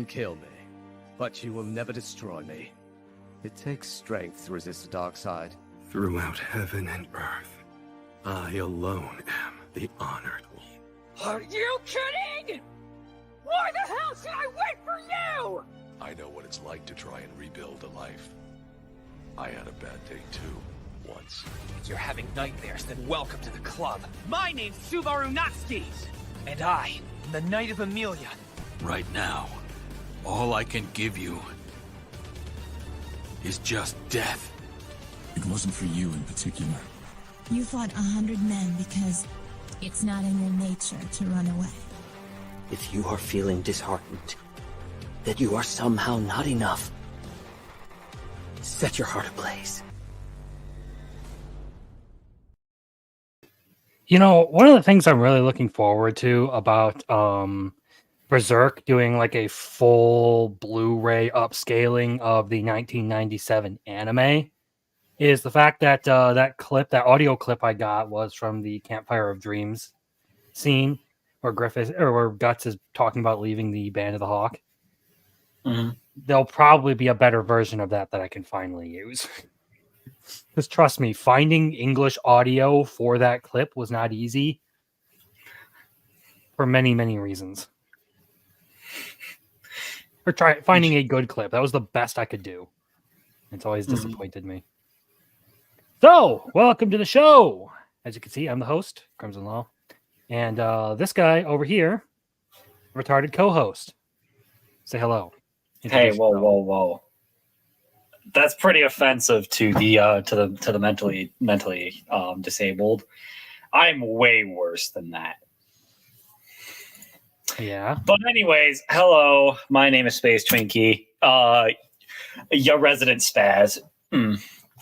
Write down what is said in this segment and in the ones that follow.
kill me, but you will never destroy me. It takes strength to resist the dark side. Throughout heaven and earth, I alone am the honored one. Are you kidding? Why the hell should I wait for you? I know what it's like to try and rebuild a life. I had a bad day too, once. If you're having nightmares, then welcome to the club. My name's Subaru Natsuki, and I am the Knight of Amelia. Right now, all I can give you is just death. It wasn't for you in particular. You fought 100 men because it's not in your nature to run away. If you are feeling disheartened, that you are somehow not enough, set your heart ablaze. You know, one of the things I'm really looking forward to about Berserk doing like a full Blu-ray upscaling of the 1997 anime is the fact that that audio clip I got was from the Campfire of Dreams scene where where Guts is talking about leaving the Band of the Hawk. Mm-hmm. There'll probably be a better version of that I can finally use. Because trust me, finding English audio for that clip was not easy for many, many reasons. Or finding a good clip. That was the best I could do. It's always disappointed me. So, welcome to the show. As you can see, I'm the host, Crimson Law. And this guy over here, retarded co-host. Say hello. Hey, whoa. That's pretty offensive to the mentally disabled. I'm way worse than that. Yeah. But anyways, hello. My name is Space Twinkie. Your resident spaz.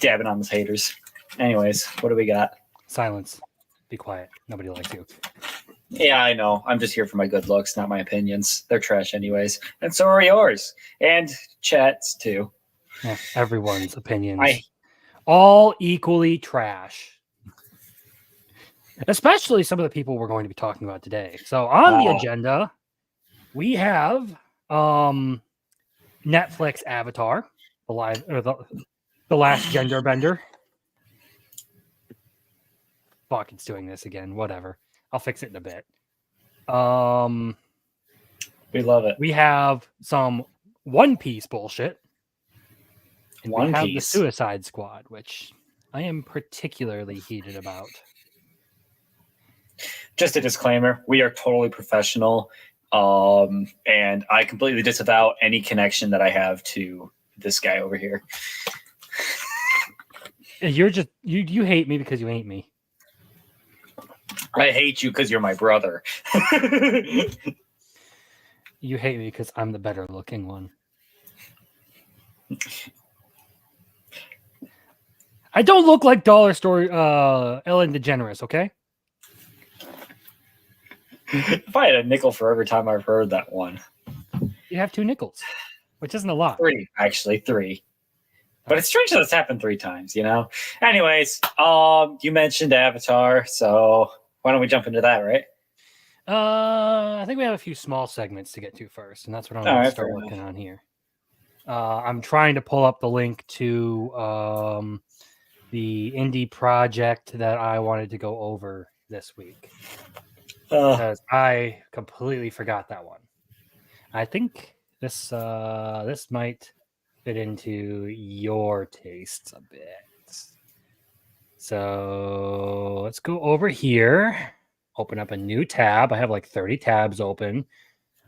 Dabbing on the haters. Anyways, what do we got? Silence. Be quiet. Nobody likes you. Yeah, I know. I'm just here for my good looks, not my opinions. They're trash anyways. And so are yours. And Chat's too. Yeah, everyone's opinions. All equally trash. Especially some of the people we're going to be talking about today. So on the agenda, we have Netflix Avatar, the Last Gender Bender. Fuck, it's doing this again. Whatever. I'll fix it in a bit. We love it. We have some One Piece bullshit. And One we have Piece. the Suicide Squad, which I am particularly heated about. Just a disclaimer, we are totally professional. And I completely disavow any connection that I have to this guy over here. You're just you hate me because you hate me. I hate you because you're my brother. You hate me because I'm the better looking one. I don't look like Dollar Store Ellen DeGeneres, okay? If I had a nickel for every time I've heard that one. You have 2 nickels, which isn't a lot. 3, actually, 3. But it's strange that it's happened 3 times, you know? Anyways, you mentioned Avatar, so why don't we jump into that, right? I think we have a few small segments to get to first, and that's what I'm going to start working on here. I'm trying to pull up the link to the indie project that I wanted to go over this week. Because I completely forgot that one. I think this might fit into your tastes a bit. So let's go over here. Open up a new tab. I have like 30 tabs open.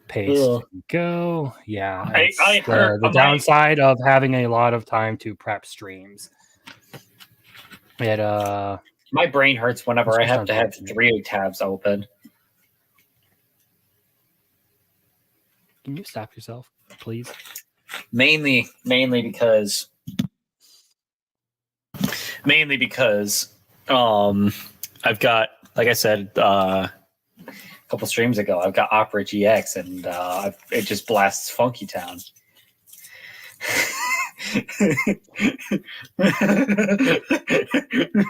Paste. Go. Yeah. I heard the downside of having a lot of time to prep streams. My brain hurts whenever I have to have 3 tabs open. Can you stop yourself, please? Mainly because I've got, like I said a couple streams ago, I've got Opera GX, and it just blasts Funky Town.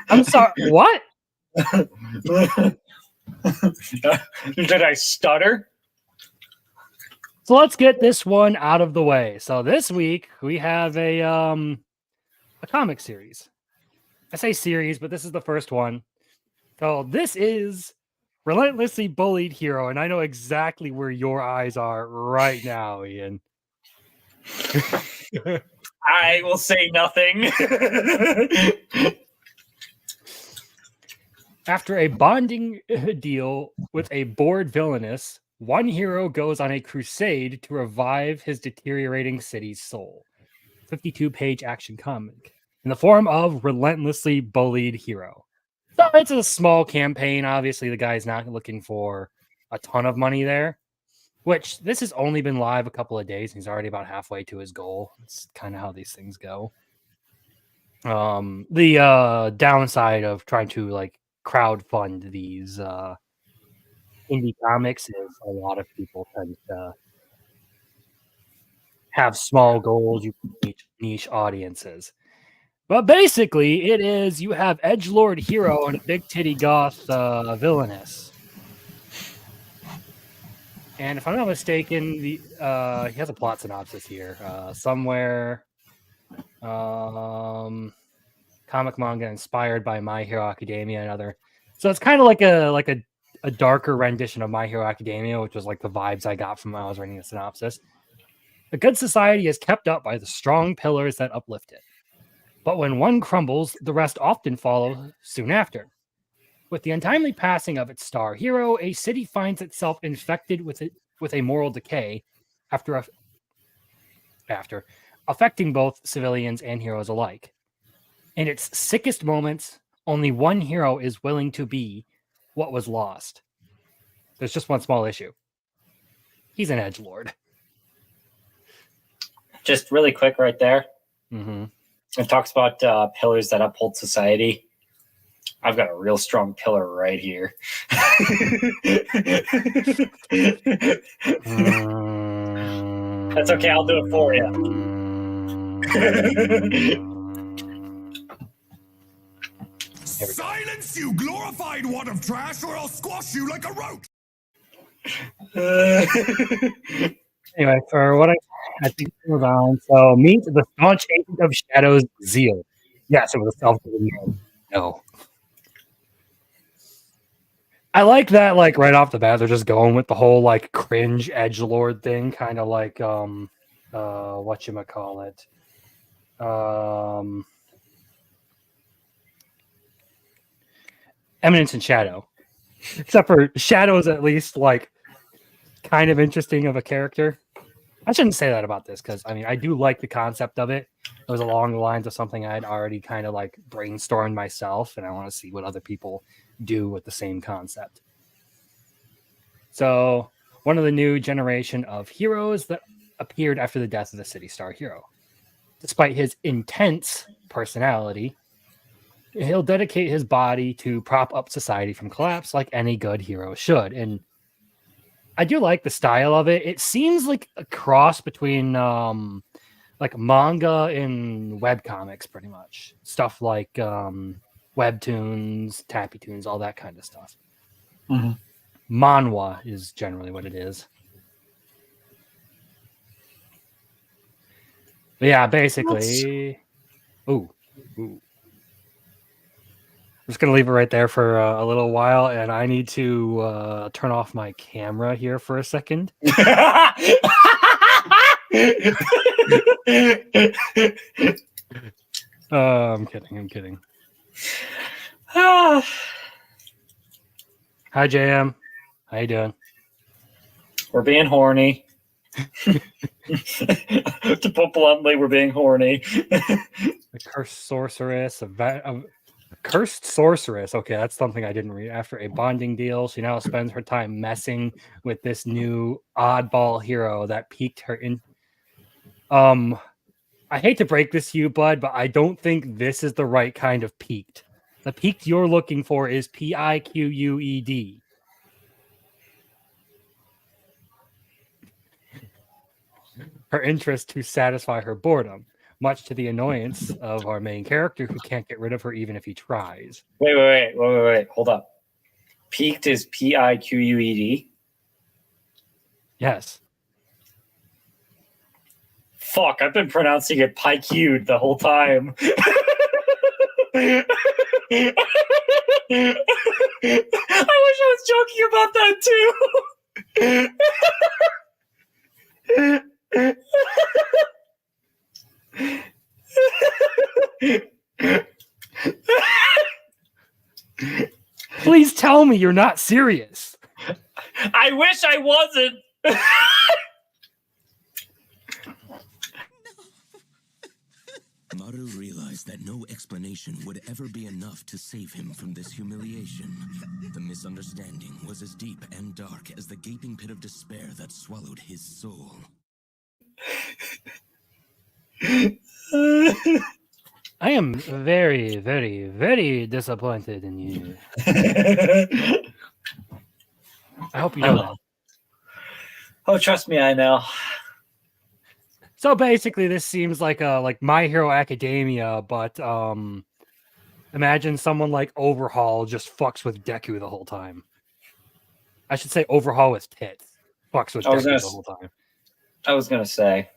I'm sorry, what? Did I stutter? So let's get this one out of the way. So this week we have a comic series. I say series, but this is the first one. So this is Relentlessly Bullied Hero, and I know exactly where your eyes are right now, Ian. I will say nothing. After a bonding deal with a bored villainess, one hero goes on a crusade to revive his deteriorating city's soul. 52-page action comic in the form of Relentlessly Bullied Hero. So it's a small campaign. Obviously, the guy's not looking for a ton of money there, which this has only been live a couple of days. And he's already about halfway to his goal. It's kind of how these things go. The downside of trying to like crowd fund these indie comics is a lot of people tend to have small goals, you reach niche audiences. But basically, it is you have edgelord hero and a big titty goth villainess. And if I'm not mistaken, the he has a plot synopsis here somewhere. Comic manga inspired by My Hero Academia and other. So it's kind of like a darker rendition of My Hero Academia, which was like the vibes I got from when I was reading the synopsis. A good society is kept up by the strong pillars that uplift it. But when one crumbles, the rest often follow soon after. With the untimely passing of its star hero, a city finds itself infected with a moral decay after affecting both civilians and heroes alike. In its sickest moments, only one hero is willing to be what was lost. There's just one small issue. He's an edgelord. Just really quick right there. Mm-hmm. It talks about pillars that uphold society. I've got a real strong pillar right here. That's okay. I'll do it for you. Silence, you glorified wad of trash, or I'll squash you like a roach! Anyway, for what I think move on. So meet the staunch agent of shadows, Zeal. Yes, it was a self-giving name. No. I like that, like right off the bat, they're just going with the whole like cringe edgelord thing, kind of like whatchamacallit. Eminence and Shadow. Except for Shadow's at least like kind of interesting of a character. I shouldn't say that about this because I mean I do like the concept of it. It was along the lines of something I'd already kind of like brainstormed myself, and I want to see what other people do with the same concept. So, one of the new generation of heroes that appeared after the death of the city star hero. Despite his intense personality, he'll dedicate his body to prop up society from collapse like any good hero should. And I do like the style of it. It seems like a cross between like manga and webcomics, pretty much. Stuff like webtoons, tappy toons, all that kind of stuff. Mm-hmm. Manhwa is generally what it is. But yeah, basically. Ooh. I'm just going to leave it right there for a little while, and I need to turn off my camera here for a second. I'm kidding. Hi, JM. How you doing? We're being horny. To put bluntly, we're being horny. The cursed sorceress, cursed sorceress. Okay, that's something I didn't read. After a bonding deal, she now spends her time messing with this new oddball hero that piqued her in. I hate to break this to you, bud, but I don't think this is the right kind of piqued. The piqued you're looking for is PIQUED. Her interest to satisfy her boredom, much to the annoyance of our main character who can't get rid of her even if he tries. Wait. Hold up. Peaked is PIQUED? Yes. fuck, I've been pronouncing it Pike-Hewed the whole time. I wish I was joking about that too. Please tell me you're not serious. I wish I wasn't. Maru realized that no explanation would ever be enough to save him from this humiliation. The misunderstanding was as deep and dark as the gaping pit of despair that swallowed his soul. I am very, very, very disappointed in you. I hope you know that. Oh, trust me, I know. So basically, this seems like My Hero Academia, but imagine someone like Overhaul just fucks with Deku the whole time. I should say Overhaul with tits fucks with Deku the whole time. I was gonna say.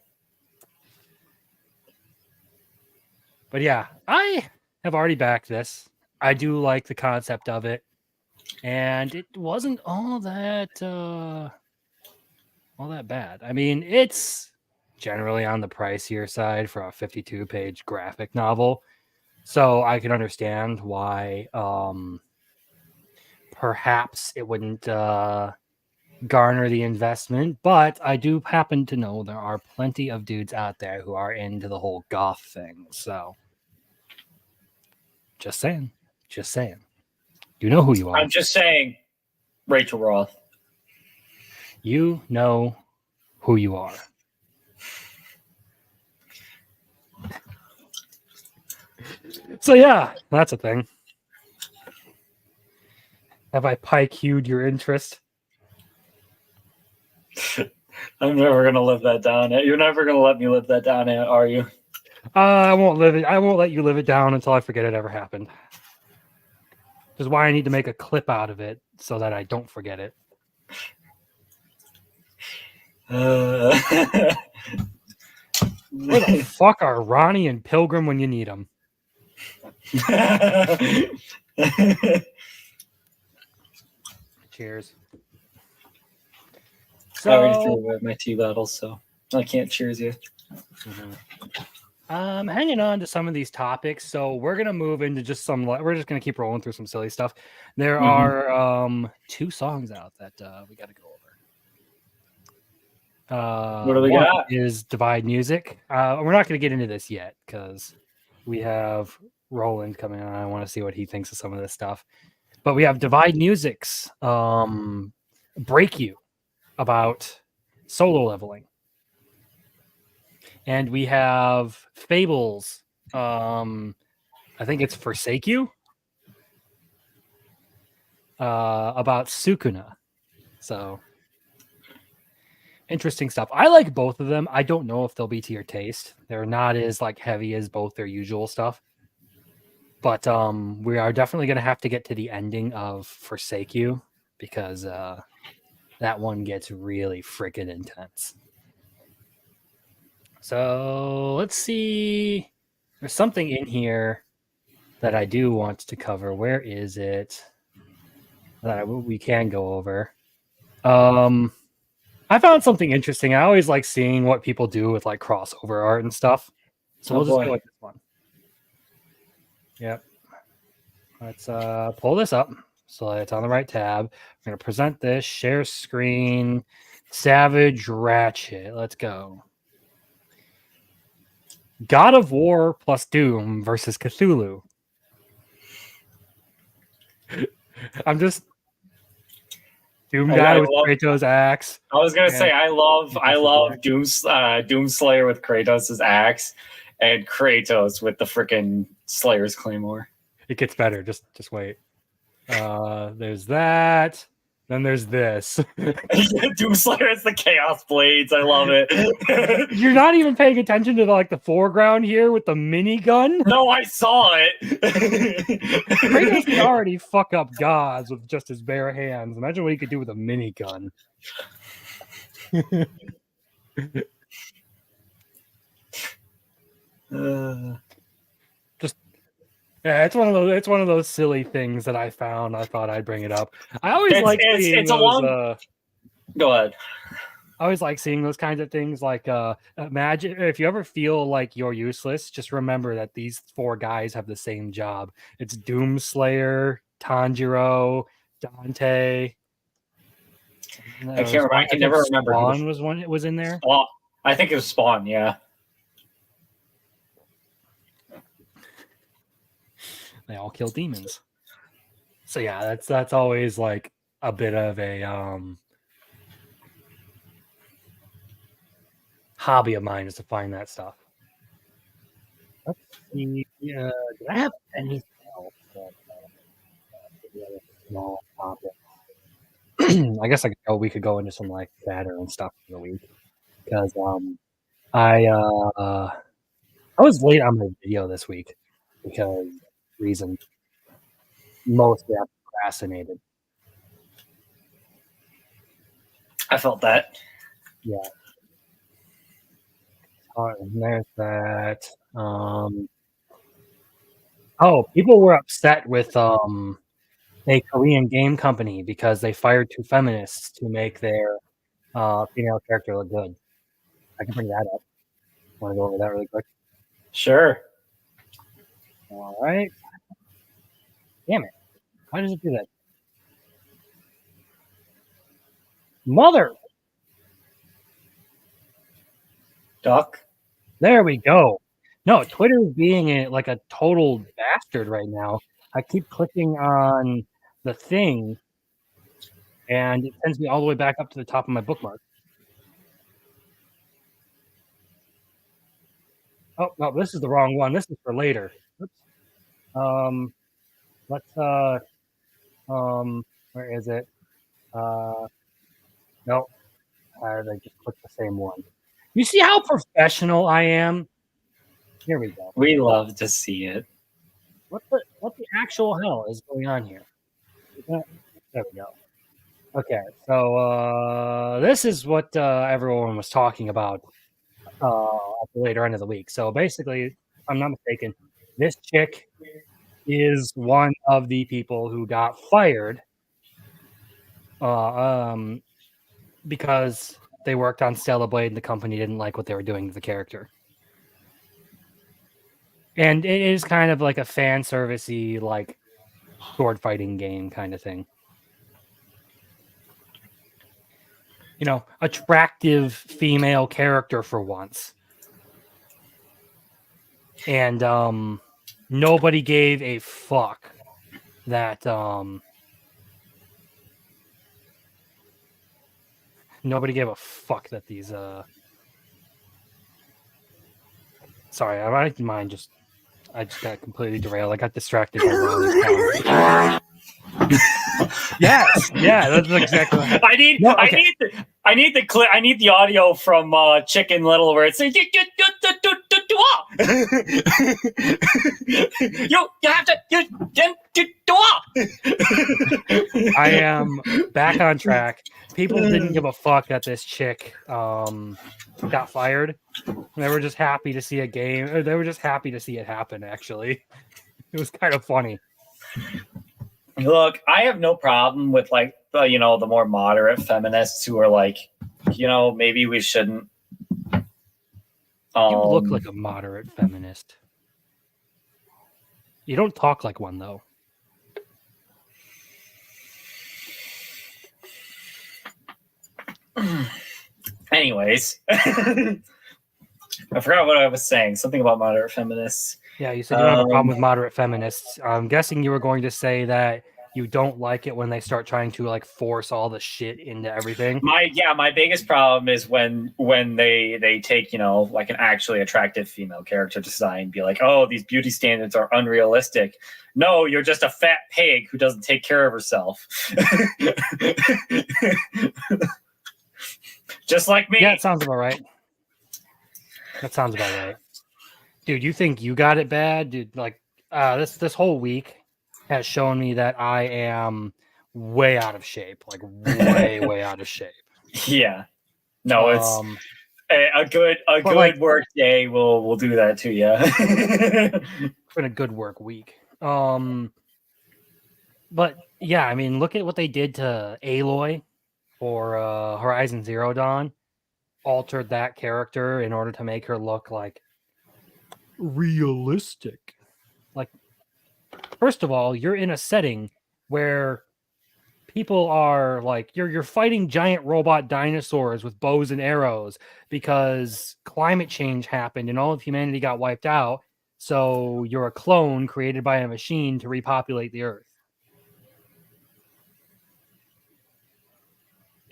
But yeah, I have already backed this. I do like the concept of it, and it wasn't all that bad. I mean, it's generally on the pricier side for a 52-page graphic novel, so I can understand why perhaps it wouldn't garner the investment. But I do happen to know there are plenty of dudes out there who are into the whole goth thing, so. Just saying. You know who you are. I'm just saying, Rachel Roth. You know who you are. So yeah, that's a thing. Have I Pike-Hewed your interest? I'm never gonna live that down. You're never gonna let me live that down, are you? I won't let you live it down until I forget it ever happened. Which is why I need to make a clip out of it so that I don't forget it. Where the fuck are Ronnie and Pilgrim when you need them? Cheers. So, I already threw away my tea bottles, so I can't cheers you. Hanging on to some of these topics, so we're gonna move into just some. We're just gonna keep rolling through some silly stuff. There are 2 songs out that we got to go over. What do we got? Is Divide Music. We're not gonna get into this yet because we have Roland coming on. I want to see what he thinks of some of this stuff. But we have Divide Music's Break You about solo leveling. And we have Fables. I think it's Forsake You. About Sukuna. So interesting stuff. I like both of them. I don't know if they'll be to your taste. They're not as heavy as both their usual stuff. But we are definitely going to have to get to the ending of Forsake You because that one gets really freaking intense. So let's see. There's something in here that I do want to cover. Where is it? That we can go over. I found something interesting. I always like seeing what people do with crossover art and stuff. So we'll just go with this one. Yep. Let's pull this up so it's on the right tab. I'm going to present this. Share screen. Savage Ratchet. Let's go. God of War plus Doom versus Cthulhu. I'm just Doom guy with Kratos' axe. I was gonna say I love Doomslayer with Kratos' axe and Kratos with the freaking Slayer's Claymore. It gets better. Just wait. There's that. Then there's this. Doomslayer is the Chaos Blades. I love it. You're not even paying attention to the foreground here with the minigun. No, I saw it. Kratos can already fuck up gods with just his bare hands. Imagine what he could do with a minigun. Yeah, it's one of those silly things that I found. I thought I'd bring it up. I always like seeing it's those, a long. Go ahead. I always like seeing those kinds of things. Like, imagine if you ever feel like you're useless, just remember that these 4 guys have the same job. It's Doomslayer, Tanjiro, Dante. I can't remember. I can never remember. Spawn was in there. Spawn. I think it was Spawn. Yeah. They all kill demons. So yeah, that's always like a bit of a hobby of mine is to find that stuff. Let's see. Do I have anything else? Small topic. I guess we could go into some like fatter and stuff for the week because I was late on my video this week because reasons mostly I procrastinated. I felt that. Yeah. There's that. People were upset with a Korean game company because they fired 2 feminists to make their female character look good. I can bring that up. Want to go over that really quick? Sure. All right. Damn it. Why does it do that? Mother! Duck. There we go. No, Twitter is being a total bastard right now. I keep clicking on the thing, and it sends me all the way back up to the top of my bookmark. Oh, no, this is the wrong one. This is for later. Oops. Let's, where is it? Nope. I just clicked the same one. You see how professional I am? Here we go. We love to see it. What the actual hell is going on here? There we go. Okay, so this is what everyone was talking about at the later end of the week. So basically, if I'm not mistaken, this chick is one of the people who got fired because they worked on Stellar Blade and the company didn't like what they were doing to the character. And it is kind of like a fan servicey, like sword fighting game kind of thing. You know, attractive female character for once. And nobody gave a fuck that nobody gave a fuck that these sorry, I mind just I just got completely derailed. I got distracted by all these comments. Yes, yeah, that's exactly. I need the clip. I need the audio from Chicken Little where it says you have to I am back on track. People didn't give a fuck that this chick got fired. They were just happy to see a game. Or they were just happy to see it happen. Actually, it was kind of funny. Look, I have no problem with like the more moderate feminists who are like, maybe we shouldn't. You look like a moderate feminist. You don't talk like one though. Anyways, I forgot what I was saying. Something about moderate feminists. Yeah, you said you don't have a problem with moderate feminists. I'm guessing you were going to say that you don't like it when they start trying to like force all the shit into everything. My biggest problem is when they take like an actually attractive female character design and be like, oh, these beauty standards are unrealistic. No, you're just a fat pig who doesn't take care of herself. Just like me. Yeah, it sounds about right. That sounds about right. Dude, you think you got it bad? Dude, like this whole week has shown me that I am way out of shape. Like way out of shape. Yeah. No, A good work day will do that to you. It's been a good work week. But yeah, I mean, look at what they did to Aloy for Horizon Zero Dawn. Altered that character in order to make her look like realistic. Like, first of all, you're in a setting where people are like you're fighting giant robot dinosaurs with bows and arrows because climate change happened and all of humanity got wiped out. So you're a clone created by a machine to repopulate the earth.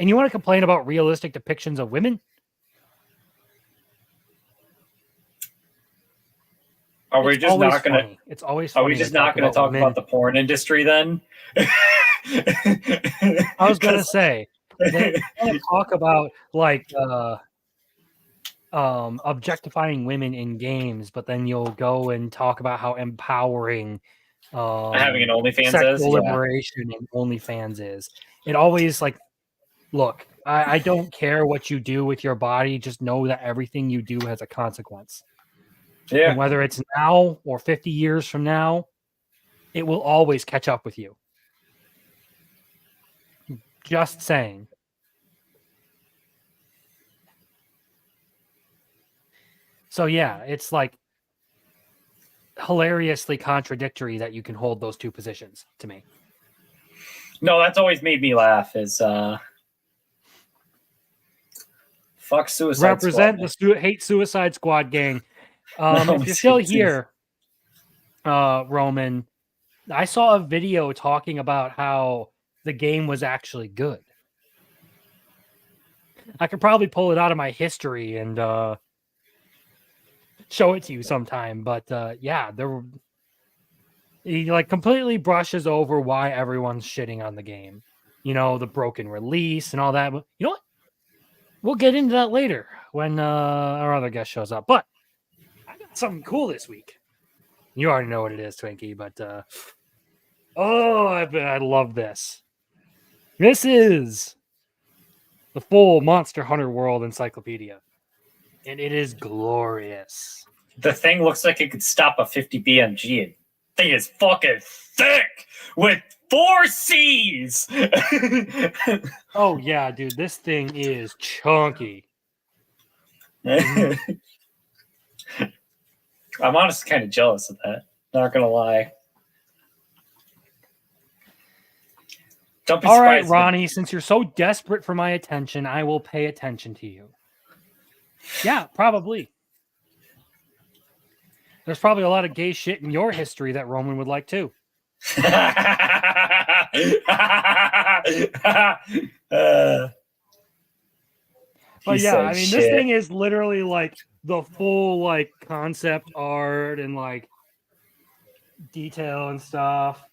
And you want to complain about realistic depictions of women? Are we just not going to? It's always Are funny we just not going to talk about the porn industry then? I was going to say they talk about like objectifying women in games, but then you'll go and talk about how empowering having an OnlyFans sexual liberation and OnlyFans is. It always like, look, I don't care what you do with your body. Just know that everything you do has a consequence. Yeah. And whether it's now or 50 years from now, it will always catch up with you. Just saying. So yeah, it's like hilariously contradictory that you can hold those two positions to me. No, that's always made me laugh is fuck Suicide Represent Squad. the hate Suicide Squad gang. If you're still here, Roman, I saw a video talking about how the game was actually good. I could probably pull it out of my history and show it to you sometime. But yeah, he like completely brushes over why everyone's shitting on the game. You know, the broken release and all that. But you know what? We'll get into that later when our other guest shows up. But I got something cool this week. You already know what it is, Twinkie, but I love this. This is the full Monster Hunter World Encyclopedia, and it is glorious. The thing looks like it could stop a 50 BMG. The thing is fucking thick with 4 C's. Oh yeah, dude, this thing is chunky. I'm honestly kind of jealous of that. Not gonna lie. Don't be All right, surprised. Ronnie, since you're so desperate for my attention, I will pay attention to you. Yeah, probably. There's probably a lot of gay shit in your history that Roman would like too. But yeah, I mean, this thing is literally like the full like concept art and like detail and stuff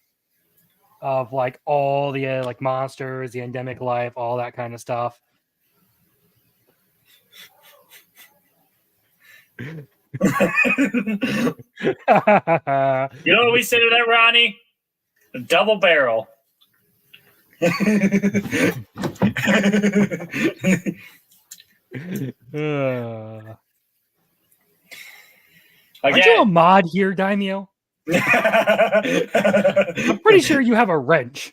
of like all the like monsters, the endemic life, all that kind of stuff. You know what we say to that, Ronnie? A double barrel. Aren't you a mod here, Daimyo? I'm pretty sure you have a wrench.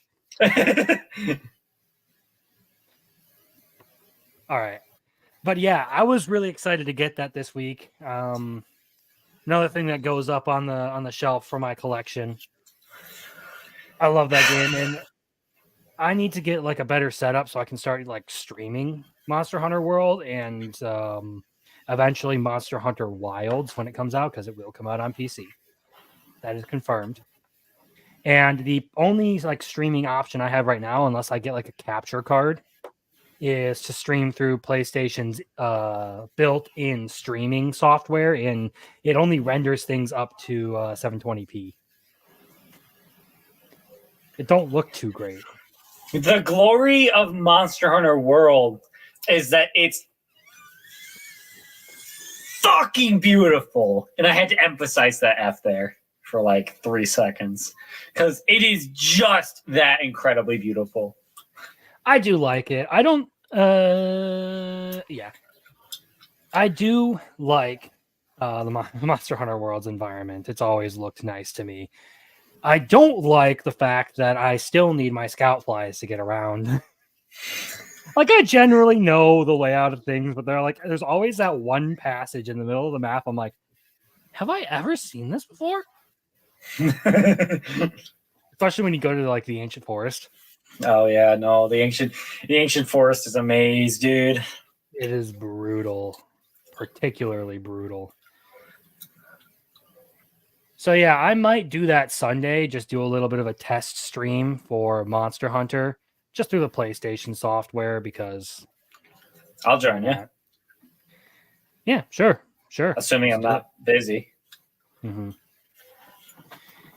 All right. But yeah, I was really excited to get that this week. Another thing that goes up on the shelf for my collection. I love that game, and I need to get like a better setup so I can start like streaming Monster Hunter World and eventually Monster Hunter Wilds when it comes out, because it will come out on PC. That is confirmed. And the only like streaming option I have right now, unless I get like a capture card, is to stream through PlayStation's built-in streaming software, and it only renders things up to 720p. It don't look too great. The glory of Monster Hunter World is that it's fucking beautiful. And I had to emphasize that F there for like 3 seconds, because it is just that incredibly beautiful. I do like it. I don't yeah. I do like the Monster Hunter World's environment. It's always looked nice to me. I don't like the fact that I still need my scout flies to get around. Like, I generally know the layout of things, but there's always that one passage in the middle of the map. I'm like, have I ever seen this before? Especially when you go to like the ancient forest. Oh yeah, no, the ancient forest is a maze, dude. It is brutal, particularly brutal. So yeah, I might do that Sunday. Just do a little bit of a test stream for Monster Hunter, just through the PlayStation software, because I'll join you. Yeah, sure. Assuming I'm not busy. Mm-hmm.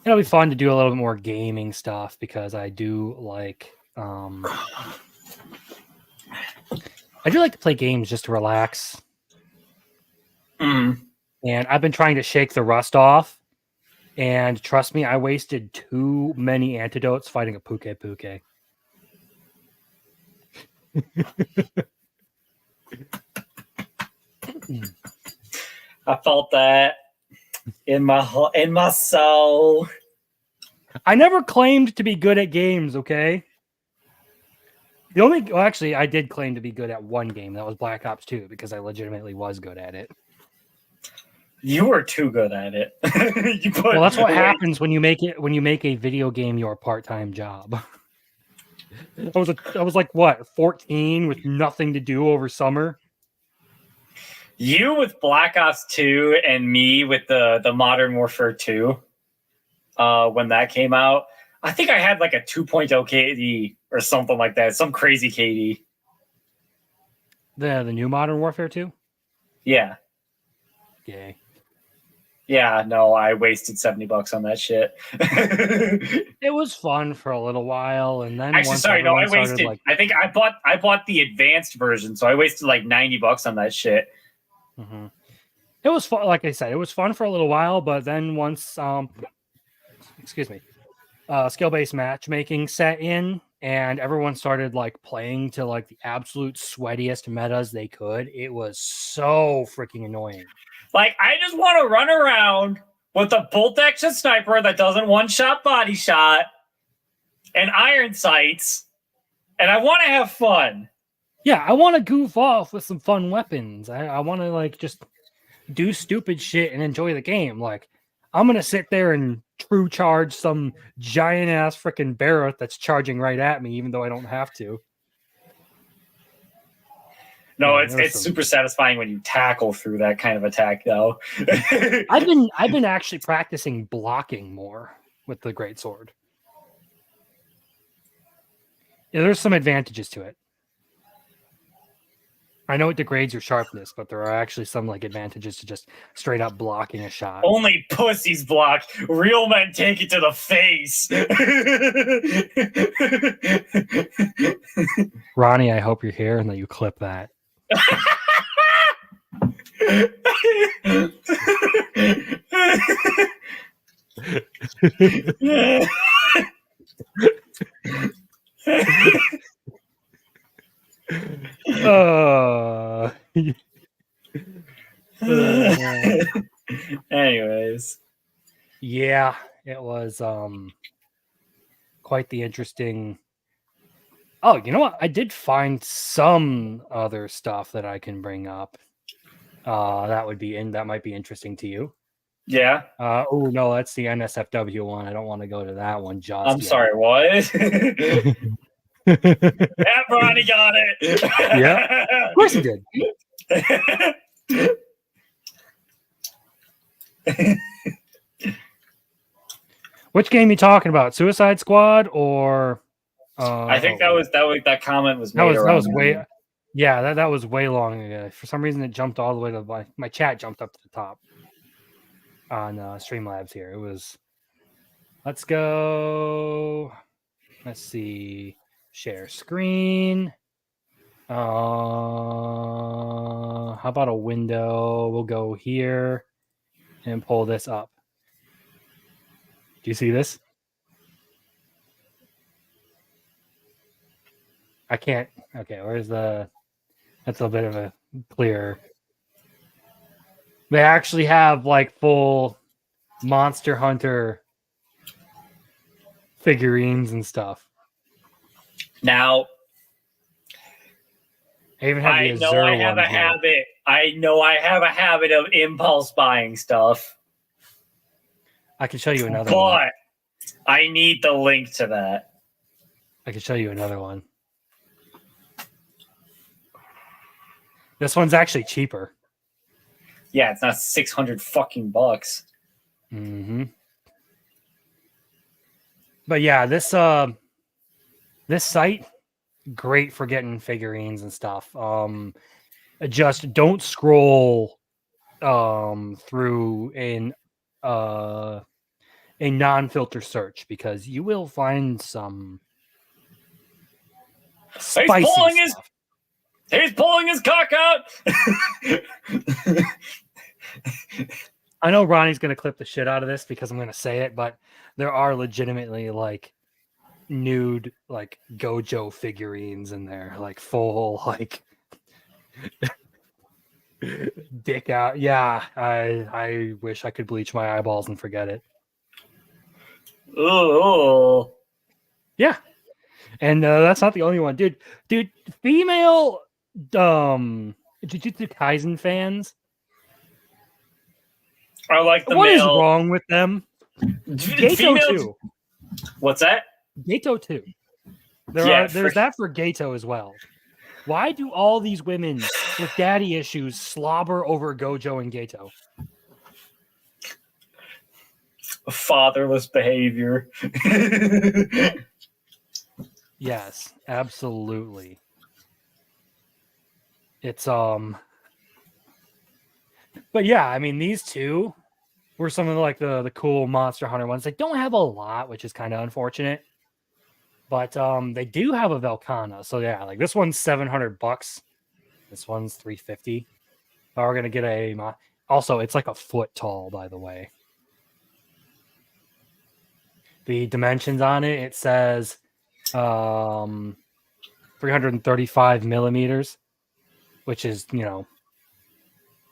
It'll be fun to do a little bit more gaming stuff because I do like to play games just to relax. Mm. And I've been trying to shake the rust off. And trust me, I wasted too many antidotes fighting a Puke. I felt that in my soul. I never claimed to be good at games, okay? Actually, I did claim to be good at one game. That was Black Ops 2, because I legitimately was good at it. You were too good at it. Well, that's what happens when you make a video game your part-time job. I was like, what, 14 with nothing to do over summer? You with Black Ops 2 and me with the Modern Warfare 2, when that came out, I think I had like a 2.0 KD or something like that. Some crazy KD. The new Modern Warfare 2? Yeah. Yay. Yeah, no, I wasted $70 on that shit. It was fun for a little while, and then I wasted. like... I think I bought the advanced version, so I wasted like $90 on that shit. Mm-hmm. It was fun, like I said, it was fun for a little while, but then once skill-based matchmaking set in, and everyone started like playing to like the absolute sweatiest metas they could, it was so freaking annoying. Like, I just want to run around with a bolt-action sniper that doesn't one-shot body shot and iron sights, and I want to have fun. Yeah, I want to goof off with some fun weapons. I want to like just do stupid shit and enjoy the game. Like, I'm going to sit there and true charge some giant-ass freaking Barrett that's charging right at me, even though I don't have to. No, it's super satisfying when you tackle through that kind of attack, though. I've been actually practicing blocking more with the greatsword. Yeah, there's some advantages to it. I know it degrades your sharpness, but there are actually some like advantages to just straight up blocking a shot. Only pussies block. Real men take it to the face. Ronnie, I hope you're here and that you clip that. Anyways, yeah, it was quite the interesting. Oh, you know what? I did find some other stuff that I can bring up. That might be interesting to you. Yeah. Oh no, that's the NSFW one. I don't want to go to that one. I'm sorry, what? Yeah, Ronnie got it. Yeah, of course he did. Which game you talking about? Suicide Squad or? I think that comment was made. That was way. Yeah, that was way long ago. For some reason, it jumped all the way to my chat jumped up to the top on Streamlabs here. It was. Let's go. Let's see. Share screen. How about a window? We'll go here and pull this up. Do you see this? I can't. Okay, where's the... That's a bit of a clearer. They actually have like full Monster Hunter figurines and stuff. Now, I even have I the know Azure I have one a here. habit. I know I have a habit of impulse buying stuff. I can show you another one. But I need the link to that. I can show you another one. This one's actually cheaper. Yeah, it's not 600 fucking bucks. Mm-hmm. But yeah, this site, great for getting figurines and stuff. Just don't scroll through a non-filter search because you will find some spicy stuff. He's pulling his cock out. I know Ronnie's going to clip the shit out of this because I'm going to say it, but there are legitimately like nude, like Gojo figurines in there, like full, like dick out. Yeah, I wish I could bleach my eyeballs and forget it. Oh, yeah, and that's not the only one, dude. Female Jujutsu Kaisen fans. I like the What male. is wrong with them? Gato too. What's that? Gato too. There's that for Gato as well. Why do all these women with daddy issues slobber over Gojo and Gato? Fatherless behavior. Yes, absolutely. It's but yeah, I mean these two were some of the cool Monster Hunter ones. They don't have a lot, which is kind of unfortunate. But they do have a Velcana. So yeah, like this one's $700. This one's $350. We're gonna get a also it's like a foot tall, by the way. The dimensions on it, it says 335 millimeters, which is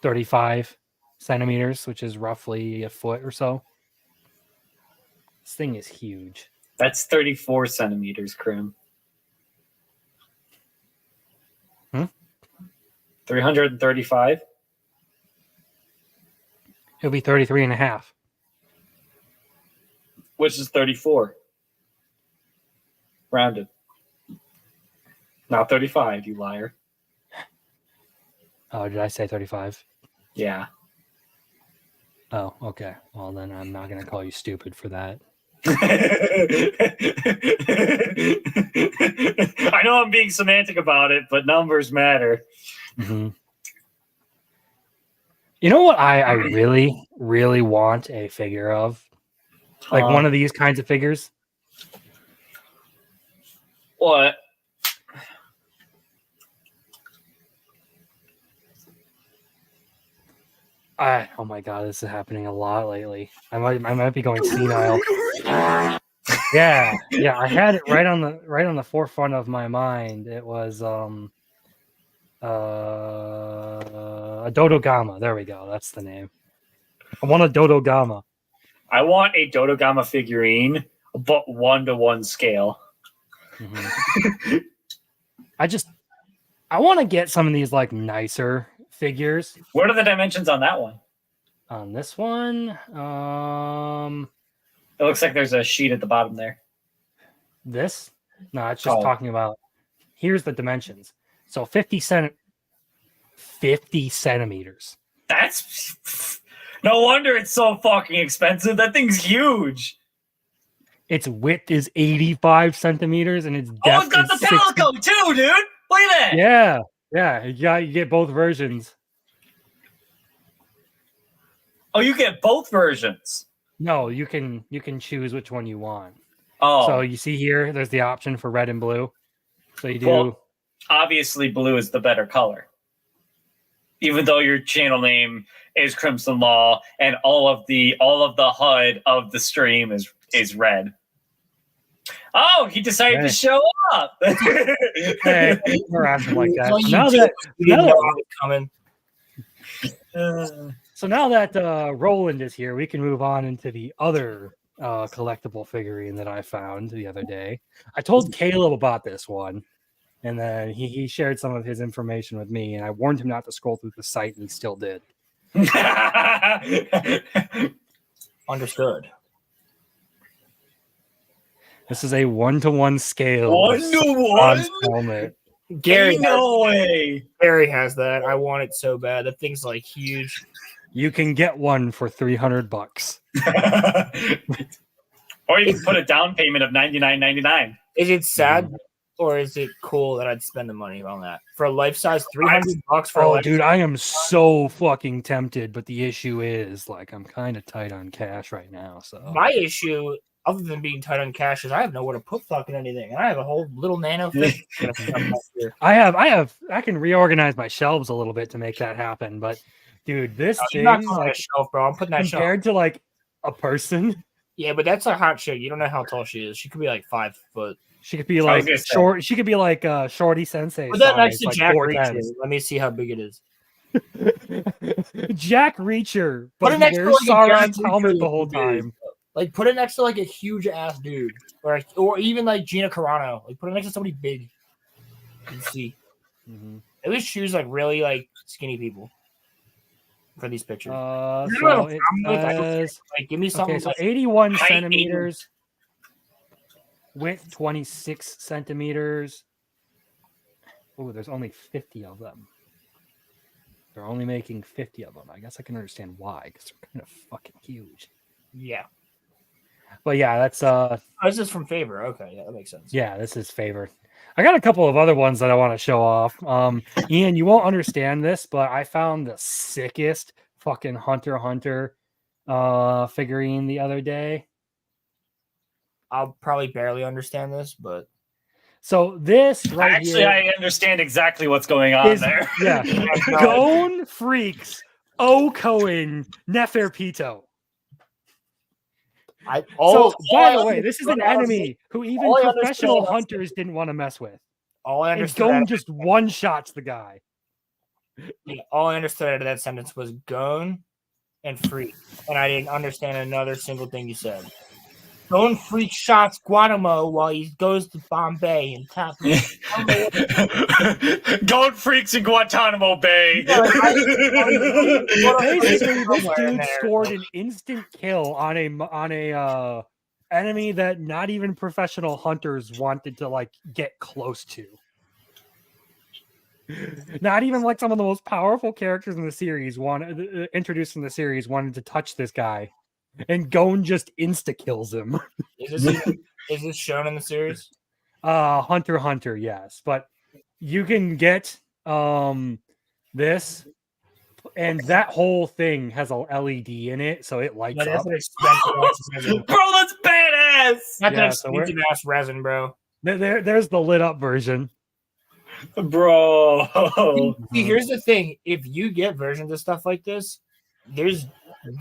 35 centimeters, which is roughly a foot or so. This thing is huge. That's 34 centimeters, Krim. 335? It'll be 33 and a half. Which is 34. Rounded. Not 35, you liar. Oh, did I say 35? Yeah. Oh, okay. Well, then I'm not going to call you stupid for that. I know I'm being semantic about it, but numbers matter. Mm-hmm. You know what I really, really want a figure of? Like one of these kinds of figures? What? Oh my god, this is happening a lot lately. I might be going senile. Yeah, I had it right on the forefront of my mind. It was a Dodogama. There we go. That's the name. I want a Dodogama. I want a Dodogama figurine, but 1-to-1 scale. Mm-hmm. I want to get some of these like nicer figures. What are the dimensions on that one? On this one, it looks like there's a sheet at the bottom there. This? No, it's just talking about. Here's the dimensions. So 50 centimeters. That's no wonder it's so fucking expensive. That thing's huge. Its width is 85 centimeters and its depth it's got the Palico too, dude. Look at that. Yeah. You get both versions. Oh, you get both versions. No, you can choose which one you want. Oh, so you see here, there's the option for red and blue. So you do. Well, obviously, blue is the better color. Even though your channel name is Crimson Law, and all of the HUD of the stream is red. Oh, he decided to show up. Hey, we're acting like that. Now that now coming. So now that Roland is here, we can move on into the other collectible figurine that I found the other day. I told Caleb about this one, and then he shared some of his information with me, and I warned him not to scroll through the site, and he still did. Understood. This is a 1-to-1 scale. 1-to-1 helmet. Gary, no way. Gary has that. I want it so bad. That thing's like huge. You can get one for $300. Or you can put a down payment of $99.99. Is it sad or is it cool that I'd spend the money on that for a life size $300 for? Oh, dude, I am so fucking tempted, but the issue is like I'm kind of tight on cash right now. So my issue, other than being tight on cash, is I have nowhere to put fucking anything, and I have a whole little nano thing. I can reorganize my shelves a little bit to make that happen, but dude, this thing, not like, a shelf, bro. I'm putting that compared to like a person. Yeah, but that's a hot chick. You don't know how tall she is. She could be like 5 foot. She could be like short. She could be like Shorty Sensei. Put that next to like Jack Reacher. Let me see how big it is. Jack Reacher, but he wears Sauron's helmet the whole time. Like, put it next to like a huge ass dude, or even like Gina Carano. Like, put it next to somebody big. You see, at least choose like really like skinny people for these pictures. So it says, like, give me something. Okay, so 81 centimeters, width 26 centimeters. Oh, there's only 50 of them. They're only making 50 of them. I guess I can understand why, because they're kind of fucking huge. Yeah. But yeah, that's this is from Favor. Okay, yeah, that makes sense. Yeah, this is Favor. I got a couple of other ones that I want to show off. Ian, you won't understand this, but I found the sickest fucking Hunter x Hunter figurine the other day. I'll probably barely understand this, but so this right actually here, I understand exactly what's going on there. Yeah, Gone Freaks Cohen Neferpito. By the way, this is an enemy who even professional hunters didn't want to mess with. All I understood, and Gone just one-shots the guy. Yeah, all I understood out of that sentence was Gone and Freak, and I didn't understand another single thing you said. Gone Freak shots Guantanamo while he goes to Bombay and taps. Gone Freaks in Guantanamo Bay. Basically, this dude scored an instant kill on a enemy that not even professional hunters wanted to like get close to. Not even like some of the most powerful characters in the series introduced in the series wanted to touch this guy. And Gone just insta kills him. Is this shown in the series? Hunter x Hunter, yes. But you can get this, and that whole thing has a LED in it, so it lights up. Bro, that's badass. That's an expensive ass resin, bro. There's the lit up version. Bro. See, here's the thing. If you get versions of stuff like this, there's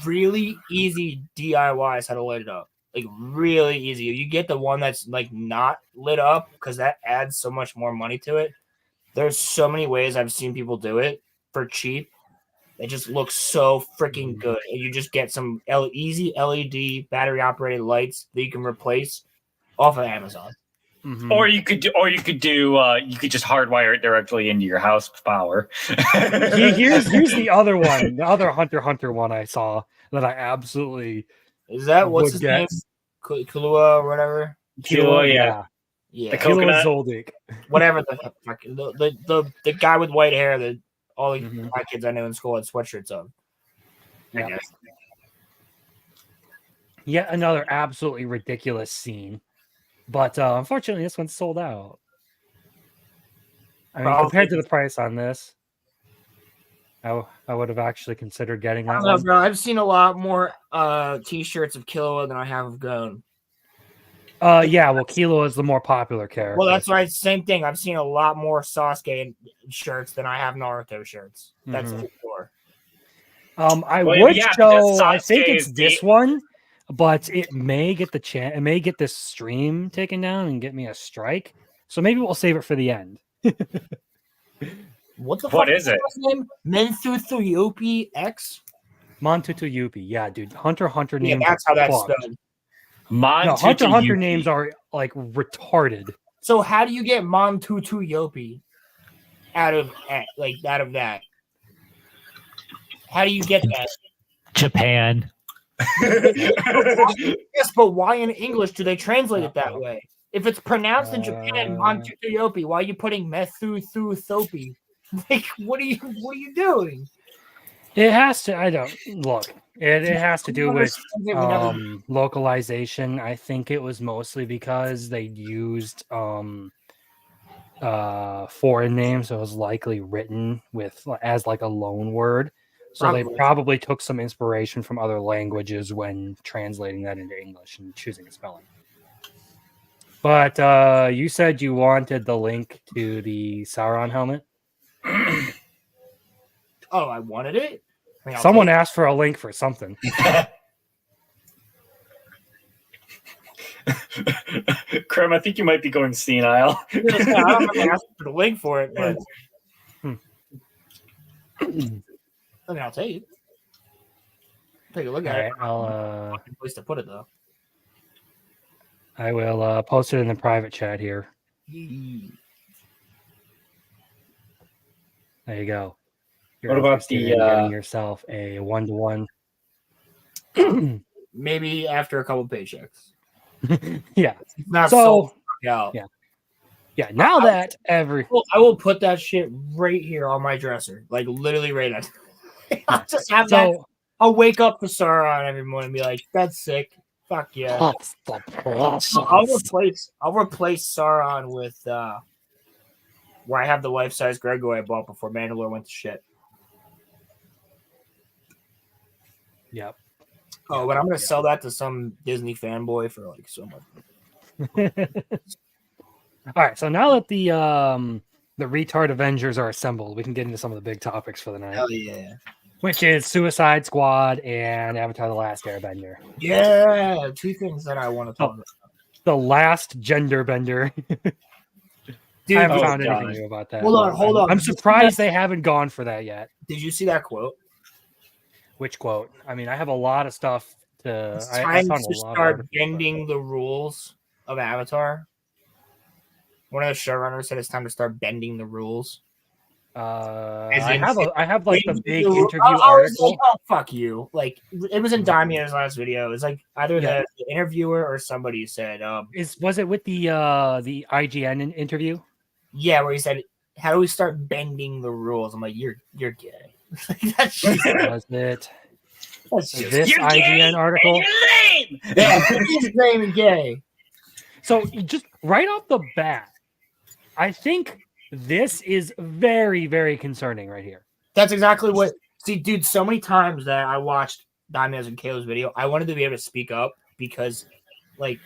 really easy DIYs how to light it up. Like, really easy. You get the one that's like not lit up because that adds so much more money to it. There's so many ways I've seen people do it for cheap. It just looks so freaking good. And you just get some easy LED battery operated lights that you can replace off of Amazon. Mm-hmm. Or you could just hardwire it directly into your house power. Here's the other one, the other Hunter x Hunter one I saw that I absolutely is that what's his name? Kulua or whatever. Kulua, yeah. The coconut Zoldyck. Whatever the guy with white hair that all my kids I know in school had sweatshirts of. Yeah. Yet another absolutely ridiculous scene. But unfortunately, this one's sold out. I mean, compared to the price on this, I would have actually considered getting that one. Bro. I've seen a lot more T-shirts of Killua than I have of Gon. Yeah, well, Killua is the more popular character. Well, that's right. Same thing. I've seen a lot more Sasuke shirts than I have Naruto shirts. That's for sure. I would show. I think it's this one. But it may get it may get this stream taken down and get me a strike. So maybe we'll save it for the end. What is it? Name? Menthuthuyopi X? Montutu Yuppie. Yeah, dude. Hunter x Hunter Yeah, names. that's how that's fucked. spelled. No, Hunter x Hunter names are like retarded. So how do you get Montutu Yopi out of that? How do you get that? Japan. Yes, but why in English do they translate it that way? If it's pronounced in Japan, Montutu Yopi, why are you putting Methu Thopi? Like, what are you doing? It has to. I don't look. It has to do with localization. I think it was mostly because they used foreign names, so it was likely written with as like a loan word. So they probably took some inspiration from other languages when translating that into English and choosing a spelling. But you said you wanted the link to the Sauron helmet. Oh, I wanted it. I mean, someone asked for a link for something. Krim, I think you might be going senile. I don't have to ask for the link for it, but I mean, I'll take it. Take a look at it. I'll place to put it though. I will post it in the private chat here. There you go. What about the getting yourself a 1-to-1? Maybe after a couple paychecks. Yeah. It's not so out. Yeah. Now that I will put that shit right here on my dresser, like literally right now. I'll just have that. I'll wake up for Sauron every morning and be like, "That's sick. Fuck yeah." I'll replace Sauron with where I have the life-size Gregory I bought before Mandalore went to shit. Yep. Oh, but I'm gonna sell that to some Disney fanboy for like so much. All right, so now that the retard Avengers are assembled, we can get into some of the big topics for the night. Hell yeah. Which is Suicide Squad and Avatar: The Last Airbender. Yeah, two things that I want to talk about. The last gender bender. Dude, I haven't found anything new about that. Hold on. I'm surprised they haven't gone for that yet. Did you see that quote? Which quote? I mean, I have a lot of stuff to. It's time to start bending the rules of Avatar. One of the showrunners said it's time to start bending the rules. I have like the big interview article. Like, oh, fuck you! Like it was in Damian's last video. It was like either the interviewer or somebody said, was it with the IGN interview? Yeah, where he said, "How do we start bending the rules?" I'm like, "You're gay." That's just, was it? That's just, this IGN article? You're lame. Yeah, he's lame and gay. So just right off the bat, I think this is very, very concerning right here. That's exactly what. See, dude, so many times that I watched Damian's and Kayla's video, I wanted to be able to speak up because, like,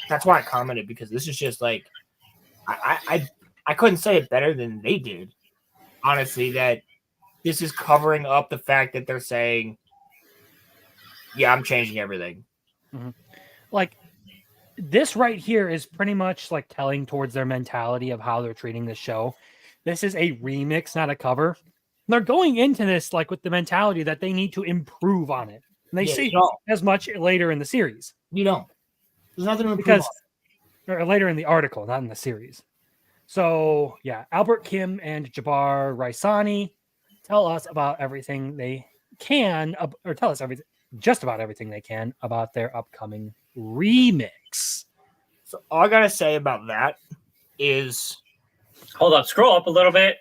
that's why I commented, because this is just like, I couldn't say it better than they did. Honestly, that this is covering up the fact that they're saying, yeah, I'm changing everything. Mm-hmm. Like, this right here is pretty much like telling towards their mentality of how they're treating the show. This is a remix, not a cover. They're going into this like with the mentality that they need to improve on it. And they say as much later in the series. You don't. There's nothing to improve because, on. Or later in the article, not in the series. So, yeah, Albert Kim and Jabbar Raisani tell us about everything they can, or tell us just about everything they can about their upcoming remix. So all I gotta say about that is, hold up, scroll up a little bit.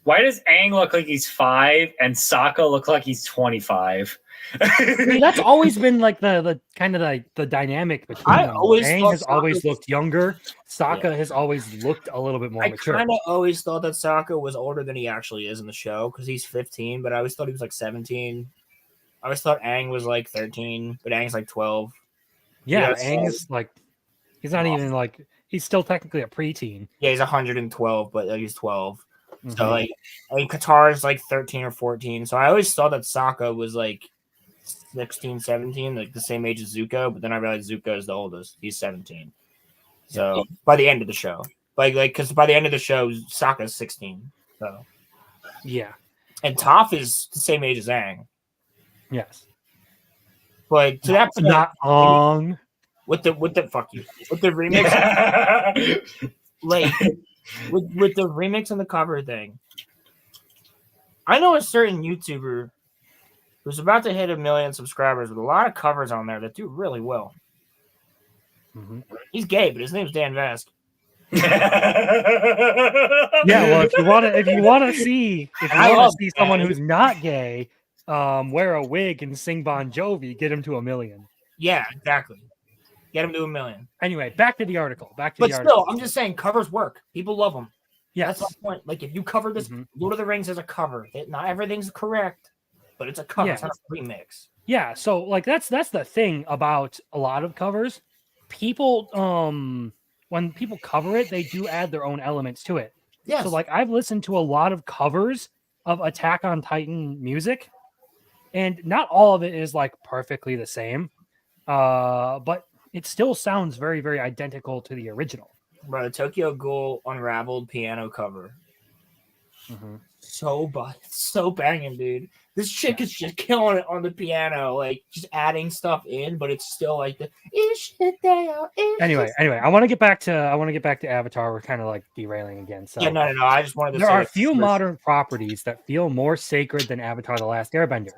Why does Aang look like he's 5 and Sokka look like he's 25? I mean, that's always been like the kind of like the dynamic between them. Aang has always looked younger. Sokka has always looked a little bit more mature. I kind of always thought that Sokka was older than he actually is in the show because he's 15, but I always thought he was like 17. I always thought Aang was like 13, but Aang's like 12. Yeah, Aang's like, he's not even like, he's still technically a preteen. Yeah, he's 112, but he's 12. Mm-hmm. So like, I mean, Qatar is like 13 or 14. So I always thought that Sokka was like 16, 17, like the same age as Zuko, but then I realized Zuko is the oldest. He's 17. So by the end of the show, because by the end of the show, Sokka's 16. So yeah, and Toph is the same age as Aang. Yes. But to that point, not on with the fuck you with the remix, like with the remix and the cover thing. I know a certain YouTuber who's about to hit 1 million subscribers with a lot of covers on there that do really well. Mm-hmm. He's gay, but his name's Dan Vask. Yeah, well, if you want to see someone who's not gay, wear a wig and sing Bon Jovi, get him to 1 million. Yeah, exactly. Get him to 1 million. Anyway, back to the article. Still, I'm just saying covers work. People love them. Yes. That's my point. Like, if you cover this, Lord of the Rings is a cover. Not everything's correct, but it's a cover. Yeah. It's not a remix. Yeah. So, like, that's the thing about a lot of covers. People, when people cover it, they do add their own elements to it. Yes. So, like, I've listened to a lot of covers of Attack on Titan music, and not all of it is like perfectly the same, but it still sounds very, very identical to the original. Bro, the Tokyo Ghoul Unraveled piano cover. Mm-hmm. So banging, dude. This chick is just killing it on the piano, like just adding stuff in, but it's still like the Anyway, I want to get back to Avatar. We're kind of like derailing again. So yeah, no. I just wanted to. There are a few modern properties that feel more sacred than Avatar: The Last Airbender.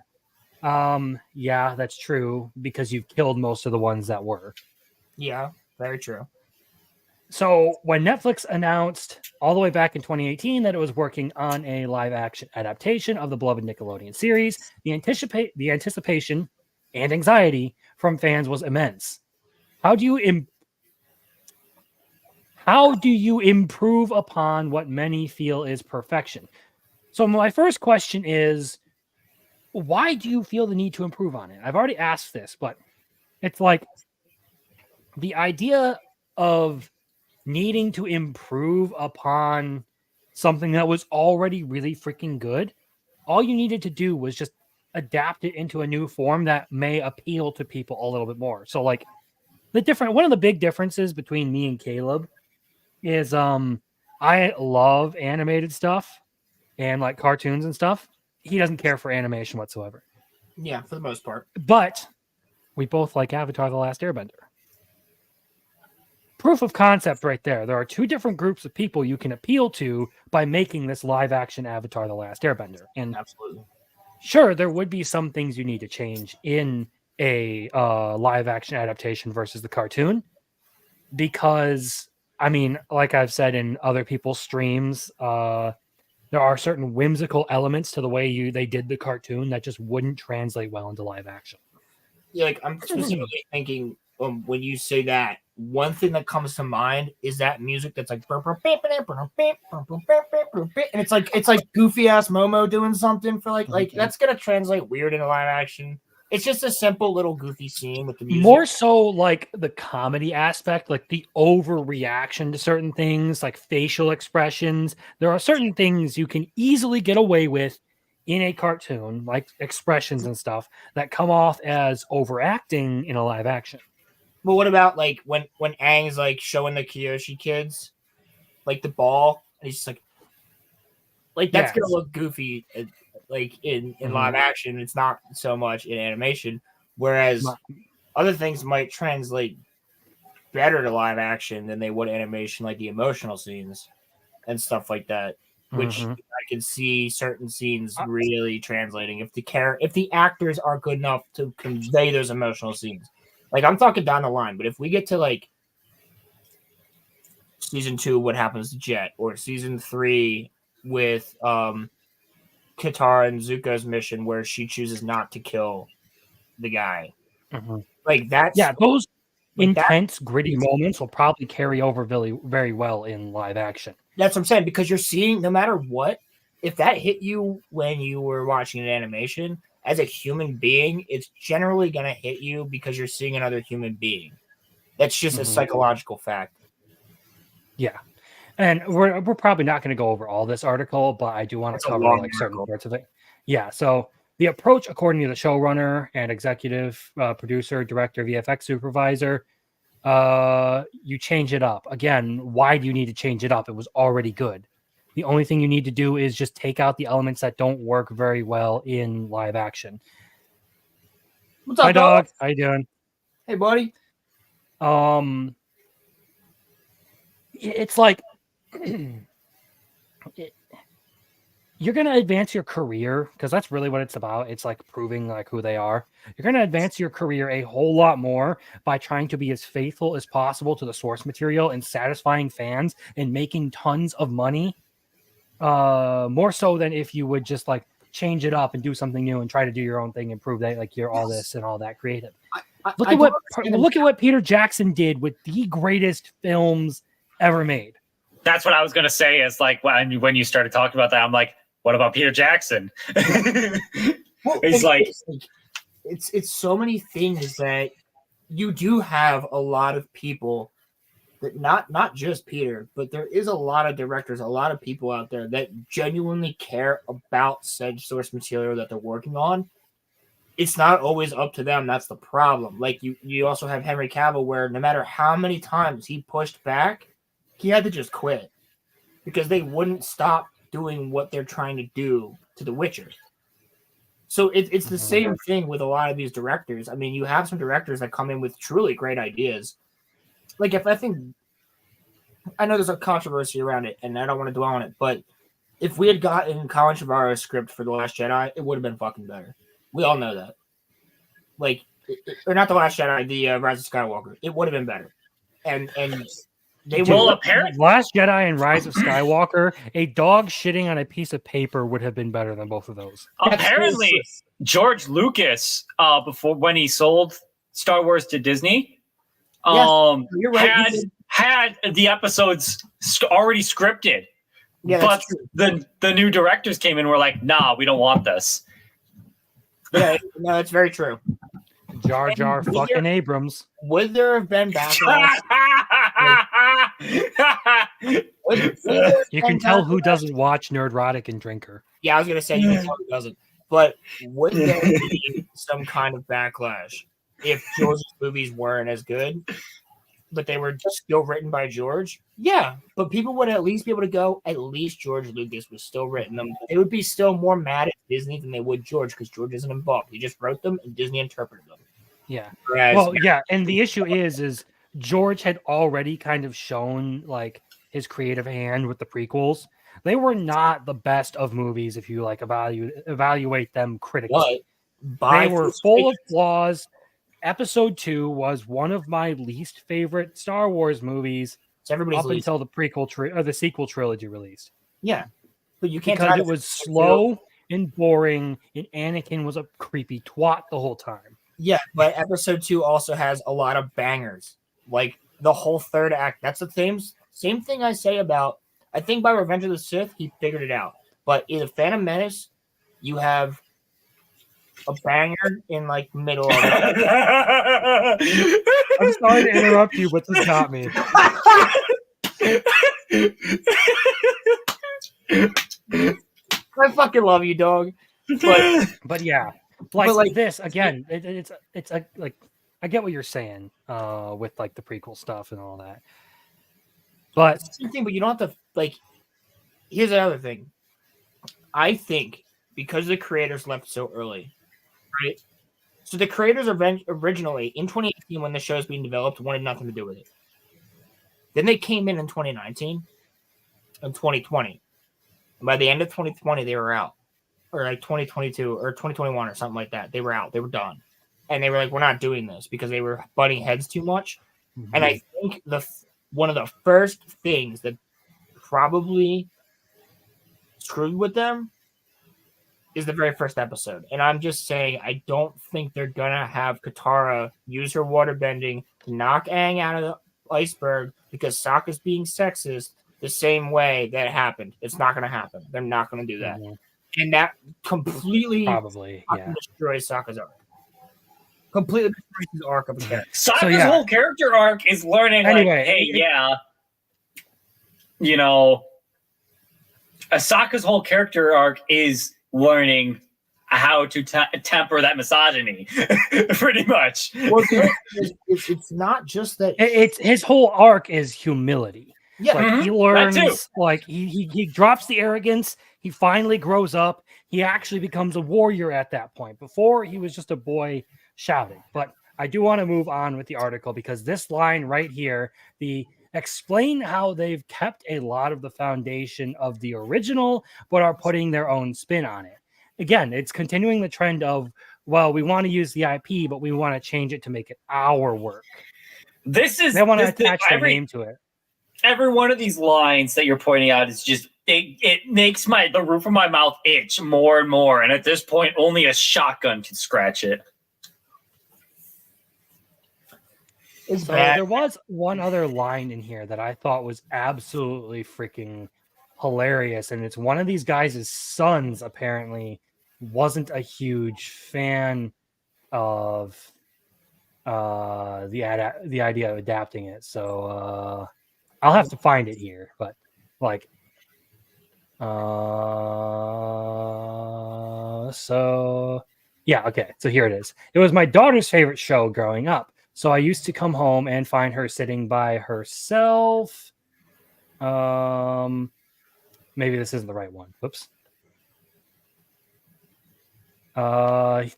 Yeah, that's true because you've killed most of the ones that were. Yeah, very true. So when Netflix announced all the way back in 2018 that it was working on a live-action adaptation of the beloved Nickelodeon series, the anticipation and anxiety from fans was immense. How do you improve upon what many feel is perfection? So my first question is, why do you feel the need to improve on it? I've already asked this, but it's like the idea of needing to improve upon something that was already really freaking good. All you needed to do was just adapt it into a new form that may appeal to people a little bit more. So like one of the big differences between me and Caleb is I love animated stuff and like cartoons and stuff. He doesn't care for animation whatsoever. Yeah, for the most part. But we both like Avatar: The Last Airbender. Proof of concept right there. There are two different groups of people you can appeal to by making this live action Avatar: The Last Airbender. And absolutely, sure, there would be some things you need to change in a live action adaptation versus the cartoon. Because, I mean, like I've said in other people's streams, there are certain whimsical elements to the way they did the cartoon that just wouldn't translate well into live action. Yeah, like I'm specifically thinking when you say that, one thing that comes to mind is that music that's like and it's like goofy ass Momo doing something for like that's gonna translate weird into live action. It's just a simple little goofy scene with the music. More so like the comedy aspect, like the overreaction to certain things, like facial expressions. There are certain things you can easily get away with in a cartoon, like expressions and stuff, that come off as overacting in a live action. But what about like when Aang's like showing the Kyoshi kids like the ball, and he's just like that's gonna look goofy. Like in live action, it's not so much in animation. Whereas other things might translate better to live action than they would animation, like the emotional scenes and stuff like that. Which I can see certain scenes really translating if the actors are good enough to convey those emotional scenes. Like I'm talking down the line, but if we get to like season 2, What Happens to Jet, or season 3 with Katara and Zuko's mission where she chooses not to kill the guy. Like that's those intense, gritty moments will probably carry over very, very well in live action. That's what I'm saying, because you're seeing, no matter what, if that hit you when you were watching an animation, as a human being, it's generally going to hit you because you're seeing another human being. That's just a psychological fact. Yeah. And we're probably not going to go over all this article, but I do want to cover like certain parts of it. Yeah. So the approach, according to the showrunner and executive producer, director, VFX supervisor, you change it up. Again, why do you need to change it up? It was already good. The only thing you need to do is just take out the elements that don't work very well in live action. What's up, Hi, dog? How you doing? Hey, buddy. It's like you're gonna advance your career because that's really what it's about. It's like proving like who they are. You're gonna advance your career a whole lot more by trying to be as faithful as possible to the source material and satisfying fans and making tons of money. More so than if you would just like change it up and do something new and try to do your own thing and prove that like you're all this and all that creative. Look at what Peter Jackson did with the greatest films ever made. That's what I was gonna say. Is like when you started talking about that, I'm like, what about Peter Jackson? It's like it's so many things that you do have a lot of people that not just Peter, but there is a lot of directors, a lot of people out there that genuinely care about said source material that they're working on. It's not always up to them. That's the problem. Like you also have Henry Cavill, where no matter how many times he pushed back, he had to just quit because they wouldn't stop doing what they're trying to do to The Witcher. So it's the same thing with a lot of these directors. I mean, you have some directors that come in with truly great ideas. Like I know there's a controversy around it, and I don't want to dwell on it, but if we had gotten Colin Trevorrow's script for The Last Jedi, it would have been fucking better. We all know that. Like, or not The Last Jedi, the Rise of Skywalker. It would have been better. And they will apparently Last Jedi and Rise of Skywalker, a dog shitting on a piece of paper would have been better than both of those. Apparently, George Lucas, before when he sold Star Wars to Disney, you're right. had the episodes already scripted. Yeah, but the new directors came in and were like, nah, we don't want this. Yeah, no, it's very true. Jar Jar fucking Abrams. Would there have been backlash? You can tell who doesn't watch Nerdrotic and Drinker. Yeah, I was gonna say you can tell who doesn't. But would there be some kind of backlash if George's movies weren't as good, but they were still written by George? Yeah, but people would at least be able to go, at least George Lucas was still written them. They would be still more mad at Disney than they would George because George isn't involved. He just wrote them and Disney interpreted them. Yeah. Whereas, and the issue is George had already kind of shown like his creative hand with the prequels. They were not the best of movies if you like evaluate them critically. They were full of flaws. Episode 2 was one of my least favorite Star Wars movies until the prequel or the sequel trilogy released. Yeah, but you can't because it was slow and boring, and Anakin was a creepy twat the whole time. Yeah, but episode 2 also has a lot of bangers. Like the whole third act. That's the same thing I say about. I think by Revenge of the Sith he figured it out. But in the Phantom Menace, you have a banger in like middle of it. I'm sorry to interrupt you, but this got me. I fucking love you, dog. But yeah, like this again. It's like I get what you're saying with like the prequel stuff and all that. But same thing, but you don't have to like. Here's another thing. I think because the creators left so early, right? So the creators originally in 2018, when the show's being developed, wanted nothing to do with it. Then they came in 2019 and 2020. And by the end of 2020, they were out, or like 2022 or 2021 or something like that. They were out. They were done, and they were like, "We're not doing this," because they were butting heads too much. Mm-hmm. And I think one of the first things that probably screwed with them is the very first episode. And I'm just saying, I don't think they're gonna have Katara use her waterbending to knock Aang out of the iceberg because Sokka's being sexist the same way that it happened. It's not gonna happen. They're not gonna do that. Mm-hmm. And that completely destroys Sokka's arc. Completely destroys his arc of a character. Sokka's whole character arc is learning, Ahsoka's whole character arc is learning how to temper that misogyny, pretty much. Well, it's not just that. It's his whole arc is humility. Yeah, like, he learns. Like he drops the arrogance. He finally grows up. He actually becomes a warrior at that point. Before he was just a boy shouting. But I do want to move on with the article because this line right here, the explain how they've kept a lot of the foundation of the original, but are putting their own spin on it. Again, it's continuing the trend of, well, we want to use the IP, but we want to change it to make it our work. They want to attach their name to it. Every one of these lines that you're pointing out is just it makes the roof of my mouth itch more and more. And at this point, only a shotgun can scratch it. So there was one other line in here that I thought was absolutely freaking hilarious, and it's one of these guys' sons apparently wasn't a huge fan of the idea of adapting it. So I'll have to find it here, but like so yeah, okay. So here it is. It was my daughter's favorite show growing up. So I used to come home and find her sitting by herself. Maybe this isn't the right one. Whoops.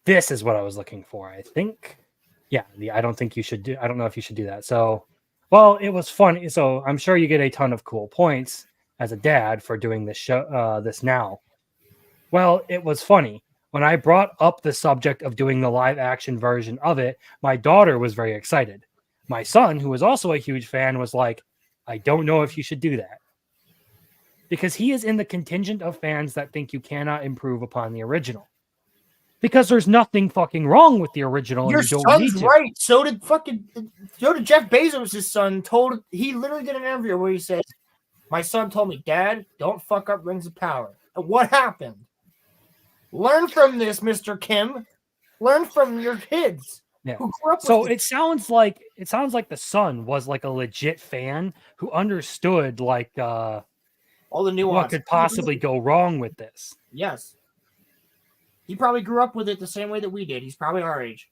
This is what I was looking for, I think. Yeah, I don't think you should do. I don't know if you should do that. So, well, it was fun. So I'm sure you get a ton of cool points as a dad for doing this show. This now. Well, it was funny. When I brought up the subject of doing the live action version of it, my daughter was very excited. My son, who was also a huge fan, was like, I don't know if you should do that. Because he is in the contingent of fans that think you cannot improve upon the original. Because there's nothing fucking wrong with the original. Your and you don't need son's to. right. So did Jeff Bezos' son. He literally did an interview where he says, my son told me, Dad, don't fuck up Rings of Power. And what happened? Learn from this, Mr. Kim. Learn from your kids. Yeah. So it sounds like the son was like a legit fan who understood like all the nuance. What could possibly go wrong with this? Yes. He probably grew up with it the same way that we did. He's probably our age.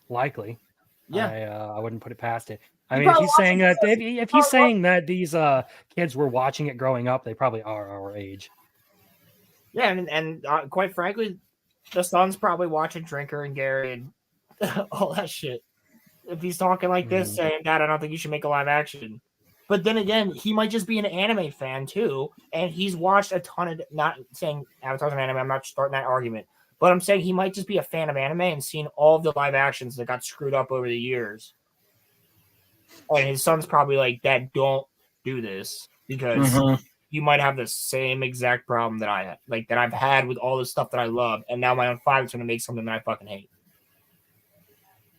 Likely. Yeah. I wouldn't put it past it. I mean, if he's saying that these kids were watching it growing up, they probably are our age. Yeah, and quite frankly, the son's probably watching Drinker and Gary and all that shit. If he's talking like this, saying, Dad, I don't think you should make a live action. But then again, he might just be an anime fan too, and he's watched a ton of, not saying Avatar's an anime, I'm not starting that argument, but I'm saying he might just be a fan of anime and seen all of the live actions that got screwed up over the years. And his son's probably like, Dad, don't do this, because you might have the same exact problem that I had, like that I've had with all the stuff that I love, and now my own father's gonna make something that I fucking hate.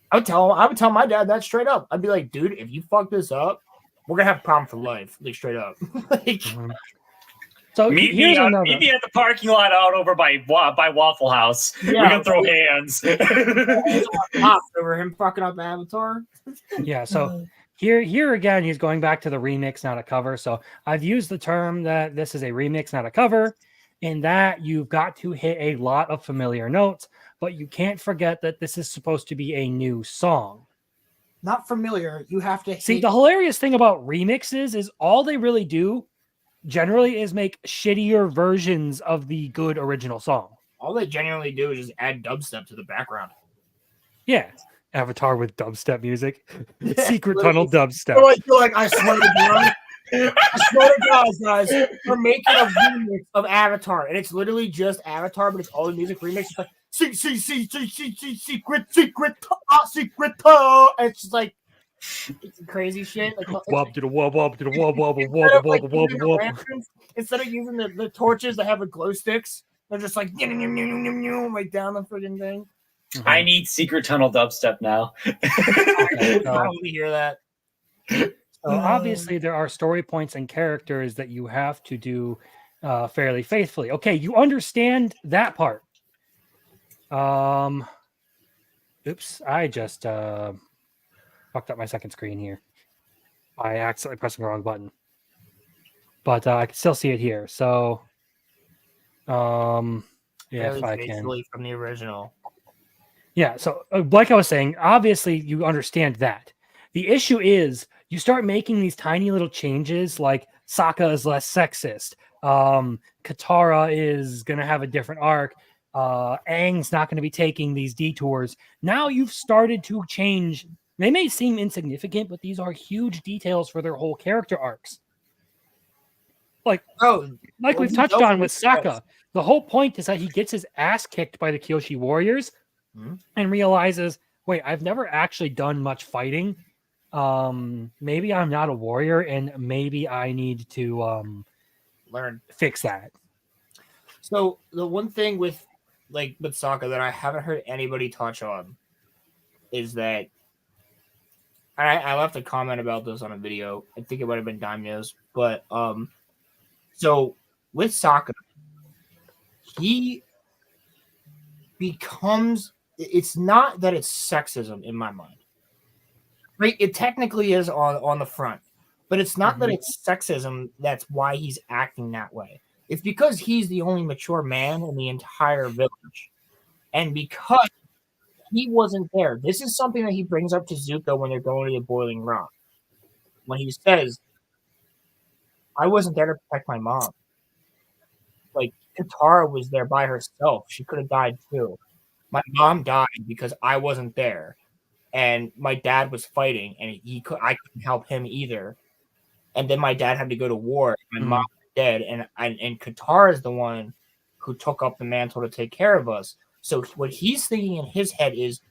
I would tell my dad that straight up. I'd be like, dude, if you fuck this up, we're gonna have a problem for life, like straight up. So meet me at the parking lot out over by Waffle House. Yeah, we're gonna throw hands. Over him fucking up Avatar. Yeah, so here again, he's going back to the remix, not a cover. So I've used the term that this is a remix, not a cover, in that you've got to hit a lot of familiar notes, but you can't forget that this is supposed to be a new song. Not familiar. You have to see. The hilarious thing about remixes is all they really do generally is make shittier versions of the good original song. All they genuinely do is just add dubstep to the background. Yeah. Avatar with dubstep music. Secret tunnel dubstep. You're like, I swear to God. I swear to God, guys, we're making a remix of Avatar, and it's literally just Avatar, but it's all the music remix. It's like secret, and it's just like it's crazy shit. Like instead of using the torches that have the glow sticks, they're just like right down the friggin' thing. I need secret tunnel dubstep now. I want to hear that. So obviously, there are story points and characters that you have to do fairly faithfully. Okay, you understand that part. Oops, I just fucked up my second screen here. I accidentally pressed the wrong button. But I can still see it here. So, yeah, if I can. From the original. Yeah, so like I was saying, obviously you understand that. The issue is you start making these tiny little changes, like Sokka is less sexist. Katara is going to have a different arc. Aang's not going to be taking these detours. Now you've started to change. They may seem insignificant, but these are huge details for their whole character arcs. Like we've touched on with Sokka, the whole point is that he gets his ass kicked by the Kyoshi warriors and realizes, wait, I've never actually done much fighting. Maybe I'm not a warrior, and maybe I need to fix that. So the one thing with Sokka that I haven't heard anybody touch on is that I left a comment about this on a video. I think it might have been Daimyo's, but so with Sokka, he becomes. It's not that it's sexism in my mind, right? It technically is on the front, but it's not that it's sexism. That's why he's acting that way. It's because he's the only mature man in the entire village, and because he wasn't there. This is something that he brings up to Zuko when they're going to the Boiling Rock. When he says, I wasn't there to protect my mom. Like, Katara was there by herself. She could have died too. My mom died because I wasn't there. And my dad was fighting, and I couldn't help him either. And then my dad had to go to war. And my mom was dead. And Katara is the one who took up the mantle to take care of us. So what he's thinking in his head is,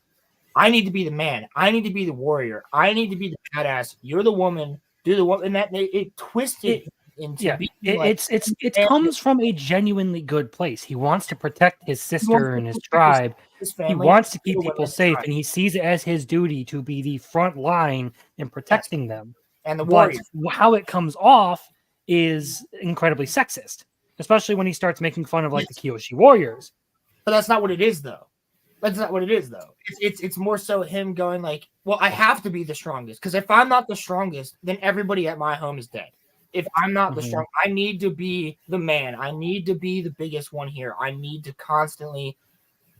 I need to be the man. I need to be the warrior. I need to be the badass. You're the woman. Do the woman. And that it twisted into being it comes from a genuinely good place. He wants to protect his sister and his tribe. He wants to keep people safe, and he sees it as his duty to be the front line in protecting them. And the warrior. But how it comes off is incredibly sexist, especially when he starts making fun of the Kyoshi warriors. But that's not what it is, though. That's not what it is, though. It's more so him going well, I have to be the strongest, because if I'm not the strongest, then everybody at my home is dead. If I'm not the strong, I need to be the man. I need to be the biggest one here. I need to constantly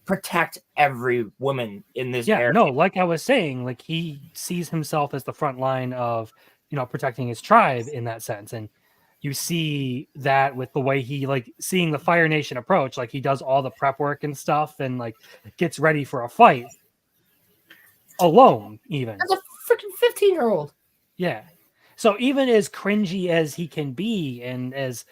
protect every woman in this area. No, like I was saying, he sees himself as the front line of, protecting his tribe in that sense. And you see that with the way he seeing the Fire Nation approach, he does all the prep work and stuff and gets ready for a fight alone, even. That's a freaking 15-year-old. Yeah. So even as cringy as he can be and as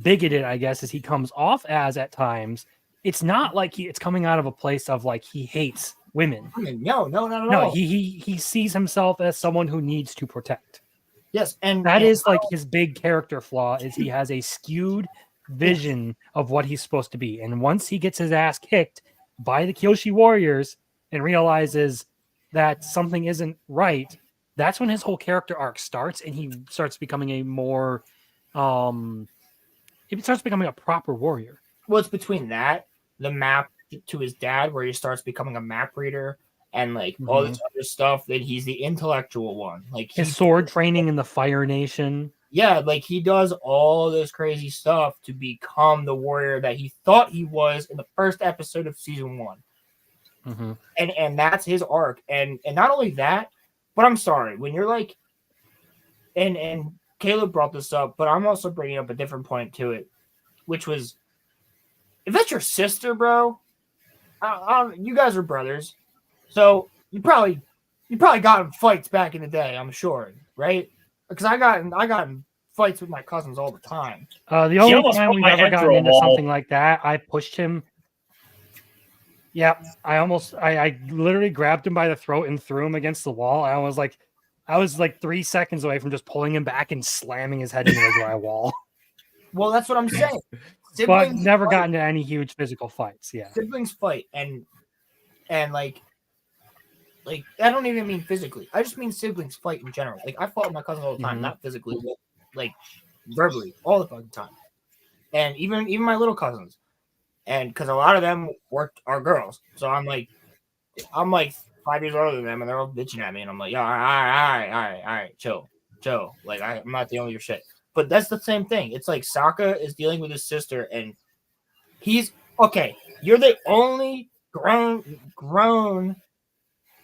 bigoted, I guess, as he comes off as at times, it's not it's coming out of a place of he hates women. No, not at all. He sees himself as someone who needs to protect. Yes, and that is his big character flaw is he has a skewed vision of what he's supposed to be. And once he gets his ass kicked by the Kyoshi warriors and realizes that something isn't right, that's when his whole character arc starts, and he starts becoming a more he starts becoming a proper warrior. Well, it's between that, the map to his dad, where he starts becoming a map reader, and all this other stuff, that he's the intellectual one. His sword training in the Fire Nation. Yeah, he does all this crazy stuff to become the warrior that he thought he was in the first episode of season 1. And that's his arc. And not only that, but I'm sorry, when you're and Caleb brought this up, but I'm also bringing up a different point to it, which was, if that's your sister, bro, you guys are brothers, so you probably got in fights back in the day, I'm sure, right? Because I got in fights with my cousins all the time. The only time we've ever gotten into something like that, I pushed him. Yeah, I literally grabbed him by the throat and threw him against the wall. I was 3 seconds away from just pulling him back and slamming his head into the drywall. Well, that's what I'm saying. But never got into any huge physical fights. Yeah, siblings fight, and I don't even mean physically. I just mean siblings fight in general. I fought with my cousins all the time, not physically, but verbally all the fucking time. And even my little cousins, and because a lot of them are girls, so I'm 5 years older than them, and they're all bitching at me, and I'm like, yeah, all right, chill. I'm not dealing with your shit. But that's the same thing. It's Sokka is dealing with his sister, and he's okay. You're the only grown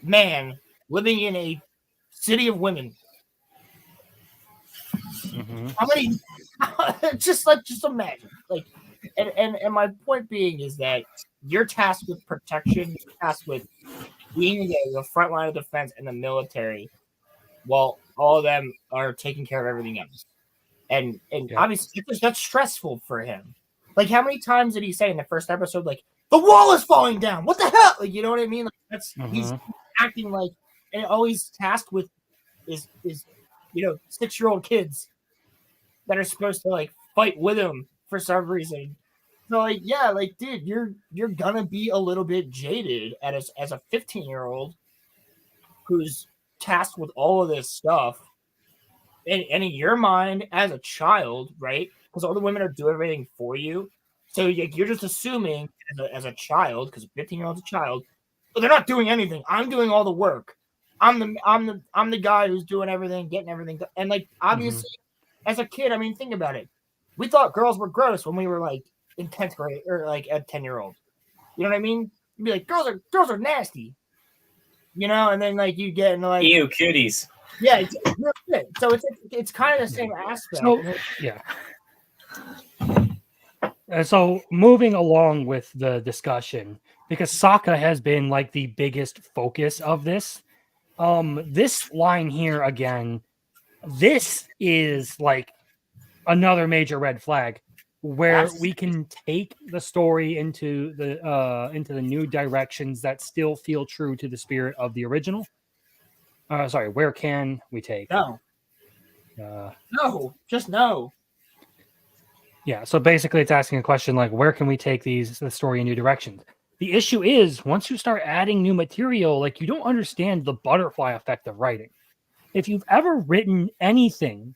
man living in a city of women. How many? just imagine. And my point being is that you're tasked with protection, you're tasked with being the front line of defense in the military, while all of them are taking care of everything else. And obviously that's stressful for him. Like, how many times did he say in the first episode, like, the wall is falling down? What the hell? Like, you know what I mean? Like, that's he's acting like, and all he's tasked with is 6-year-old kids that are supposed to like fight with him for some reason. So like, yeah, like, dude, you're gonna be a little bit jaded as a 15-year-old who's tasked with all of this stuff. And in your mind as a child, right? Because all the women are doing everything for you. So you're just assuming as a child, because a 15-year-old's a child, but they're not doing anything. I'm doing all the work. I'm the guy who's doing everything, getting everything done. And like, obviously, as a kid, I mean, think about it. We thought girls were gross when we were like in 10th grade or like a 10-year-old. You know what I mean? You'd be like, girls are nasty. And then like you get into like, ew, cuties. Yeah, so it's kind of the same aspect. So, yeah. So moving along with the discussion, because Sokka has been like the biggest focus of this. This line here again, this is like another major red flag where we can take the story into the new directions that still feel true to the spirit of the original. Where can we take? No. No, just no. Yeah, so basically it's asking a question like, where can we take the story in new directions? The issue is, once you start adding new material, like, you don't understand the butterfly effect of writing. If you've ever written anything,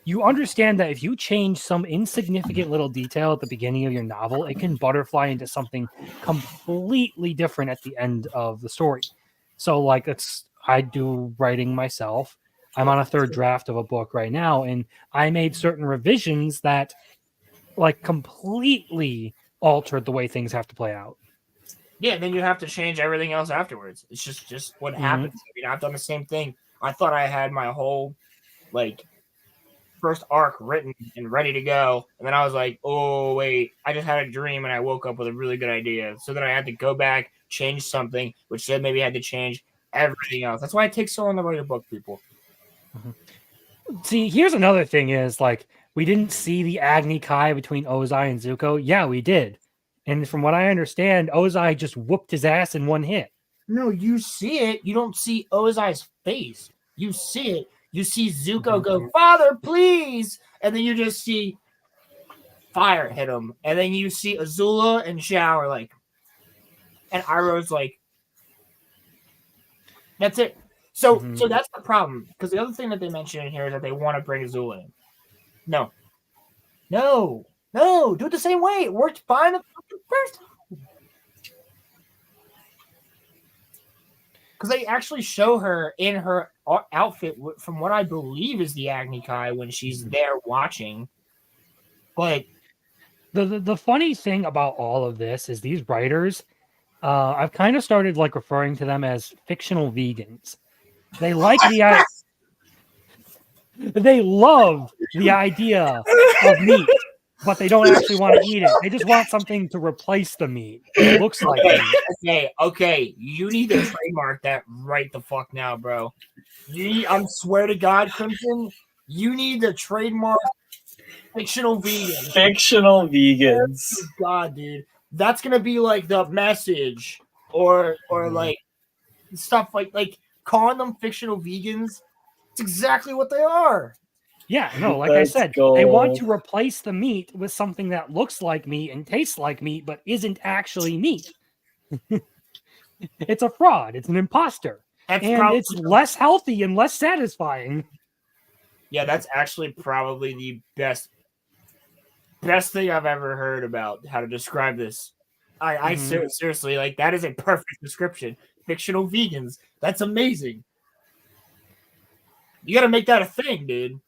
you understand that if you change some insignificant little detail at the beginning of your novel, it can butterfly into something completely different at the end of the story. So, like, I do writing myself. I'm on a third draft of a book right now, and I made certain revisions that like completely altered the way things have to play out. Yeah, then you have to change everything else afterwards. It's just what happens. I mean, I've done the same thing. I thought I had my whole like first arc written and ready to go, and then I was like, oh wait, I just had a dream and I woke up with a really good idea. So then I had to go back, change something, which said maybe I had to change everything else. That's why it takes so long to write a book, people. See, here's another thing is like, we didn't see the Agni Kai between Ozai and Zuko. Yeah, we did. And from what I understand, Ozai just whooped his ass in one hit. No, you see it. You don't see Ozai's face. You see it. You see Zuko go, "Father, please!" And then you just see fire hit him. And then you see Azula and Zhao are like, and Iroh's like, that's it. So that's the problem. Because the other thing that they mention in here is that they want to bring Azula in. No. Do it the same way. It worked fine the first time. Because they actually show her in her outfit from what I believe is the Agni Kai when she's there watching. But the funny thing about all of this is these writers, I've kind of started like referring to them as fictional vegans. They like the they love the idea of meat, but they don't actually want to eat it. They just want something to replace the meat. It looks like meat. Okay. You need to trademark that right the fuck now, bro. I swear to God, Crimson, you need to trademark fictional vegans. Fictional vegans. Oh, God, dude. That's gonna be like the message, or like stuff like calling them fictional vegans. It's exactly what they are. Yeah, no, like I said, they want to replace the meat with something that looks like meat and tastes like meat, but isn't actually meat. It's a fraud. It's an imposter. It's less healthy and less satisfying. Yeah, that's actually probably the best thing I've ever heard about how to describe this. I seriously, like, that is a perfect description. Fictional vegans. That's amazing. You got to make that a thing, dude.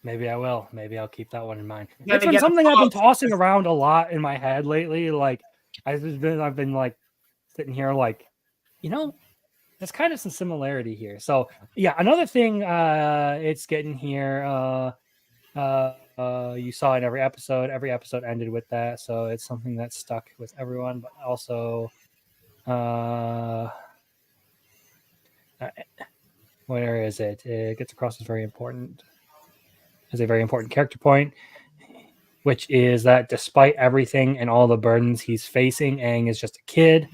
Maybe I will. Maybe I'll keep that one in mind. It's been something I've been tossing around a lot in my head lately. Like, I've been like sitting here like, there's kind of some similarity here. So yeah, another thing it's getting here. you saw in every episode. Every episode ended with that, so it's something that stuck with everyone. But also, where is it? It gets across as very important. As a very important character point, which is that despite everything and all the burdens he's facing, Aang is just a kid.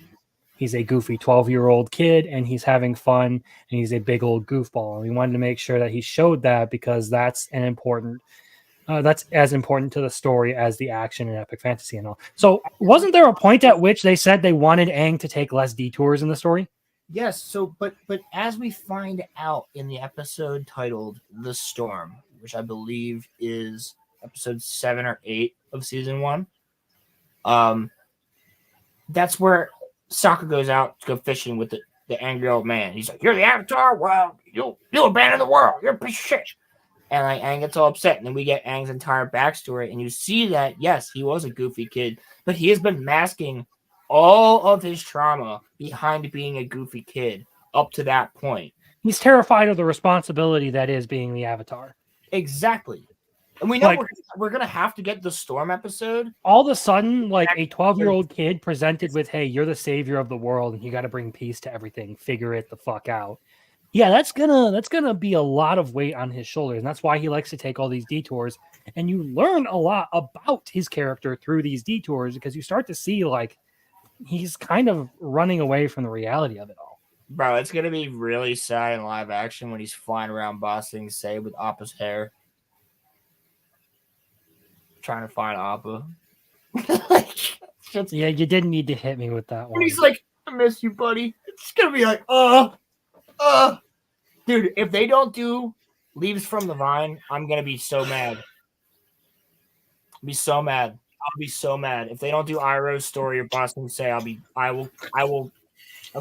He's a goofy 12-year-old kid, and he's having fun, and he's a big old goofball. And we wanted to make sure that he showed that because that's an important. That's as important to the story as the action and epic fantasy and all. So, wasn't there a point at which they said they wanted Aang to take less detours in the story? Yes. So, but as we find out in the episode titled "The Storm," which I believe is episode 7 or 8 of season 1, that's where Sokka goes out to go fishing with the angry old man. He's like, "You're the Avatar? Well, you'll abandon the world. You're a piece of shit." And like Aang gets all upset, and then we get Aang's entire backstory, and you see that yes, he was a goofy kid, but he has been masking all of his trauma behind being a goofy kid up to that point. He's terrified of the responsibility that is being the Avatar. Exactly. And we know like, we're going to have to get the Storm episode. All of a sudden, like a 12-year-old kid presented with, hey, you're the savior of the world, and you got to bring peace to everything. Figure it the fuck out. Yeah, that's gonna be a lot of weight on his shoulders, and that's why he likes to take all these detours. And you learn a lot about his character through these detours because you start to see like he's kind of running away from the reality of it all. Bro, it's gonna be really sad in live action when he's flying around Ba Sing Se with Appa's hair, trying to find Appa. Yeah, you didn't need to hit me with that one. And he's like, "I miss you, buddy." It's gonna be like, dude, if they don't do Leaves from the Vine, I'm gonna be so mad. I'll be so mad. If they don't do Iroh's story or Ba Sing Se, I'll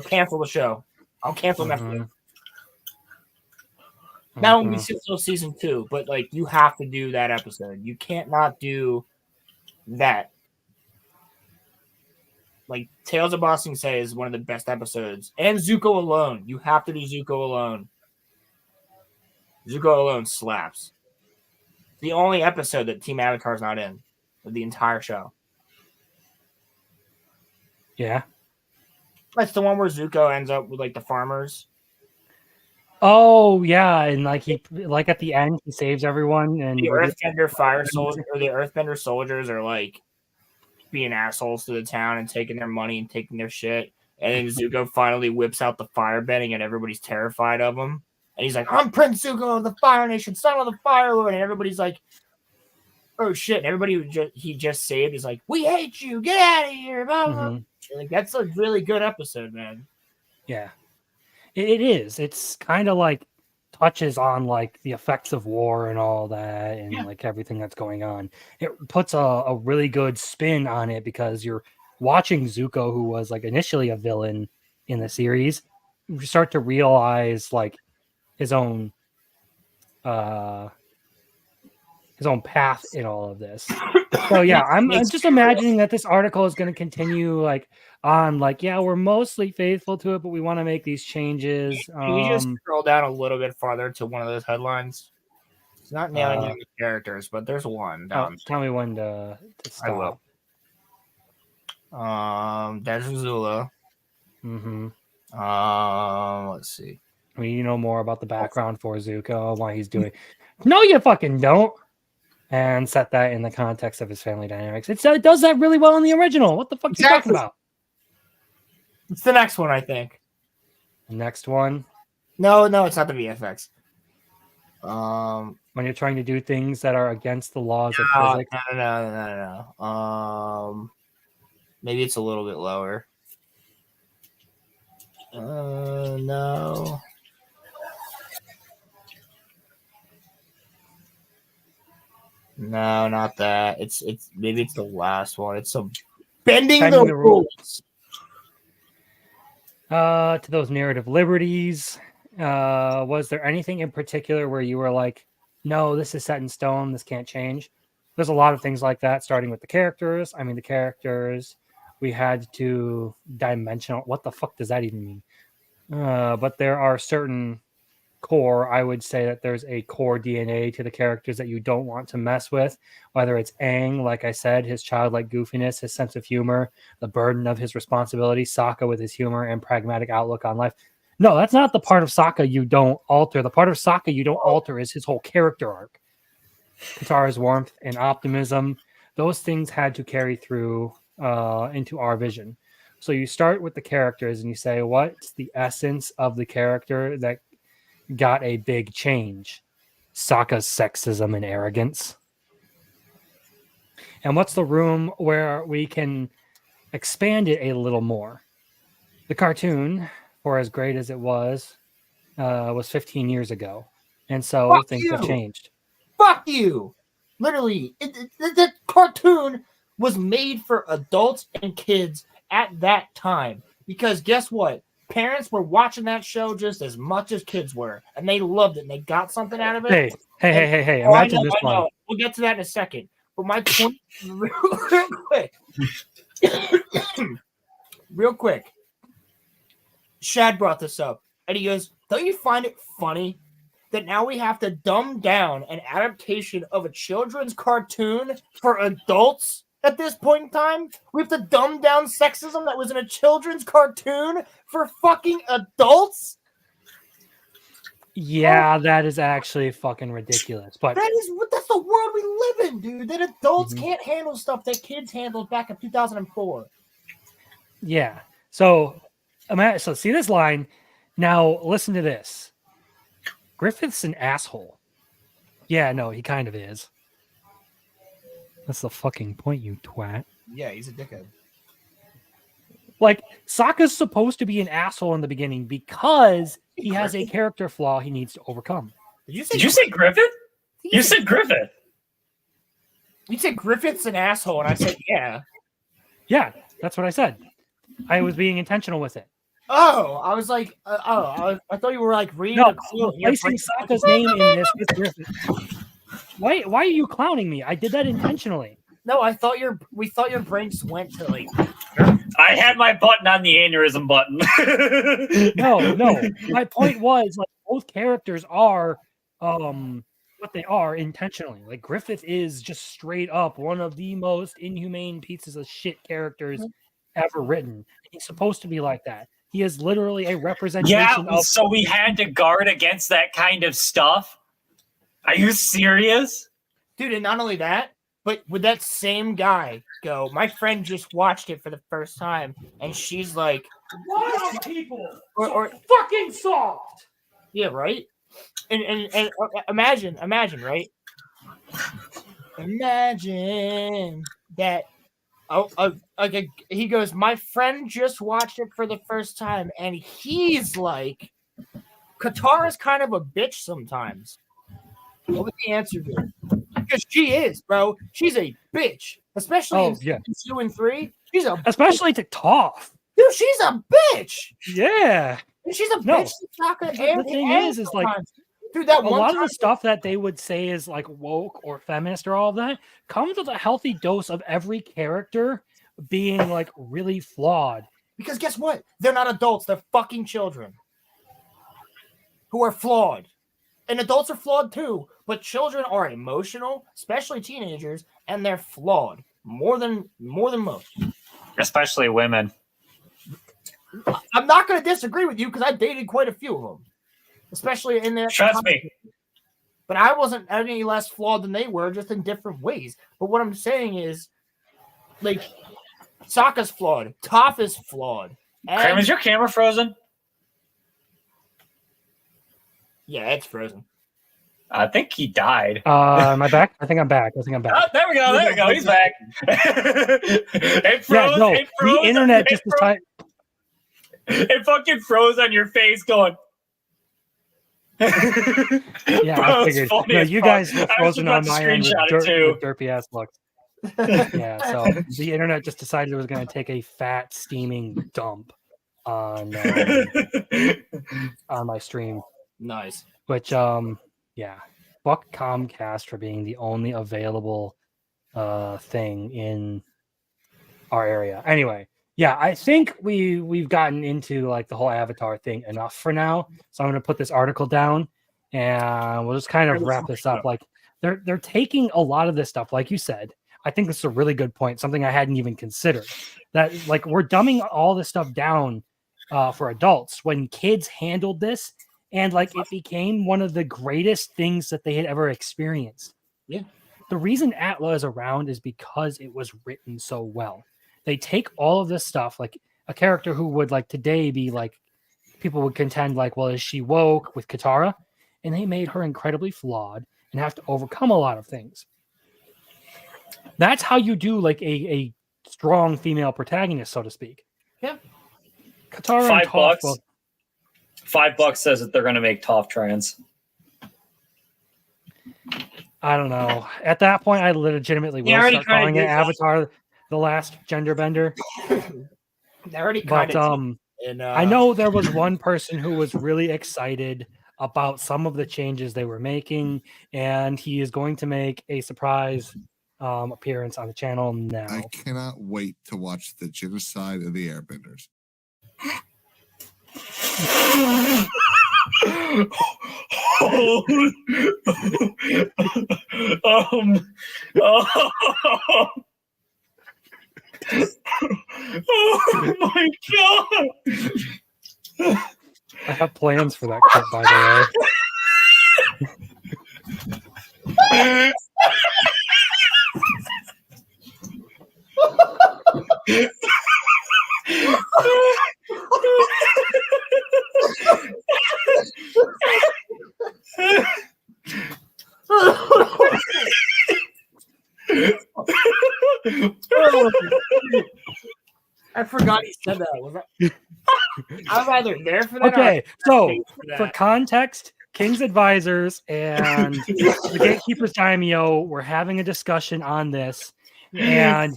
cancel the show. I'll cancel Netflix. That won't be until season 2, but like you have to do that episode. You can't not do that. Like Tales of Ba Sing Se is one of the best episodes, and Zuko alone. You have to do Zuko alone. Zuko alone slaps. It's the only episode that Team Avatar's not in of the entire show. Yeah. That's the one where Zuko ends up with like the farmers. Oh yeah, and like he like at the end he saves everyone, and the Earthbender fire soldiers or the Earthbender soldiers are like being assholes to the town and taking their money and taking their shit. And then Zuko finally whips out the firebending, and everybody's terrified of him. And he's like, "I'm Prince Zuko of the Fire Nation, son of the Fire Lord." And everybody's like, "Oh shit!" And everybody he just saved is like, "We hate you, get out of here!" Blah, blah. Mm-hmm. Like that's a really good episode, man. Yeah, it is. It's kind of like touches on like the effects of war and all that, and like everything that's going on. It puts a really good spin on it because you're watching Zuko, who was like initially a villain in the series. You start to realize like his own path in all of this. So yeah, I'm just imagining that this article is going to continue like on like, yeah, we're mostly faithful to it, but we want to make these changes. Can you just scroll down a little bit farther to one of those headlines? It's not nailing down the characters, but there's one down. Tell me when to stop. I will. There's Azula. Let's see. I mean, you know more about the background for Zuko, why he's doing. No, you fucking don't. And set that in the context of his family dynamics. It does that really well in the original. What the fuck are you talking about? It's the next one, I think. The next one? No, it's not the VFX. When you're trying to do things that are against the laws of physics. No. Maybe it's a little bit lower. No. No, not that. It's maybe it's the last one. It's some bending the rules. To those narrative liberties, was there anything in particular where you were like, no, this is set in stone, this can't change? There's a lot of things like that, starting with the characters. I mean, the characters, we had to dimensional. What the fuck does that even mean? But there are certain core, I would say that there's a core DNA to the characters that you don't want to mess with, whether it's Aang, like I said, his childlike goofiness, his sense of humor, the burden of his responsibility, Sokka with his humor and pragmatic outlook on life. No, that's not the part of Sokka you don't alter. The part of Sokka you don't alter is his whole character arc. Katara's warmth and optimism, those things had to carry through into our vision. So you start with the characters and you say, what's the essence of the character that got a big change? Sokka's sexism and arrogance. And what's the room where we can expand it a little more? The cartoon, for as great as it was 15 years ago. And so things have changed. Fuck you! Literally, the cartoon was made for adults and kids at that time. Because guess what? Parents were watching that show just as much as kids were. And they loved it. And they got something out of it. Hey. Imagine this one. We'll get to that in a second. But my point, real quick. Real quick. Shad brought this up. And he goes, don't you find it funny that now we have to dumb down an adaptation of a children's cartoon for adults at this point in time? We have to dumb down sexism that was in a children's cartoon for fucking adults? Yeah, that is actually fucking ridiculous. But that's the world we live in, dude. That adults can't handle stuff that kids handled back in 2004. Yeah. So see this line. Now listen to this. Griffith's an asshole. Yeah, no, he kind of is. That's the fucking point, you twat. Yeah, he's a dickhead. Like, Sokka's supposed to be an asshole in the beginning because he has a character flaw he needs to overcome. Did you say Griffith? You said Griffith. You said Griffith's an asshole, and I said, yeah. Yeah, that's what I said. I was being intentional with it. Oh, I was like, I thought you were like reading. No, placing Sokka's name in this is Griffith. Why are you clowning me? I did that intentionally. No, we thought your brain just went to like. I had my button on the aneurysm button. No. My point was like both characters are what they are intentionally. Like Griffith is just straight up one of the most inhumane pieces of shit characters ever written. He's supposed to be like that. He is literally a representation of. So we had to guard against that kind of stuff? Are you serious? Dude, and not only that, but would that same guy go, my friend just watched it for the first time, and she's like, why are people so fucking soft? Yeah, right? And imagine, right? Imagine that. He goes, my friend just watched it for the first time, and he's like, Katara's kind of a bitch sometimes. What would the answer be? Because she is, bro. She's a bitch. Especially in 2 and 3. Especially to Toph. Dude, she's a bitch. Yeah. And she's a bitch. The thing is like, dude, that a lot of the stuff that they would say is like woke or feminist or all of that comes with a healthy dose of every character being like really flawed. Because guess what? They're not adults. They're fucking children who are flawed. And adults are flawed too. But children are emotional, especially teenagers, and they're flawed more than most. Especially women. I'm not going to disagree with you because I dated quite a few of them. Especially in their. Trust me. But I wasn't any less flawed than they were, just in different ways. But what I'm saying is, like, Sokka's flawed. Toph is flawed. Kramer, is your camera frozen? Yeah, it's frozen. I think he died. Am I back? I think I'm back. Oh, there we go. He's back. It froze. Yeah, no, it froze. The internet just decided. It fucking froze on your face going. Yeah, I figured. No, you guys were frozen on my end with derpy ass looks. Yeah, so the internet just decided it was going to take a fat steaming dump on my stream. Nice. Which yeah, fuck Comcast for being the only available thing in our area. Anyway, Yeah, I think we've gotten into like the whole Avatar thing enough for now. So I'm going to put this article down, and we'll just kind of wrap this up. Like they're taking a lot of this stuff, like you said. I think this is a really good point. Something I hadn't even considered. That like we're dumbing all this stuff down for adults when kids handled this, and like it became one of the greatest things that they had ever experienced. Yeah. The reason Atla is around is because it was written so well. They take all of this stuff, like a character who would like today be like, people would contend like, well, is she woke with Katara? And they made her incredibly flawed and have to overcome a lot of things. That's how you do like a strong female protagonist, so to speak. Yeah. Katara and Toph both. $5 says that they're going to make Toph trans. I don't know. At that point, I legitimately will start calling it Avatar, the last gender bender. They already but I know there was one person who was really excited about some of the changes they were making, and he is going to make a surprise appearance on the channel now. I cannot wait to watch the genocide of the Airbenders. Oh my god! I have plans for that clip, by the way. I forgot he said that. Was I was either there for that. Okay, so for context, King's Advisors and the Gatekeeper's Daimyo were having a discussion on this, and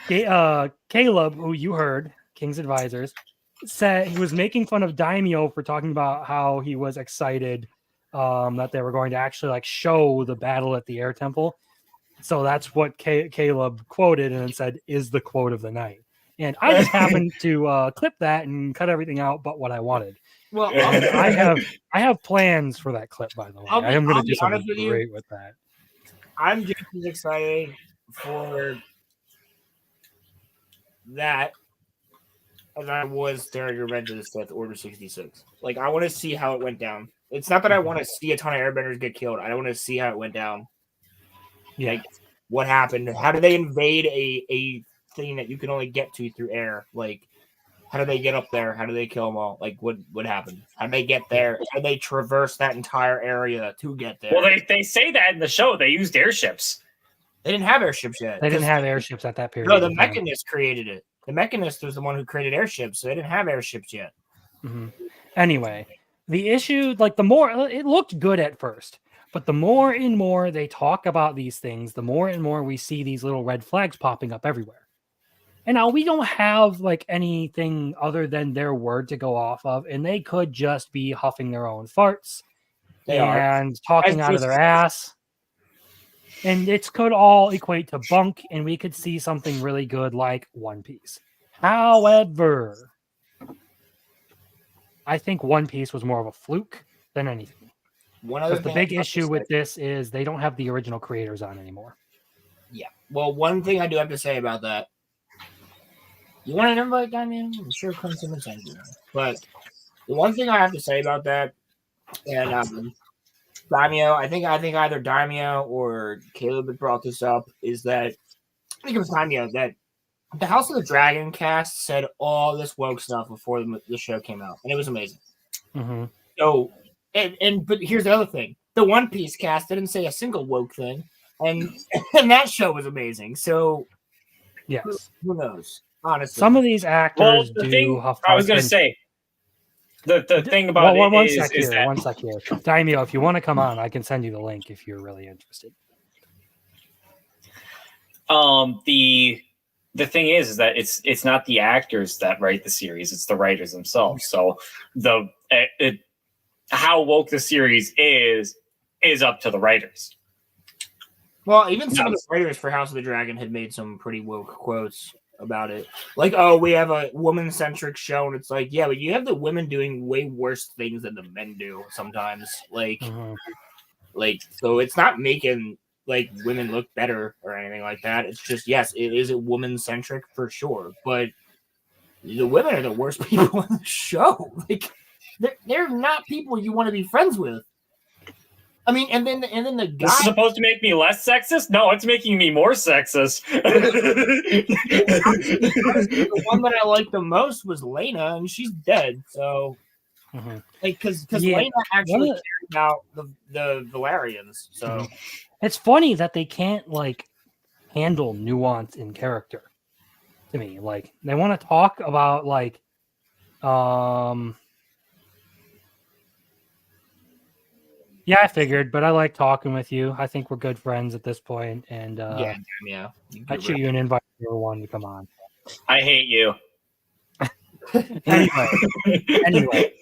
Caleb, who you heard, King's Advisors, said he was making fun of Daimyo for talking about how he was excited that they were going to actually like show the battle at the Air Temple. So that's what Caleb quoted and said is the quote of the night. And I just happened to clip that and cut everything out but what I wanted. Well, and I have plans for that clip, by the way. I am going to do something great with that. I'm just as excited for that as I was during Revenge of the Sith Order 66. Like, I want to see how it went down. It's not that I want to see a ton of airbenders get killed. I want to see how it went down. Yeah. Like, what happened? How did they invade a thing that you can only get to through air? Like, how do they get up there? How do they kill them all? Like, what happened? How do they get there? How do they traverse that entire area to get there? Well, they say that in the show. They used airships. They didn't have airships yet. They didn't have airships at that period. No, the Mechanist created it. The Mechanist was the one who created airships, so they didn't have airships yet. Mm-hmm. Anyway, the issue, like the more, it looked good at first, but the more and more they talk about these things, the more and more we see these little red flags popping up everywhere. And now we don't have like anything other than their word to go off of, and they could just be huffing their own farts and talking out of their ass. And it could all equate to bunk, and we could see something really good like One Piece. However, I think One Piece was more of a fluke than anything. Because the big issue with this is they don't have the original creators on anymore. Yeah. Well, one thing I do have to say about that. You want an invite, Damien? I'm sure Clemson will send you. But the one thing I have to say about that, and Daimyo, I think either Daimyo or Caleb had brought this up, is that I think it was Daimyo that the House of the Dragon cast said all this woke stuff before the show came out, and it was amazing. Mm-hmm. So, but here's the other thing: the One Piece cast didn't say a single woke thing, and that show was amazing. So, yes, who knows? Honestly, some of these actors I was going to say. The thing about one sec here. Daimyo, if you want to come on, I can send you the link if you're really interested. The thing is that it's not the actors that write the series; it's the writers themselves. So how woke the series is up to the writers. Well, even some of the writers for House of the Dragon had made some pretty woke quotes. about it. Like, oh, we have a woman-centric show, and it's like, yeah, but you have the women doing way worse things than the men do sometimes. Like, so it's not making like women look better or anything like that. It's just, yes, it is a woman-centric for sure, but the women are the worst people on the show. Like, they're not people you want to be friends with. I mean, and then the guy. This is supposed to make me less sexist? No, it's making me more sexist. The one that I liked the most was Lena, and she's dead. So, like, because Lena actually cared about the Valerians. So, it's funny that they can't like handle nuance in character. To me, like they want to talk about like, yeah, I figured, but I like talking with you. I think we're good friends at this point, and yeah. I'd shoot you an invite if you ever wanted to come on. I hate you. anyway,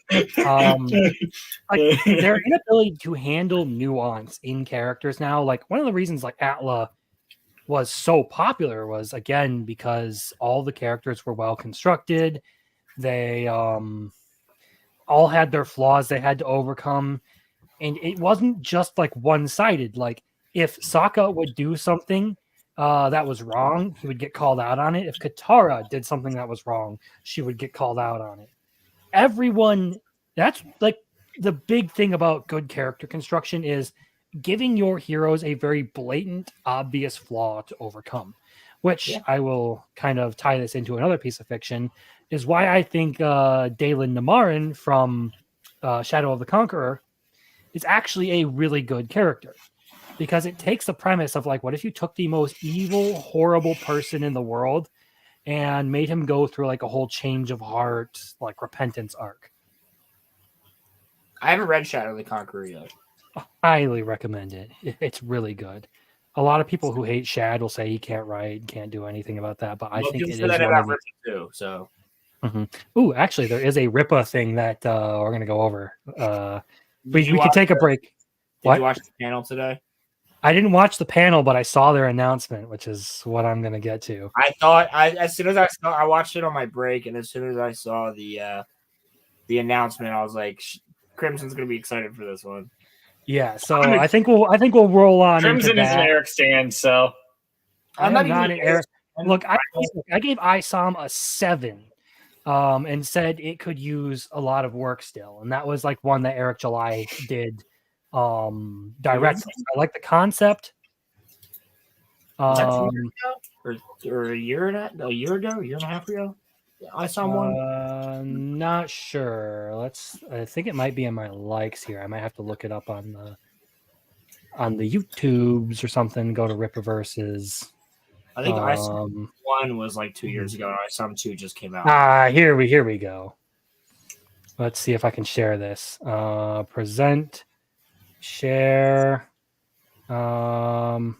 like their inability to handle nuance in characters now, like one of the reasons like Atla was so popular was again because all the characters were well constructed. They all had their flaws they had to overcome. And it wasn't just like one-sided. Like if Sokka would do something that was wrong, he would get called out on it. If Katara did something that was wrong, she would get called out on it. Everyone, that's like the big thing about good character construction is giving your heroes a very blatant, obvious flaw to overcome, which I will kind of tie this into another piece of fiction, is why I think Dalen Namarin from Shadow of the Conqueror is actually a really good character, because it takes the premise of like, what if you took the most evil, horrible person in the world and made him go through like a whole change of heart, like repentance arc. I haven't read Shadow of the Conqueror yet. Highly recommend it. It's really good. A lot of people who hate Shad will say he can't write, can't do anything about that, but I think it is one of the... too. So, Ooh, actually, there is a Rippa thing that we're going to go over. We could take a break. Did you watch the panel today? I didn't watch the panel, but I saw their announcement, which is what I'm going to get to. I thought as soon as I watched it on my break, and as soon as I saw the announcement, I was like, Crimson's going to be excited for this one. Yeah, so I think we'll roll on. Crimson is an Eric stand, so I'm not an Eric. Look, I gave ISOM a 7. And said it could use a lot of work still. And that was like one that Eric July did directly. I like the concept. Or a year ago, a year and a half ago? I saw one. Not sure. I think it might be in my likes here. I might have to look it up on the YouTubes or something. Go to Rippaverses. I think ISOM 1 was like 2 years ago, and ISOM 2 just came out. Here we go. Let's see if I can share this. Present, share. Will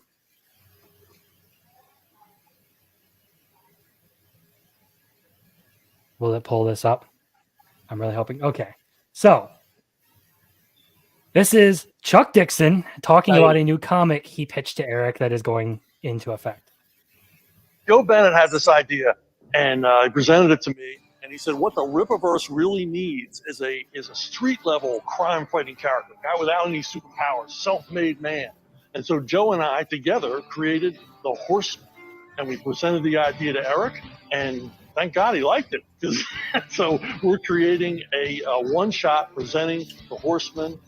it pull this up? I'm really hoping. Okay. So this is Chuck Dixon talking about a new comic he pitched to Eric that is going into effect. Joe Bennett had this idea, and he presented it to me, and he said, what the Rippaverse really needs is a street-level crime-fighting character, a guy without any superpowers, self-made man. And so Joe and I together created the Horseman, and we presented the idea to Eric, and thank God he liked it. So we're creating a one-shot presenting the Horseman,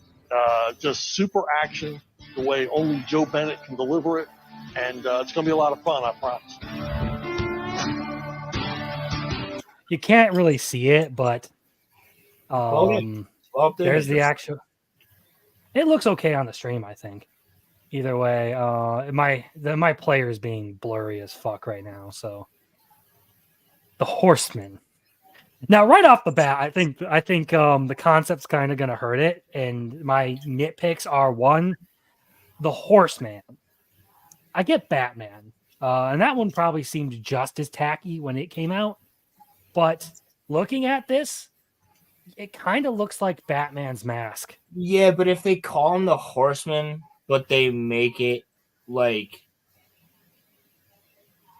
just super action, the way only Joe Bennett can deliver it. And it's going to be a lot of fun, I promise. You can't really see it, but there's the actual... It looks okay on the stream, I think. Either way, my player is being blurry as fuck right now, so... The Horseman. Now, right off the bat, I think the concept's kind of going to hurt it, and my nitpicks are, 1, the Horseman. I get Batman, and that one probably seemed just as tacky when it came out. But looking at this, it kind of looks like Batman's mask. Yeah, but if they call him the Horseman, but they make it like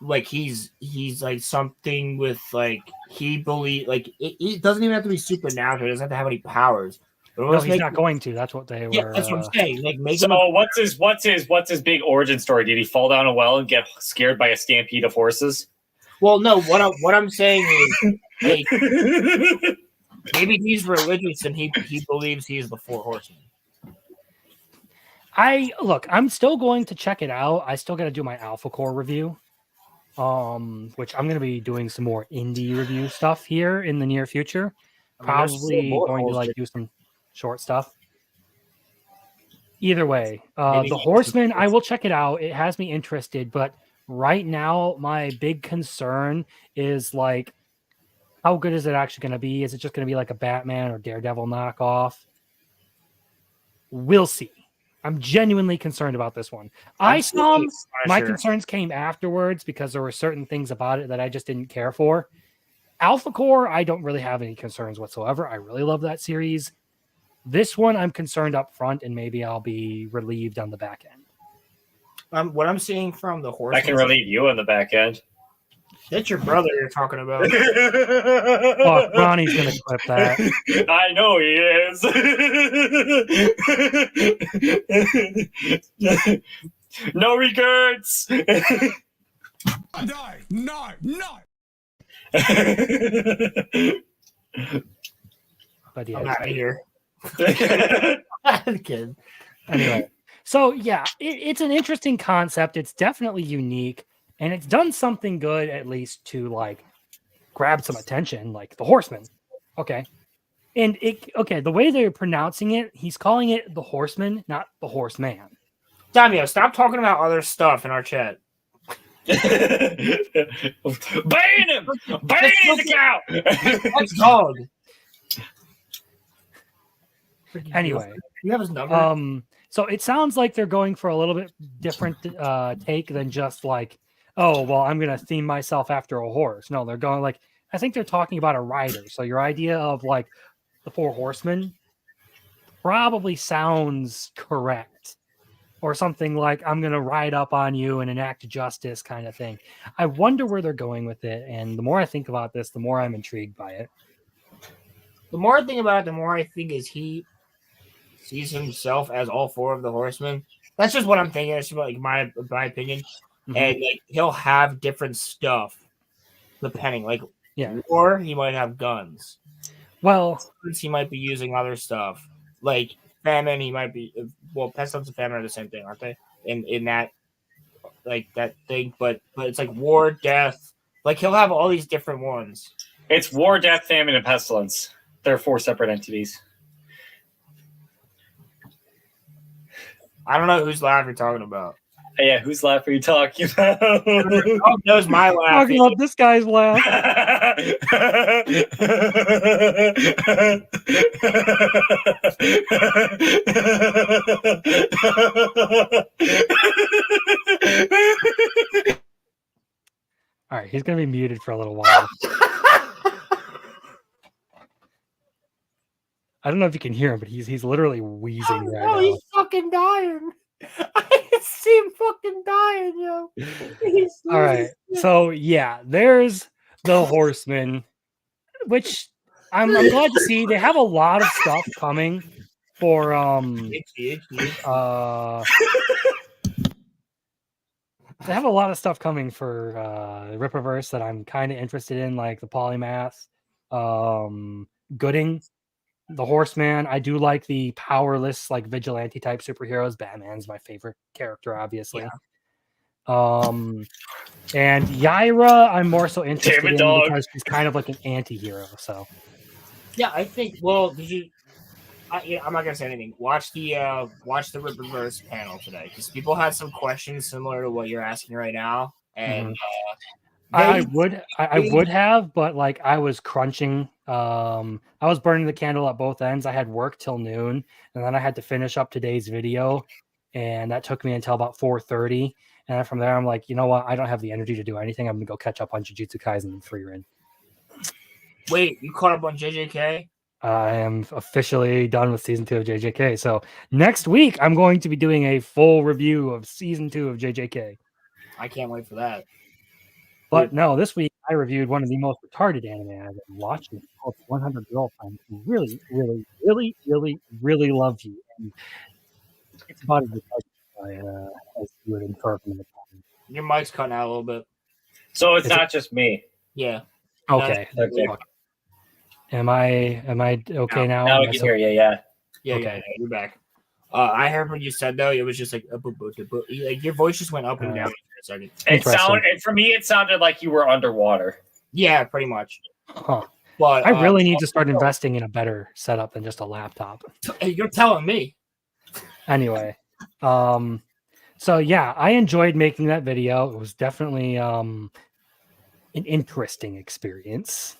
like he's like something with like he believe like it doesn't even have to be supernatural. It doesn't have to have any powers. But no, he's not going to. That's what they were. Yeah, that's what I'm saying. Like, make so him what's his big origin story? Did he fall down a well and get scared by a stampede of horses? Well, no. What I'm saying is, like, maybe he's religious and he believes he's the four horsemen. I'm still going to check it out. I still got to do my Alpha Core review, which I'm going to be doing some more indie review stuff here in the near future. Probably going to like do some short stuff. Either way, the Horseman, I will check it out. It has me interested, but right now my big concern is like, how good is it actually going to be? Is it just going to be like a Batman or Daredevil knockoff? We'll see. I'm genuinely concerned about this one. My concerns came afterwards because there were certain things about it that I just didn't care for. Alpha Core, I don't really have any concerns whatsoever. I really love that series. This one, I'm concerned up front, and maybe I'll be relieved on the back end. What I'm seeing from the Horseman, I can relieve you on the back end. That's your brother you're talking about. Oh, Ronnie's gonna clip that. I know he is. No regrets. No. But yeah, I'm out of here. Kid. Anyway, so yeah, it's an interesting concept. It's definitely unique, and it's done something good at least to like grab some attention, like the Horseman. Okay, and the way they're pronouncing it, he's calling it the Horseman, not the Horseman. Damio, stop talking about other stuff in our chat. Ban him! Ban the cow! What's dog? Anyway, you have his number. So it sounds like they're going for a little bit different take than just like, oh, well, I'm going to theme myself after a horse. No, they're going like, I think they're talking about a rider. So your idea of like the four horsemen probably sounds correct. Or something like, I'm going to ride up on you and enact justice kind of thing. I wonder where they're going with it. And the more I think about this, the more I'm intrigued by it. The more I think about it, the more I think is he sees himself as all four of the horsemen. That's just what I'm thinking. That's just like my opinion. Mm-hmm. And like he'll have different stuff depending. Like or he might have guns. Well, he might be using other stuff. Like famine, he might be pestilence and famine are the same thing, aren't they? In that like that thing, but it's like war, death. Like he'll have all these different ones. It's war, death, famine, and pestilence. They're four separate entities. I don't know whose laugh you're talking about. Yeah, whose laugh are you talking about? Oh, knows my laugh. Talking about this guy's laugh. All right, he's gonna be muted for a little while. I don't know if you can hear him, but he's literally wheezing right now. He's fucking dying. I can see him fucking dying, yo. All right. So yeah, there's the Horseman, which I'm glad to see. They have a lot of stuff coming for they have a lot of stuff coming for Rippaverse that I'm kind of interested in, like the Polymath, Gooding, the Horseman. I do like the powerless, like vigilante type superheroes. Batman's my favorite character, obviously. Yeah. And Yaira, I'm more so interested in because she's kind of like an anti-hero. So, yeah, I think. Well, did you? I'm not gonna say anything. Watch the Rippaverse panel today because people had some questions similar to what you're asking right now, and I would have, but like I was crunching. I was burning the candle at both ends. I had work till noon, and then I had to finish up today's video, and that took me until about 4:30. And then from there, I'm like, you know what? I don't have the energy to do anything. I'm gonna go catch up on Jujutsu Kaisen 3 Rin. Wait, you caught up on JJK? I am officially done with season 2 of JJK. So next week, I'm going to be doing a full review of season 2 of JJK. I can't wait for that. But no, this week I reviewed one of the most retarded anime I've ever watched. It's called 100 Girlfriends Who Really, Really, Really, Really, Really Love You. And it's about as retarded as you would infer from the title. Your mic's cutting out a little bit. So it's not just me. Yeah. Okay. Okay. Am I okay now? Now we can hear you. Yeah. Yeah, Okay. yeah, you're back. I heard what you said though. It was just like your voice just went up and down for a second. And for me, it sounded like you were underwater. Yeah, pretty much. Huh. But I really need to start investing in a better setup than just a laptop. You're telling me. Anyway, so yeah, I enjoyed making that video. It was definitely an interesting experience.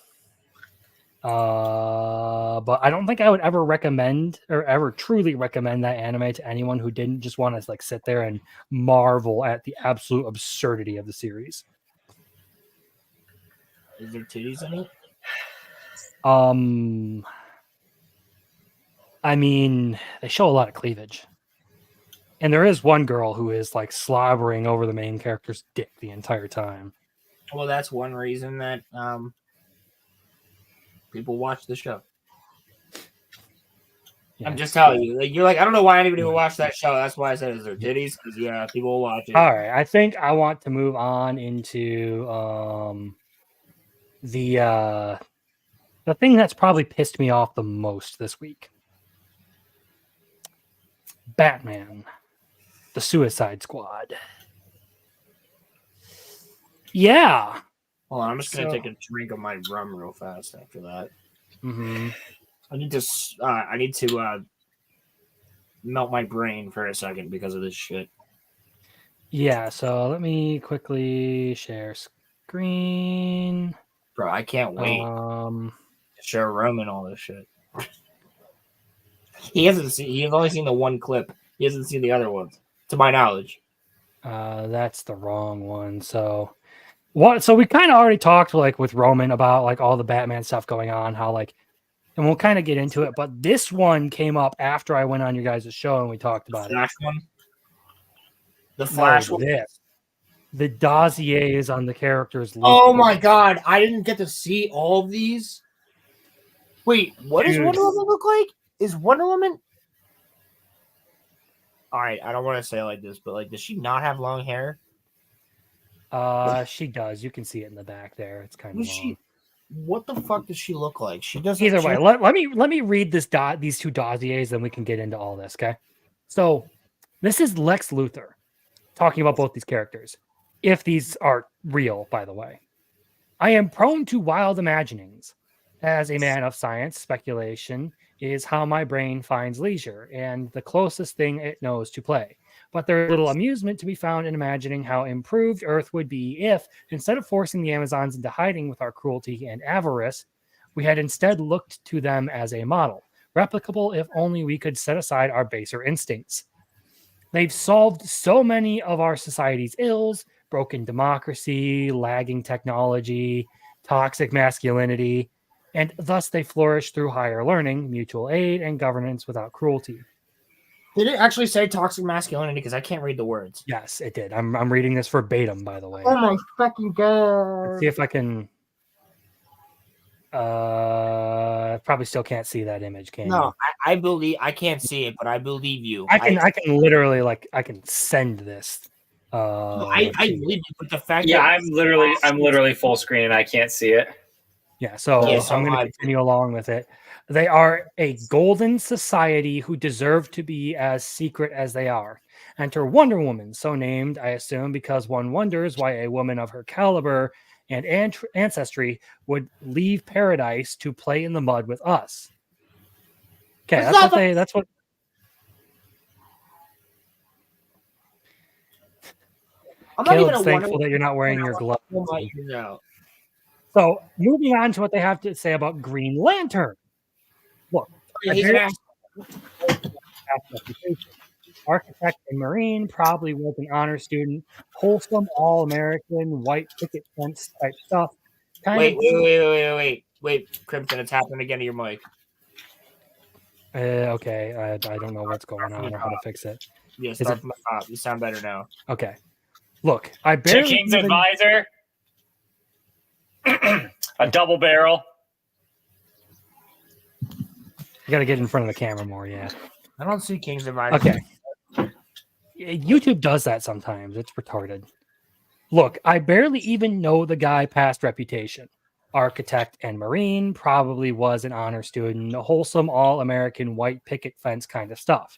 But I don't think I would ever recommend or ever truly recommend that anime to anyone who didn't just want to like sit there and marvel at the absolute absurdity of the series. Is there titties in it? I mean, they show a lot of cleavage. And there is one girl who is like slobbering over the main character's dick the entire time. Well, that's one reason that people watch the show. Yeah. I'm just telling you. Like, you're like, I don't know why anybody would watch that show. That's why I said, is there titties? Because yeah, people will watch it. All right, I think I want to move on into the thing that's probably pissed me off the most this week. Batman, the Suicide Squad. Yeah. Hold on, I'm just gonna take a drink of my rum real fast after that. Mm-hmm. I need to melt my brain for a second because of this shit. Yeah, so let me quickly share screen. Bro, I can't wait to share rum and all this shit. He's only seen the one clip. He hasn't seen the other ones, to my knowledge. That's the wrong one. So we kind of already talked like with Roman about like all the Batman stuff going on, how like, and we'll kind of get into it, but this one came up after I went on your guys' show and we talked about Flash it. one? The Flash one? This. The dossiers on the characters. Oh my god, I didn't get to see all of these. Wait, what does Wonder Woman look like? Is Wonder Woman... Alright, I don't want to say it like this, but like, does she not have long hair? She does. You can see it in the back there. It's kind of long. What the fuck does she look like? She doesn't. Either way, let me read these two dossiers, then we can get into all this. Okay, so this is Lex Luthor talking about both these characters, if these are real, by the way. I am prone to wild imaginings. As a man of science, speculation is how my brain finds leisure and the closest thing it knows to play. But there's little amusement to be found in imagining how improved Earth would be if, instead of forcing the Amazons into hiding with our cruelty and avarice, we had instead looked to them as a model, replicable if only we could set aside our baser instincts. They've solved so many of our society's ills: broken democracy, lagging technology, toxic masculinity, and thus they flourish through higher learning, mutual aid, and governance without cruelty. Did it actually say toxic masculinity? Because I can't read the words. Yes, it did. I'm reading this verbatim, by the way. Oh my fucking god! Let's see if I can. Probably still can't see that image. Can no, you? I believe I can't see it, but I believe you. I can literally I can send this. I believe you, but the fact. Yeah, I'm literally full screen and I can't see it. Yeah, so I'm going to continue along with it. They are a golden society who deserve to be as secret as they are. Enter Wonder Woman, so named, I assume, because one wonders why a woman of her caliber and ancestry would leave paradise to play in the mud with us. Okay, that's what. I'm not Caleb's even thankful that you're not wearing your gloves. So, moving on to what they have to say about Green Lantern. Look, architect and Marine, probably was an honor student, wholesome, all-American, white picket fence type stuff. Wait, Crimson, it's happening again to your mic. Okay, I don't know what's going on or how to fix it. Yeah, start from the top. You sound better now. Okay. Look, I barely King's advisor. A double barrel. You got to get in front of the camera more, yeah. I don't see Kings Divided. Okay. YouTube does that sometimes. It's retarded. Look, I barely even know the guy past reputation. Architect and Marine, probably was an honor student, a wholesome all-American white picket fence kind of stuff.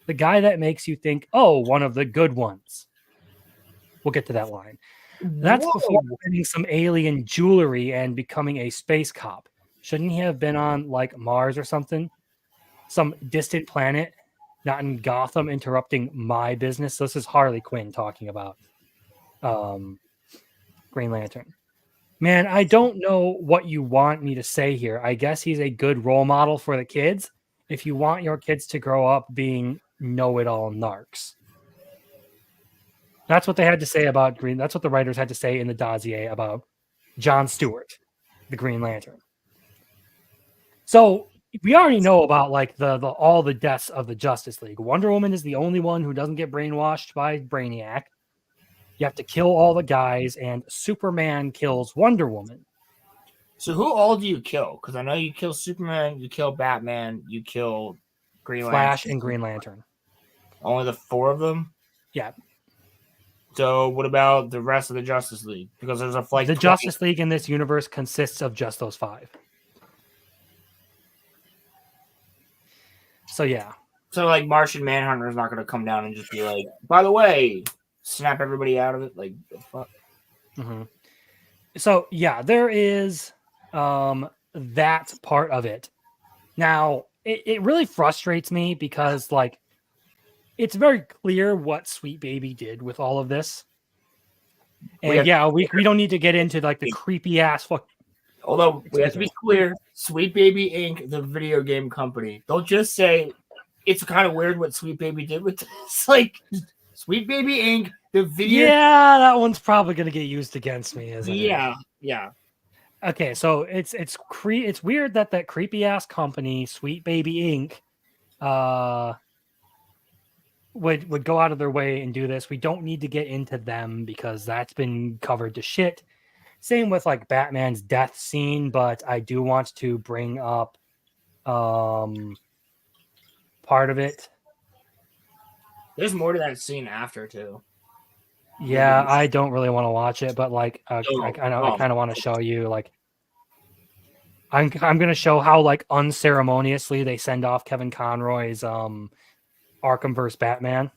The guy that makes you think, oh, one of the good ones. We'll get to that line. That's before getting some alien jewelry and becoming a space cop. Shouldn't he have been on, like, Mars or something? Some distant planet, not in Gotham, interrupting my business. This is Harley Quinn talking about Green Lantern. Man, I don't know what you want me to say here. I guess he's a good role model for the kids if you want your kids to grow up being know-it-all narcs. That's what they had to say about Green. That's what the writers had to say in the dossier about John Stewart, the Green Lantern. So we already know about like the all the deaths of the Justice League. Wonder Woman is the only one who doesn't get brainwashed by Brainiac. You have to kill all the guys, and Superman kills Wonder Woman. So who all do you kill? Because I know you kill Superman, you kill Batman, you kill Green Lantern. Flash and Green Lantern. Only the 4 of them? Yeah. So what about the rest of the Justice League? Because there's a like the Justice League in this universe consists of just those 5. So yeah. So like Martian Manhunter is not going to come down and just be like, by the way, snap everybody out of it. Like the fuck. Mm-hmm. So yeah, there is that part of it. Now it really frustrates me because like it's very clear what Sweet Baby did with all of this. And we don't need to get into like the creepy ass fuck. Although we have to be clear, Sweet Baby Inc., the video game company, don't just say it's kind of weird what Sweet Baby did with this. Like Sweet Baby Inc., the video. Yeah, that one's probably gonna get used against me, isn't it? Yeah. Okay, so it's weird that creepy ass company, Sweet Baby Inc., would go out of their way and do this. We don't need to get into them because that's been covered to shit. Same with like Batman's death scene, but I do want to bring up part of it. There's more to that scene after too. Yeah, I don't really want to watch it, but like I kind of want to show you. Like I'm gonna show how like unceremoniously they send off Kevin Conroy's Arkham vs. Batman.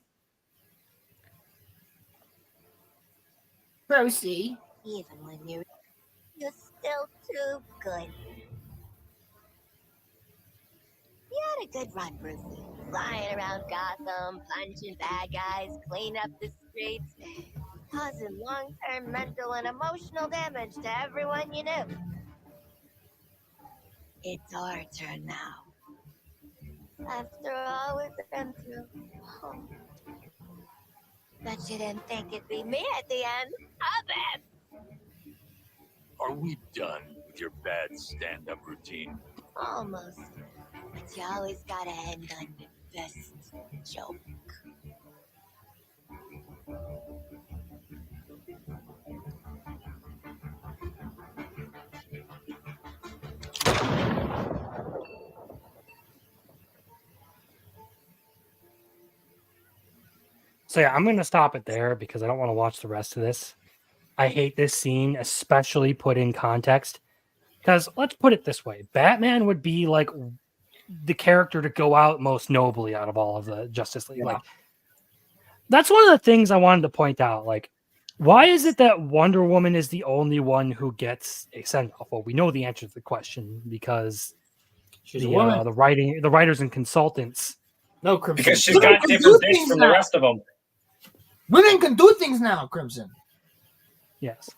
Proceed. Even when you're still too good. You had a good run, Brucey. Flying around Gotham, punching bad guys, cleaning up the streets, causing long-term mental and emotional damage to everyone you knew. It's our turn now. After all we've been through. Oh. Bet you didn't think it'd be me at the end, huh, Ben? Are we done with your bad stand-up routine? Almost. But you always gotta end on the best joke. So yeah, I'm going to stop it there because I don't want to watch the rest of this. I hate this scene, especially put in context. Because let's put it this way. Batman would be like the character to go out most nobly out of all of the Justice League. Yeah. Like, that's one of the things I wanted to point out. Like, why is it that Wonder Woman is the only one who gets a send-off? Well, we know the answer to the question because she's a woman. The writers and consultants. No, Crimson. Because she's got different things from the rest of them. Women can do things now, Crimson. Yes.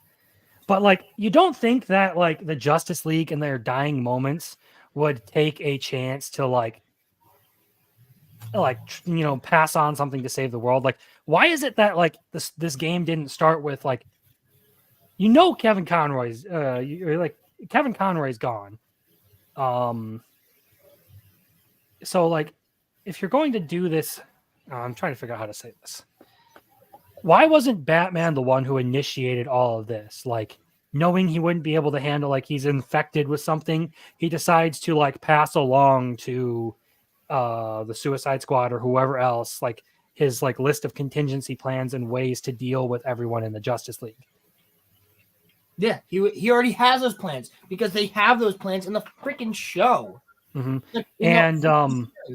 But like, you don't think that like the Justice League in their dying moments would take a chance to like pass on something to save the world? Like, why is it that like this game didn't start with like, Kevin Conroy's Kevin Conroy's gone. So like, if you're going to do this, I'm trying to figure out how to say this. Why wasn't Batman the one who initiated all of this? Like, knowing he wouldn't be able to handle, like, he's infected with something, he decides to like pass along to the Suicide Squad or whoever else, like, his like list of contingency plans and ways to deal with everyone in the Justice League. Yeah, he already has those plans because they have those plans in the freaking show. Mm-hmm. Like, And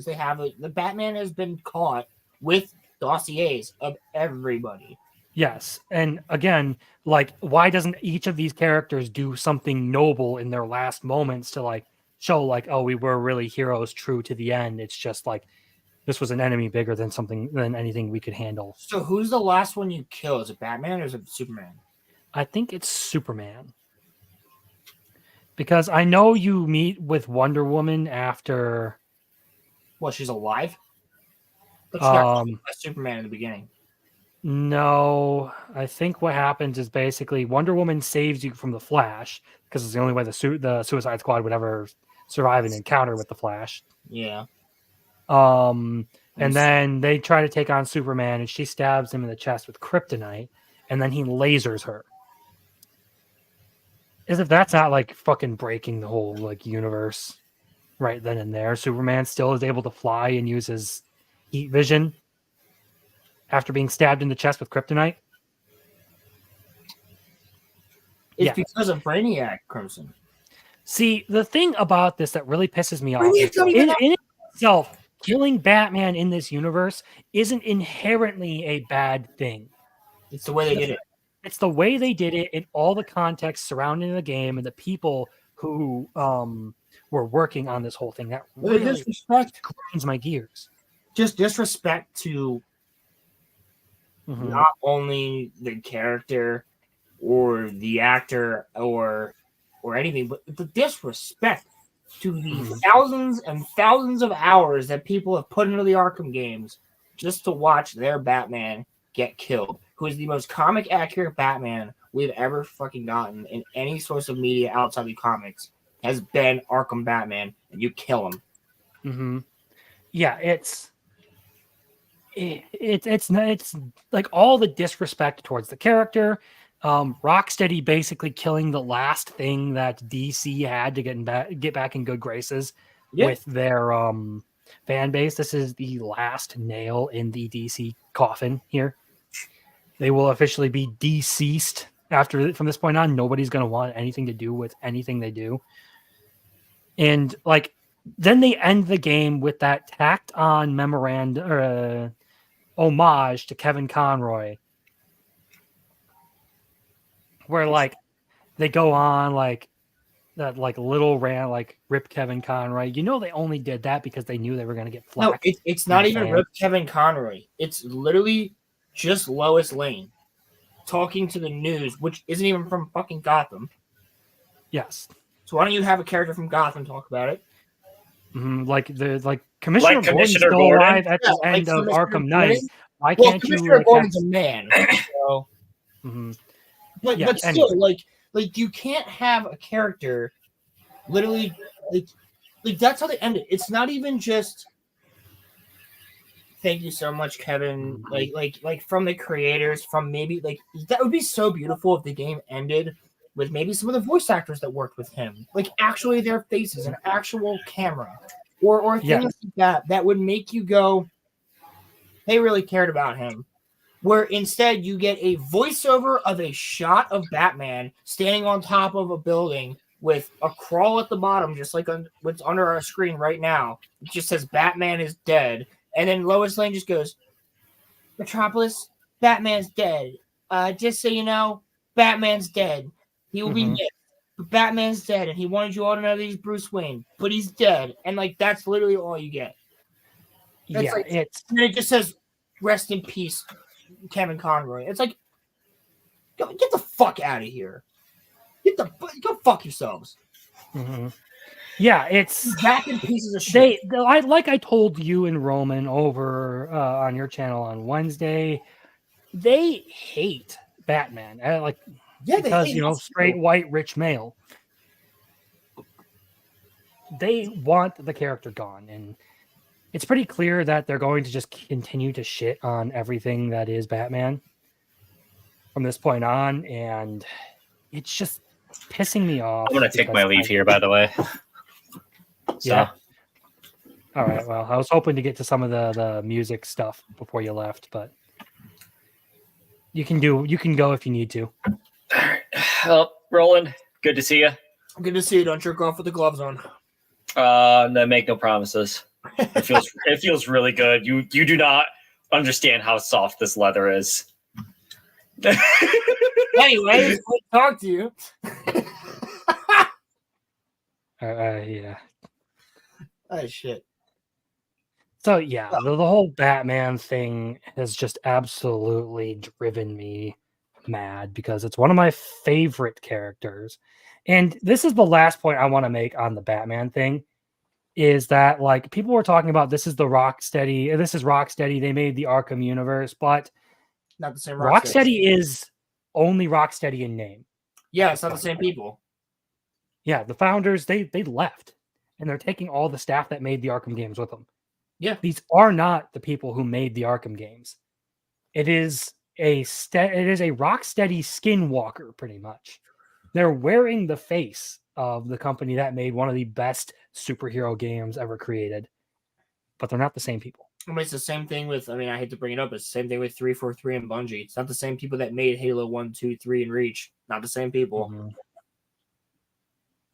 they have the Batman has been caught with dossiers of everybody. yes, and again, like, why doesn't each of these characters do something noble in their last moments to like show like, oh, we were really heroes true to the end? It's just like, this was an enemy bigger than anything we could handle. So who's the last one you kill? Is it Batman or is it Superman? I think it's Superman. Because I know you meet with Wonder Woman after. Well, she's alive? But she got killed by Superman in the beginning. No, I think what happens is basically Wonder Woman saves you from the Flash because it's the only way the Suicide Squad would ever survive an encounter with the Flash. Yeah. And then they try to take on Superman, and she stabs him in the chest with kryptonite, and then he lasers her. As if that's not like fucking breaking the whole like universe right then and there. Superman still is able to fly and use his heat vision after being stabbed in the chest with kryptonite. It's because of Brainiac, Crimson. See, the thing about this that really pisses me off is in itself, killing Batman in this universe isn't inherently a bad thing. It's the way they did it. It's the way they did it in all the context surrounding the game and the people who were working on this whole thing. That really grinds my gears. Just disrespect to not only the character or the actor or anything, but the disrespect to the thousands and thousands of hours that people have put into the Arkham games just to watch their Batman get killed, who is the most comic accurate Batman we've ever fucking gotten in any source of media outside the comics, has been Arkham Batman, and you kill him. Mm-hmm. Yeah, it's like all the disrespect towards the character. Rocksteady basically killing the last thing that DC had to get back in good graces with their fan base. This is the last nail in the DC coffin here. They will officially be deceased from this point on. Nobody's going to want anything to do with anything they do. And like, then they end the game with that tacked on memorandum or homage to Kevin Conroy, where like they go on like that like little rant like rip Kevin Conroy. You know, they only did that because they knew they were going to get flack. No, it's not even rip Kevin Conroy. It's literally just Lois Lane talking to the news, which isn't even from fucking Gotham. Yes. So why don't you have a character from Gotham talk about it? Like Commissioner Gordon's still alive at the end of Arkham Knight. Why can't Commissioner Gordon's a man. So. But still, like you can't have a character literally like that's how they end it. It's not even just thank you so much, Kevin. Like from the creators, from maybe like that would be so beautiful if the game ended with maybe some of the voice actors that worked with him, like actually their faces, an actual camera, or things like that would make you go, they really cared about him. Where instead you get a voiceover of a shot of Batman standing on top of a building with a crawl at the bottom, just like what's under our screen right now. It just says Batman is dead. And then Lois Lane just goes, Metropolis, Batman's dead. Just so you know, Batman's dead. He will be missed. But Batman's dead, and he wanted you all to know that he's Bruce Wayne, but he's dead. And like that's literally all you get. And it just says, rest in peace, Kevin Conroy. It's like, get the fuck out of here. Go fuck yourselves. Mm-hmm. Yeah, it's back in pieces of shit. Like I told you and Roman over on your channel on Wednesday, they hate Batman. Because straight white rich male. They want the character gone, and it's pretty clear that they're going to just continue to shit on everything that is Batman from this point on, and it's just pissing me off. I'm gonna take my leave here, by the way. So. Yeah. All right. Well, I was hoping to get to some of the music stuff before you left, but you can go if you need to. All right. Well, Roland, good to see you. Good to see you. Don't jerk off with the gloves on. No, make no promises. It feels really good. You do not understand how soft this leather is. Anyway, it's good to talk to you. Yeah. Oh shit. So yeah, the whole Batman thing has just absolutely driven me mad because it's one of my favorite characters. And this is the last point I want to make on the Batman thing is that like people were talking about this is Rocksteady, they made the Arkham universe, but not the same Rocksteady is only Rocksteady in name. Yeah, it's not the same people. Yeah, the founders they left and they're taking all the staff that made the Arkham games with them. Yeah. These are not the people who made the Arkham games. It is a Rocksteady skinwalker, pretty much. They're wearing the face of the company that made one of the best superhero games ever created, but they're not the same people. I mean, it's the same thing with, I hate to bring it up, it's the same thing with 343 and Bungie. It's not the same people that made Halo 1, 2, 3, and Reach. Not the same people. Mm-hmm.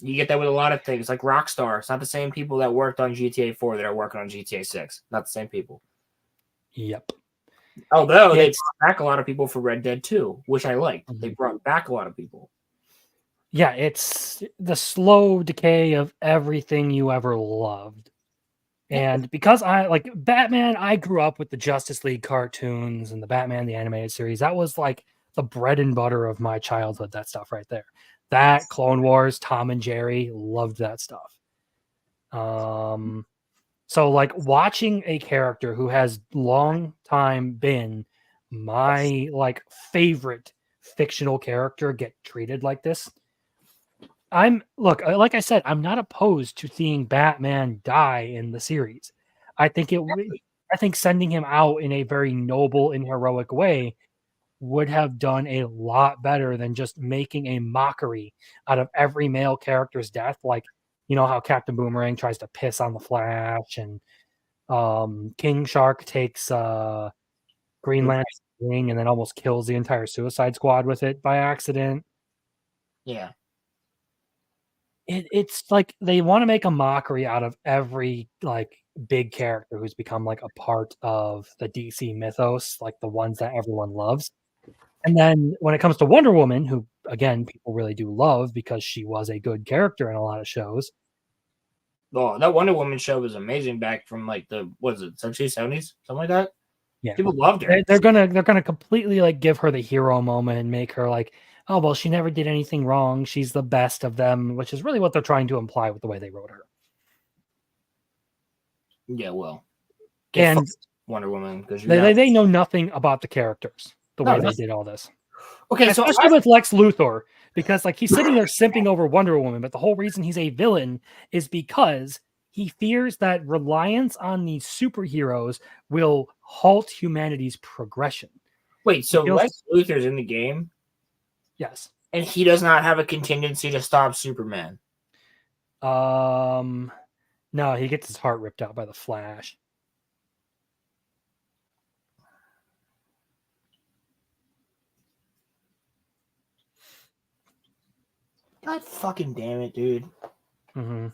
You get that with a lot of things, like Rockstar. It's not the same people that worked on GTA 4 that are working on GTA 6. Not the same people. Yep. Although they brought back a lot of people for Red Dead 2, which I liked. Mm-hmm. They brought back a lot of people. Yeah, it's the slow decay of everything you ever loved. And because I like Batman, I grew up with the Justice League cartoons and the Batman, the animated series. That was like the bread and butter of my childhood, that stuff right there. That, Clone Wars, Tom and Jerry, loved that stuff. So like watching a character who has long time been my like favorite fictional character get treated like this. Like I said, I'm not opposed to seeing Batman die in the series. I think sending him out in a very noble and heroic way would have done a lot better than just making a mockery out of every male character's death. Like, you know how Captain Boomerang tries to piss on the Flash, and King Shark takes Green Lantern's ring and then almost kills the entire Suicide Squad with it by accident. Yeah. It's like they want to make a mockery out of every like big character who's become like a part of the DC mythos, like the ones that everyone loves. And then when it comes to Wonder Woman, who again people really do love because she was a good character in a lot of shows. Oh, that Wonder Woman show was amazing back from like the 70s, 70s, something like that. Yeah, people loved her. They're gonna completely like give her the hero moment and make her like, oh well, she never did anything wrong. She's the best of them, which is really what they're trying to imply with the way they wrote her. Yeah, well, and Wonder Woman because they know nothing about the characters the way they did all this. Okay, so especially with Lex Luthor, because like he's sitting there simping over Wonder Woman, but the whole reason he's a villain is because he fears that reliance on these superheroes will halt humanity's progression. Wait, so Lex Luthor's in the game? Yes. And he does not have a contingency to stop Superman? No, he gets his heart ripped out by the Flash. God fucking damn it, dude. Mm-hmm.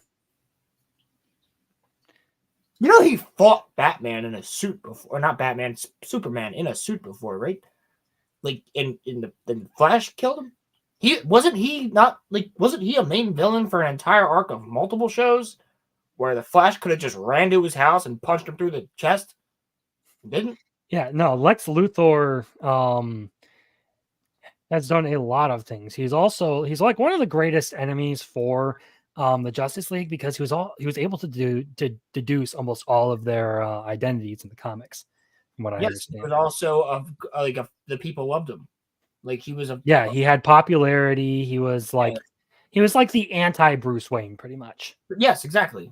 You know he fought Batman in a suit before, or not Batman, Superman in a suit before, right? Like in the Flash killed him. Wasn't he a main villain for an entire arc of multiple shows where the Flash could have just ran to his house and punched him through the chest? Didn't? Yeah, no, Lex Luthor has done a lot of things. He's like one of the greatest enemies for the Justice League because he was able to deduce almost all of their identities in the comics. From what I understand, he was also the people loved him. Like he was he had popularity. He was like the anti Bruce Wayne, pretty much. Yes, exactly.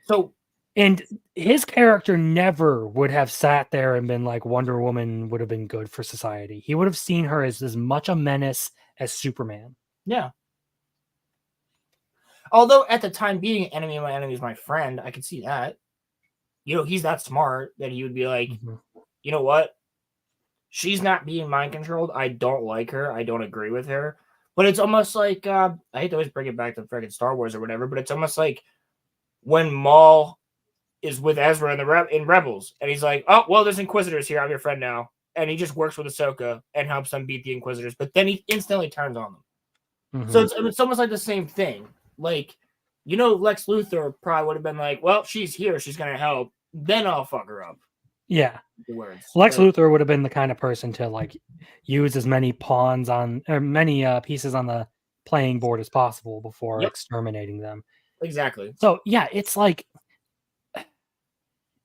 So, and his character never would have sat there and been like Wonder Woman would have been good for society. He would have seen her as much a menace as Superman. Yeah. Although at the time being, enemy of my enemy is my friend, I could see that. He's that smart that he would be like, you know what? She's not being mind controlled. I don't like her. I don't agree with her. But it's almost like I hate to always bring it back to freaking Star Wars or whatever, but it's almost like when Maul is with Ezra in Rebels, and he's like, "Oh, well, there's Inquisitors here. I'm your friend now," and he just works with Ahsoka and helps them beat the Inquisitors. But then he instantly turns on them. So it's almost like the same thing. Like, Lex Luthor probably would have been like, "Well, she's here. She's gonna help. Then I'll fuck her up." Yeah. The words. Lex Luthor would have been the kind of person to like use as many pawns on or many pieces on the playing board as possible before exterminating them. Exactly. So yeah, it's like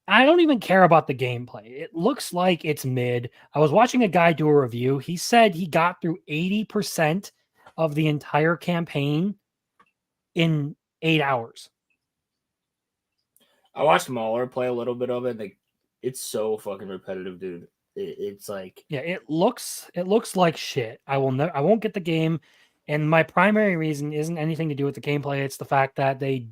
I don't even care about the gameplay. It looks like it's mid. I was watching a guy do a review. He said he got through 80% of the entire campaign in 8 hours. I watched Mauler play a little bit of it. Like, it's so fucking repetitive, dude. It's like, yeah, it looks like shit. I won't get the game, and my primary reason isn't anything to do with the gameplay. It's the fact that they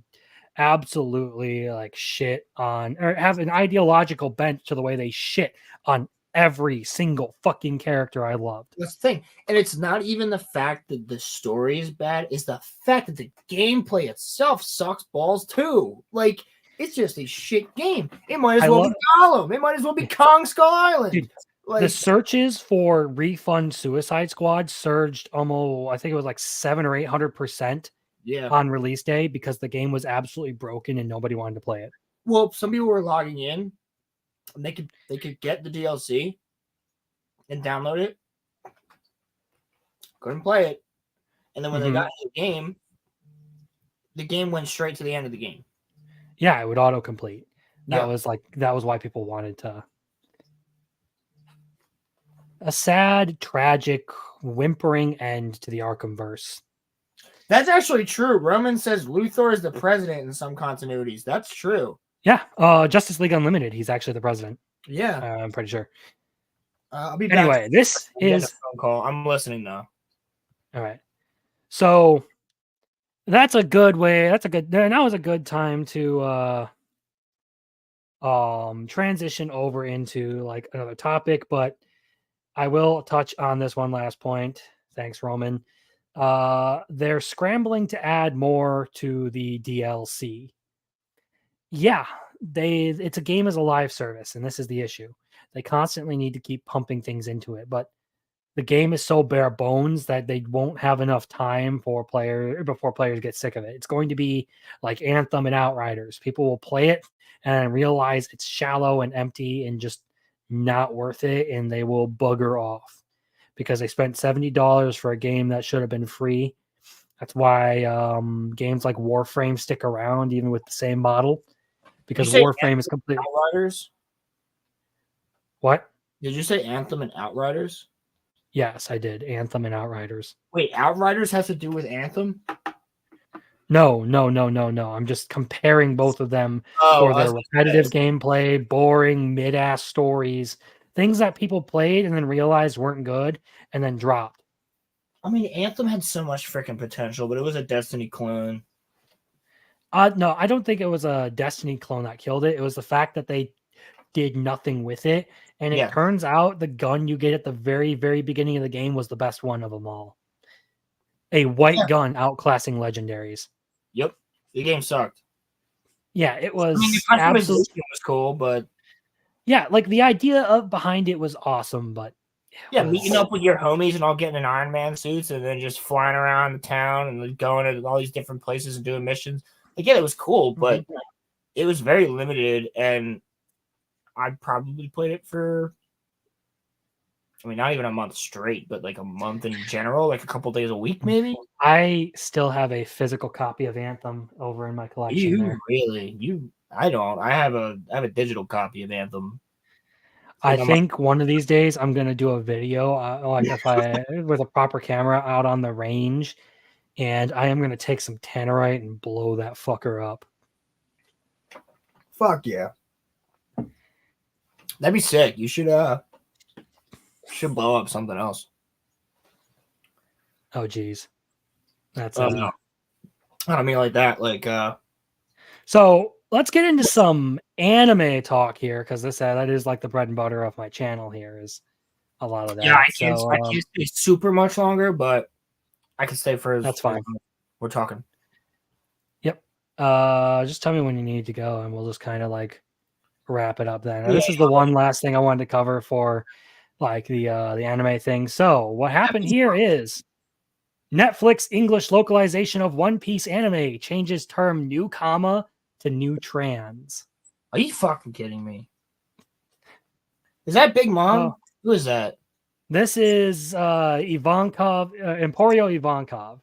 absolutely like shit on or have an ideological bent to the way they shit on every single fucking character I loved. That's the thing. And it's not even the fact that the story is bad, it's the fact that the gameplay itself sucks balls too. Like, it's just a shit game. It might as well be Gollum. It might as well be Kong Skull Island. Dude, like, the searches for refund Suicide Squad surged almost, I think it was like 700 or 800% on release day because the game was absolutely broken and nobody wanted to play it. Well, some people were logging in and they could get the DLC and download it. Couldn't play it. And then when they got in the game went straight to the end of the game. Yeah, it would autocomplete. That was why people wanted to. A sad, tragic, whimpering end to the Arkhamverse. That's actually true. Roman says Luthor is the president in some continuities. That's true. Yeah, Justice League Unlimited. He's actually the president. Yeah, I'm pretty sure. I'll be anyway. Back. This is a phone call. I'm listening though. All right, so that's a good way. That was a good time to transition over into like another topic, but I will touch on this one last point. Thanks, Roman. They're scrambling to add more to the DLC. Yeah, it's a game as a live service, and this is the issue. They constantly need to keep pumping things into it, but the game is so bare bones that they won't have enough time before players get sick of it. It's going to be like Anthem and Outriders. People will play it and realize it's shallow and empty and just not worth it, and they will bugger off because they spent $70 for a game that should have been free. That's why games like Warframe stick around even with the same model, because Warframe is completely Outriders. What? Did you say Anthem and Outriders? Yes, I did. Anthem and Outriders. Wait, Outriders has to do with Anthem? No. I'm just comparing both of them for their repetitive gameplay, boring, mid-ass stories, things that people played and then realized weren't good and then dropped. I mean, Anthem had so much freaking potential, but it was a Destiny clone. No, I don't think it was a Destiny clone that killed it. It was the fact that they did nothing with it. And it turns out the gun you get at the very, very beginning of the game was the best one of them all. A white gun outclassing legendaries. Yep. The game sucked. Yeah, it was. I mean, the customization was cool, but yeah, like the idea behind it was awesome, but meeting up with your homies and all getting in Iron Man suits and then just flying around the town and going to all these different places and doing missions. Again, it was cool, but it was very limited, and I probably played it for, I mean, not even a month straight, but like a month in general, like a couple days a week, maybe. I still have a physical copy of Anthem over in my collection. You really? I don't. I have a digital copy of Anthem. I think one of these days I'm gonna do a video, like if I with a proper camera out on the range, and I am gonna take some tannerite and blow that fucker up. Fuck yeah. That'd be sick. You should blow up something else. Oh geez. That's no. I don't mean like that. Like, so let's get into some anime talk here, because that is like the bread and butter of my channel here is a lot of that. Yeah, I can't stay super much longer, but I can stay for that's fine. We're talking. Yep. Just tell me when you need to go, and we'll just kind of like wrap it up then. Yeah, this is the one last thing I wanted to cover for like the anime thing. So what happened here is Netflix English localization of One Piece anime changes term new comma to new trans. Are you fucking kidding me? Is that Big Mom? Who is that? This is Ivankov, Emporio Ivankov.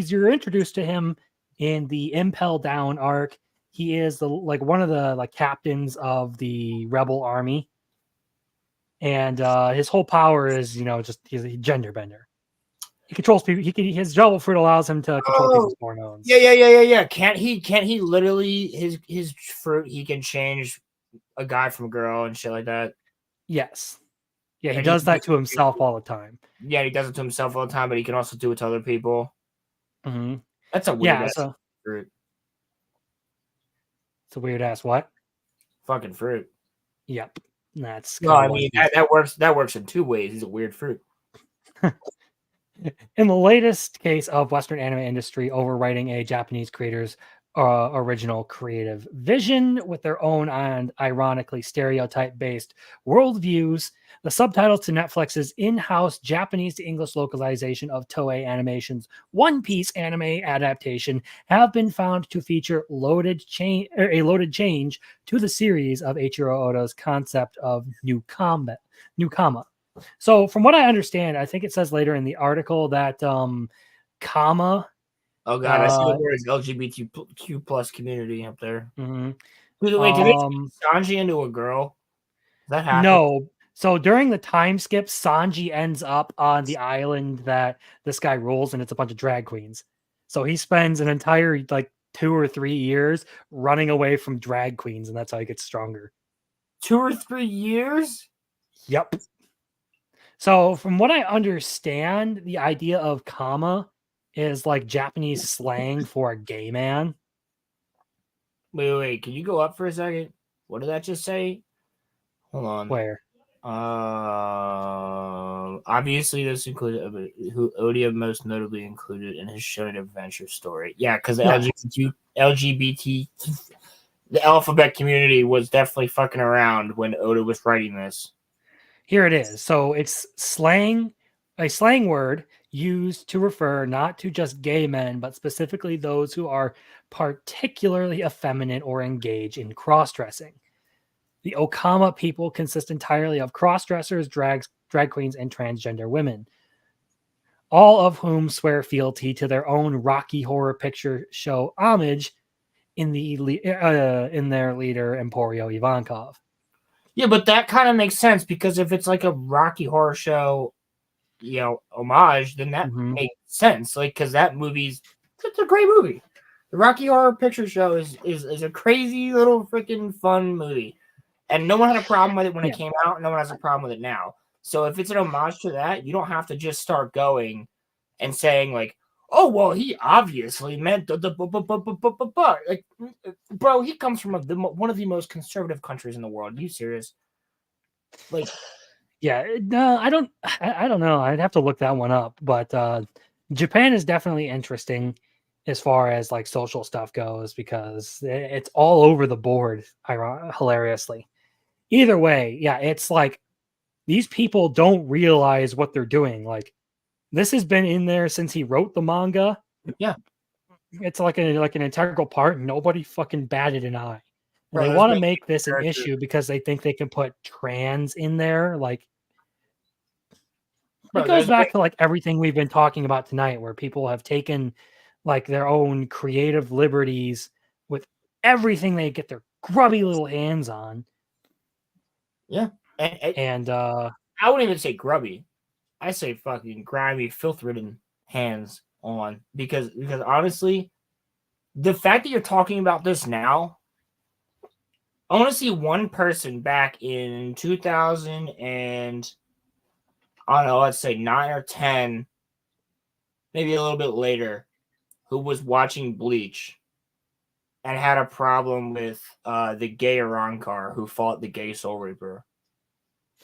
You're introduced to him in the Impel Down arc. He is one of the captains of the rebel army, and his whole power is just he's a gender bender. He controls people. His devil fruit allows him to control people's hormones. Yeah. Can't he literally his fruit? He can change a guy from a girl and shit like that. Yes. Yeah, he does that to himself all the time. Yeah, he does it to himself all the time, but he can also do it to other people. Mm-hmm. That's a weird ass fruit. It's a weird ass what? Fucking fruit. Yep. That's no, I mean that works. That works in two ways. He's a weird fruit. In the latest case of Western anime industry overwriting a Japanese creator's original creative vision with their own and ironically stereotype-based worldviews, the subtitles to Netflix's in-house Japanese to English localization of Toei Animation's One Piece anime adaptation have been found to feature a loaded change to the series of Eiichiro Oda's concept of new comma. So from what I understand, I think it says later in the article that comma. Oh god, I see the words LGBTQ plus community up there. Mm-hmm. Wait, did they turn Sanji into a girl? That happened? No. So during the time skip, Sanji ends up on the island that this guy rules, and it's a bunch of drag queens. So he spends an entire 2 or 3 years running away from drag queens, and that's how he gets stronger. 2 or 3 years? Yep. So from what I understand, the idea of comma is like Japanese slang for a gay man. Wait. Can you go up for a second? What did that just say? Hold on. Where? Obviously, this included who Odia most notably included in his shonen adventure story. Yeah, because the LGBT, the alphabet community was definitely fucking around when Oda was writing this. Here it is. So it's a slang word used to refer not to just gay men, but specifically those who are particularly effeminate or engage in cross-dressing. The Okama people consist entirely of cross-dressers, drag queens, and transgender women, all of whom swear fealty to their own Rocky Horror Picture Show homage in their leader Emporio Ivankov. Yeah, but that kind of makes sense because if it's like a Rocky Horror Show, homage, then that makes sense. Because that it's a great movie. The Rocky Horror Picture Show is a crazy little freaking fun movie, and no one had a problem with it when it came out. No one has a problem with it now. So if it's an homage to that, you don't have to just start going and saying like, "Oh well, he obviously meant like, bro, he comes from one of the most conservative countries in the world. Are you serious?" Like, yeah, no, I don't know. I'd have to look that one up. But Japan is definitely interesting as far as like social stuff goes because it's all over the board. Hilariously, either way, yeah, it's like these people don't realize what they're doing. Like this has been in there since he wrote the manga. Yeah, it's like an integral part. Nobody fucking batted an eye. Bro, they want to make this an issue because they think they can put trans in there. Like, it goes back to like everything we've been talking about tonight, where people have taken like their own creative liberties with everything they get their grubby little hands on. Yeah, and I wouldn't even say grubby. I say fucking grimy, filth-ridden hands on because honestly, the fact that you're talking about this now. I want to see one person back in 2000 and I don't know, let's say 9 or 10 maybe a little bit later, who was watching Bleach and had a problem with the gay Arankar who fought the gay Soul Reaper.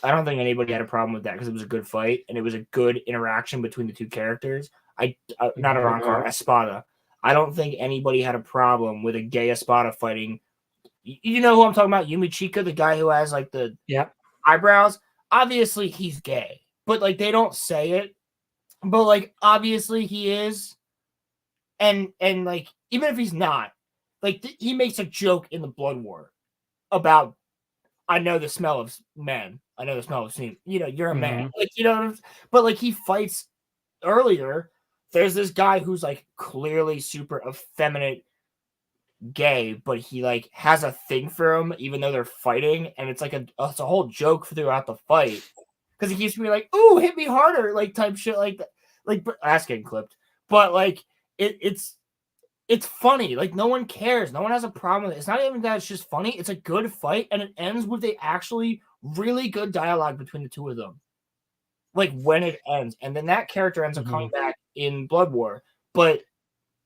I don't think anybody had a problem with that because it was a good fight and it was a good interaction between the two characters. Not Arankar, Espada. I don't think anybody had a problem with a gay Espada fighting. You know who I'm talking about? Yumichika, the guy who has like the eyebrows. Obviously, he's gay, but like they don't say it. But like obviously he is, and like even if he's not, like he makes a joke in the Blood War about, I know the smell of men. I know the smell of steam. You know, you're a man. Like, you know, but like he fights earlier. There's this guy who's like clearly super effeminate gay, but he like has a thing for him even though they're fighting, and it's like it's a whole joke throughout the fight because he keeps being like, "Ooh, hit me harder," like type shit like that. Like, that's getting clipped, but like it's funny. Like, no one cares. No one has a problem with it. It's not even that it's just funny. It's a good fight, and it ends with a actually really good dialogue between the two of them. Like, when it ends. And then that character ends up coming back in Blood War. But,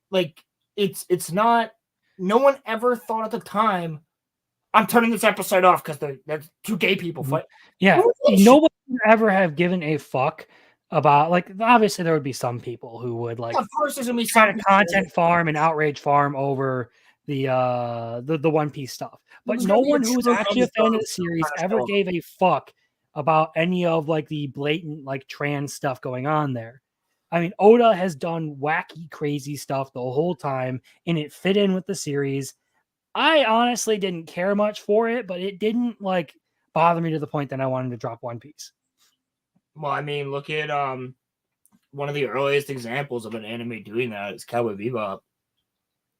like, it's not... No one ever thought at the time, I'm turning this episode off because there's two gay people fight. Yeah. Nobody would ever have given a fuck about, like, obviously there would be some people who would like, of course there's gonna be try some to content farm and outrage farm over the One Piece stuff, but no one who was actually a fan of the series ever gave a fuck about any of like the blatant like trans stuff going on there. I mean, Oda has done wacky, crazy stuff the whole time, and it fit in with the series. I honestly didn't care much for it, but it didn't like bother me to the point that I wanted to drop One Piece. Well, I mean, look at one of the earliest examples of an anime doing that is Cowboy Bebop.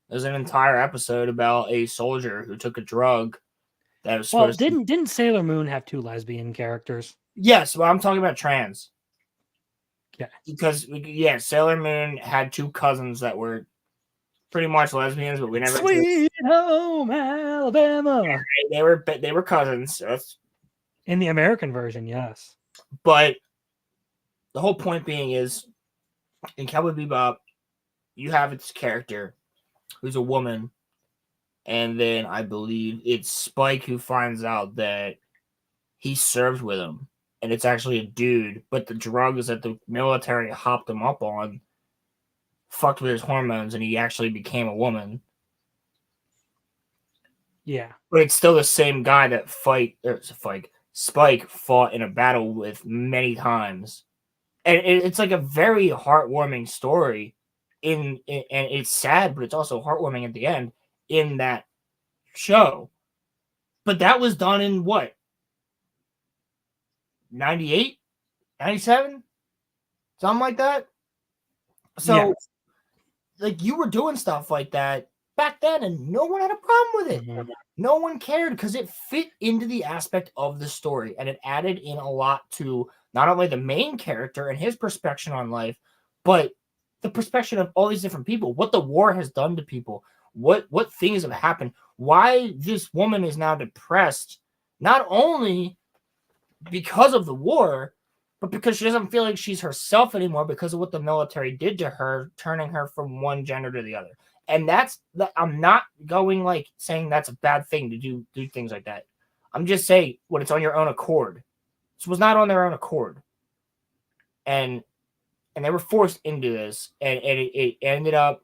There's an entire episode about a soldier who took a drug that was supposed didn't Sailor Moon have two lesbian characters? Yes, well, I'm talking about trans. Yeah. Because Sailor Moon had two cousins that were pretty much lesbians, but we never Sweet Home Alabama. They were cousins. So in the American version, yes. But the whole point being is, in Cowboy Bebop, you have its character who's a woman, and then I believe it's Spike who finds out that he served with him, and it's actually a dude, but the drugs that the military hopped him up on fucked with his hormones, and he actually became a woman. Yeah. But it's still the same guy that Spike fought in a battle with many times. And it's like a very heartwarming story and it's sad, but it's also heartwarming at the end in that show. But that was done in what? 98? 97? Something like that? So, like, you were doing stuff like that back then, and no one had a problem with it. No one cared because it fit into the aspect of the story, and it added in a lot to not only the main character and his perspective on life, but the perspective of all these different people, what the war has done to people, what things have happened, why this woman is now depressed, not only because of the war, but because she doesn't feel like she's herself anymore because of what the military did to her, turning her from one gender to the other. And I'm not going like saying that's a bad thing to do things like that. I'm just saying when it's on your own accord. This was not on their own accord. And they were forced into this, and it ended up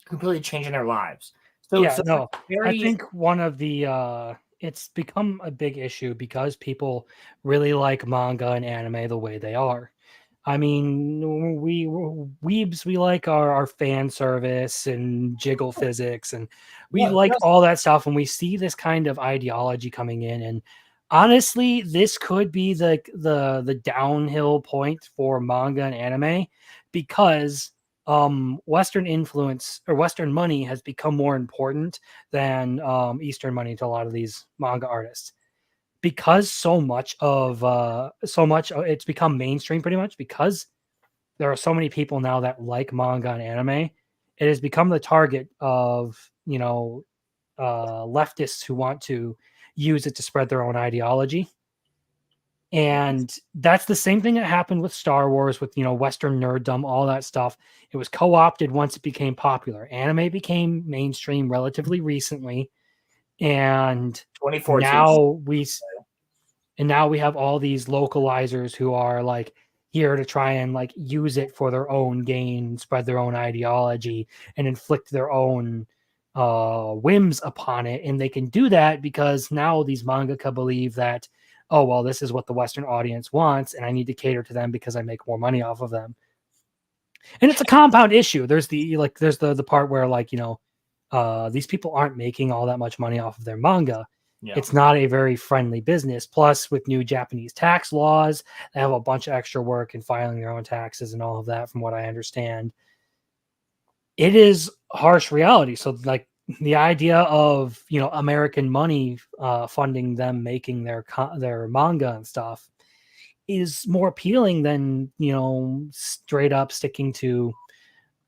completely changing their lives. I think one of the it's become a big issue because people really like manga and anime the way they are. I mean, we weebs, we like our fan service and jiggle physics, and we like all that stuff. And we see this kind of ideology coming in, and honestly, this could be the downhill point for manga and anime because Western influence or Western money has become more important than Eastern money to a lot of these manga artists. Because so much it's become mainstream pretty much because there are so many people now that like manga and anime, it has become the target of, leftists who want to use it to spread their own ideology. And that's the same thing that happened with Star Wars, with, Western nerddom, all that stuff. It was co-opted once it became popular. Anime became mainstream relatively recently, and 2014. now we have all these localizers who are like here to try and like use it for their own gain, spread their own ideology, and inflict their own whims upon it. And they can do that because now these mangaka believe that, oh, well, this is what the Western audience wants, and I need to cater to them because I make more money off of them. And it's a compound issue. There's the part where, like, these people aren't making all that much money off of their manga. Yeah. It's not a very friendly business. Plus, with new Japanese tax laws, they have a bunch of extra work in filing their own taxes and all of that, from what I understand. It is harsh reality. So, like, the idea of, American money funding them making their manga and stuff is more appealing than, straight up sticking to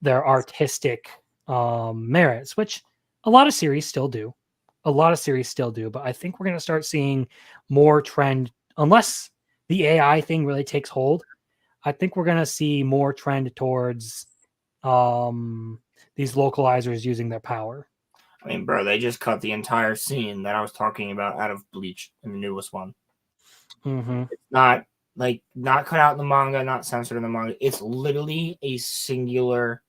their artistic merits, which a lot of series still do. But I think we're going to start seeing more trend, unless the AI thing really takes hold. I think we're going to see more trend towards these localizers using their power. I mean, bro, they just cut the entire scene that I was talking about out of Bleach in the newest one. Mm-hmm. It's not cut out in the manga, not censored in the manga. It's literally a singular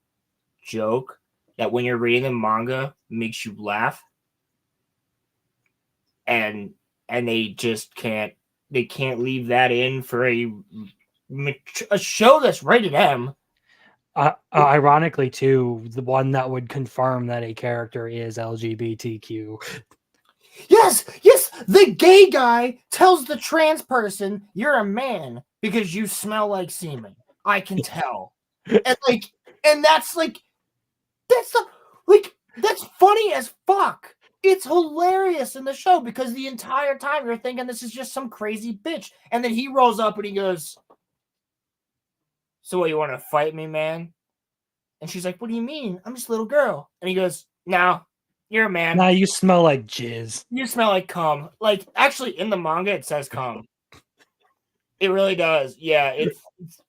joke that when you're reading the manga makes you laugh, and they just can't leave that in for a show that's rated M. Ironically, too, the one that would confirm that a character is LGBTQ. Yes, the gay guy tells the trans person, "You're a man because you smell like semen. I can tell." and that's funny as fuck. It's hilarious in the show because the entire time you're thinking this is just some crazy bitch, and then he rolls up and he goes, "So what, you want to fight me, man?" And she's like, "What do you mean? I'm just a little girl." And he goes, "No, you're a man. Nah, you smell like jizz. You smell like cum." Like, actually, in the manga, it says cum. It really does. Yeah, it's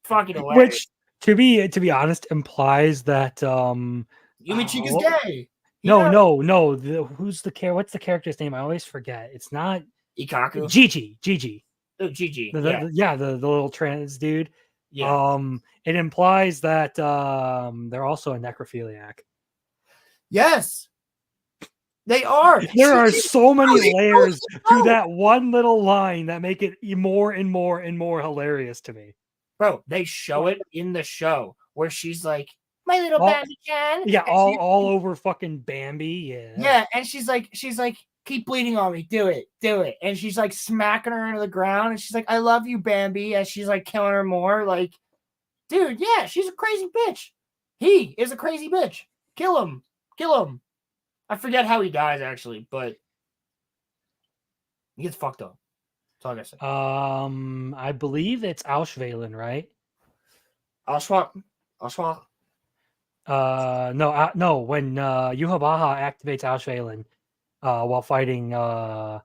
fucking hilarious. Which, to be honest, implies that Yumichika's gay. No. What's the character's name? I always forget. It's not Ikaku. Gigi. Oh, Gigi. The little trans dude. Yeah. It implies that they're also a necrophiliac. Yes, they are. There are so many layers to that one little line that make it more and more and more hilarious to me. Bro, they show it in the show where she's like, "My little Bambi can." Yeah, all over fucking Bambi. Yeah. Yeah, and she's like, "Keep bleeding on me. Do it. And she's like smacking her into the ground, and she's like, "I love you, Bambi," as she's like killing her more. Like, dude, yeah, she's a crazy bitch. He is a crazy bitch. Kill him. I forget how he dies, actually, but he gets fucked up. That's all I gotta say. I believe it's Auschweiler, right? Auschweiler. No. When Yuhabaha activates Auschweiler while fighting the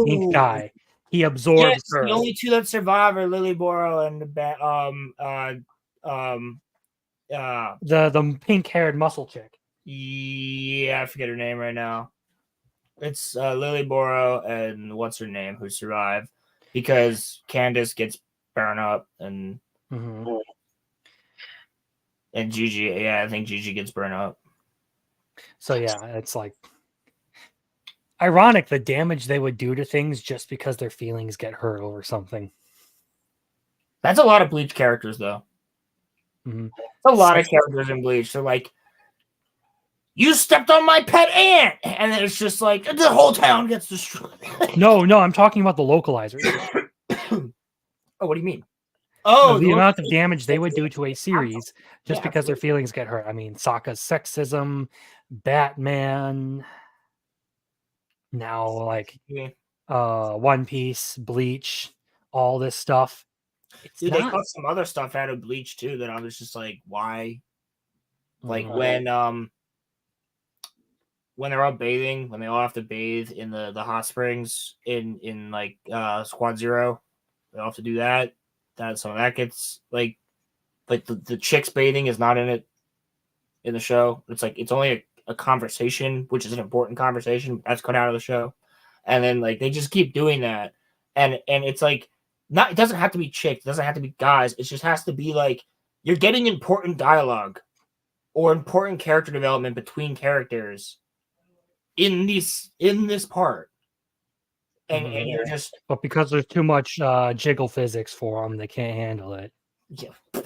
ink guy, he absorbs her. The only two that survive are Lily Boro and the pink-haired muscle chick. Yeah, I forget her name right now. It's Lily Boro and what's her name who survive because Candace gets burned up and Gigi. Yeah, I think Gigi gets burned up. So yeah, it's like ironic the damage they would do to things just because their feelings get hurt over something. That's a lot of Bleach characters, though. Mm-hmm. A lot of characters in Bleach. They're like, "You stepped on my pet ant," and then it's just like the whole town gets destroyed. No, I'm talking about the localizers. Oh, what do you mean? Oh, the amount of damage they would do to a series just because their feelings get hurt. I mean, Sokka's sexism, Batman, now like One Piece, Bleach, all this stuff. Dude, they cut some other stuff out of Bleach too that I was just like, why? Like when when they're all bathing, when they all have to bathe in the hot springs in like Squad Zero, they all have to do that. That gets like the chicks bathing is not in it in the show. It's like it's only a conversation, which is an important conversation that's cut out of the show, and then like they just keep doing that, and it's like not. It doesn't have to be chicks. It doesn't have to be guys. It just has to be like you're getting important dialogue or important character development between characters in this part, and you're just. But because there's too much jiggle physics for them, they can't handle it. Yeah.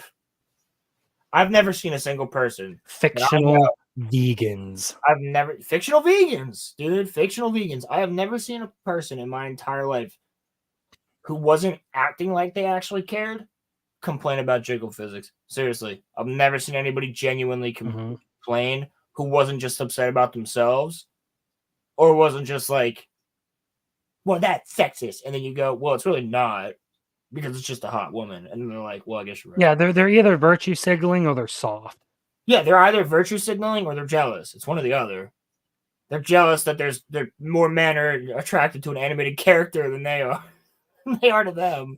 I've never seen a single person. Fictional vegans. I've never fictional vegans, dude. Fictional vegans. I have never seen a person in my entire life who wasn't acting like they actually cared complain about jiggle physics. Seriously, I've never seen anybody genuinely complain who wasn't just upset about themselves or wasn't just like, well, that's sexist. And then you go, well, it's really not because it's just a hot woman. And then they're like, well, I guess you're right. Yeah, they're either virtue signaling or they're soft. Yeah, they're either virtue signaling or they're jealous. It's one or the other. They're jealous that they're more men are attracted to an animated character than they are. They are to them.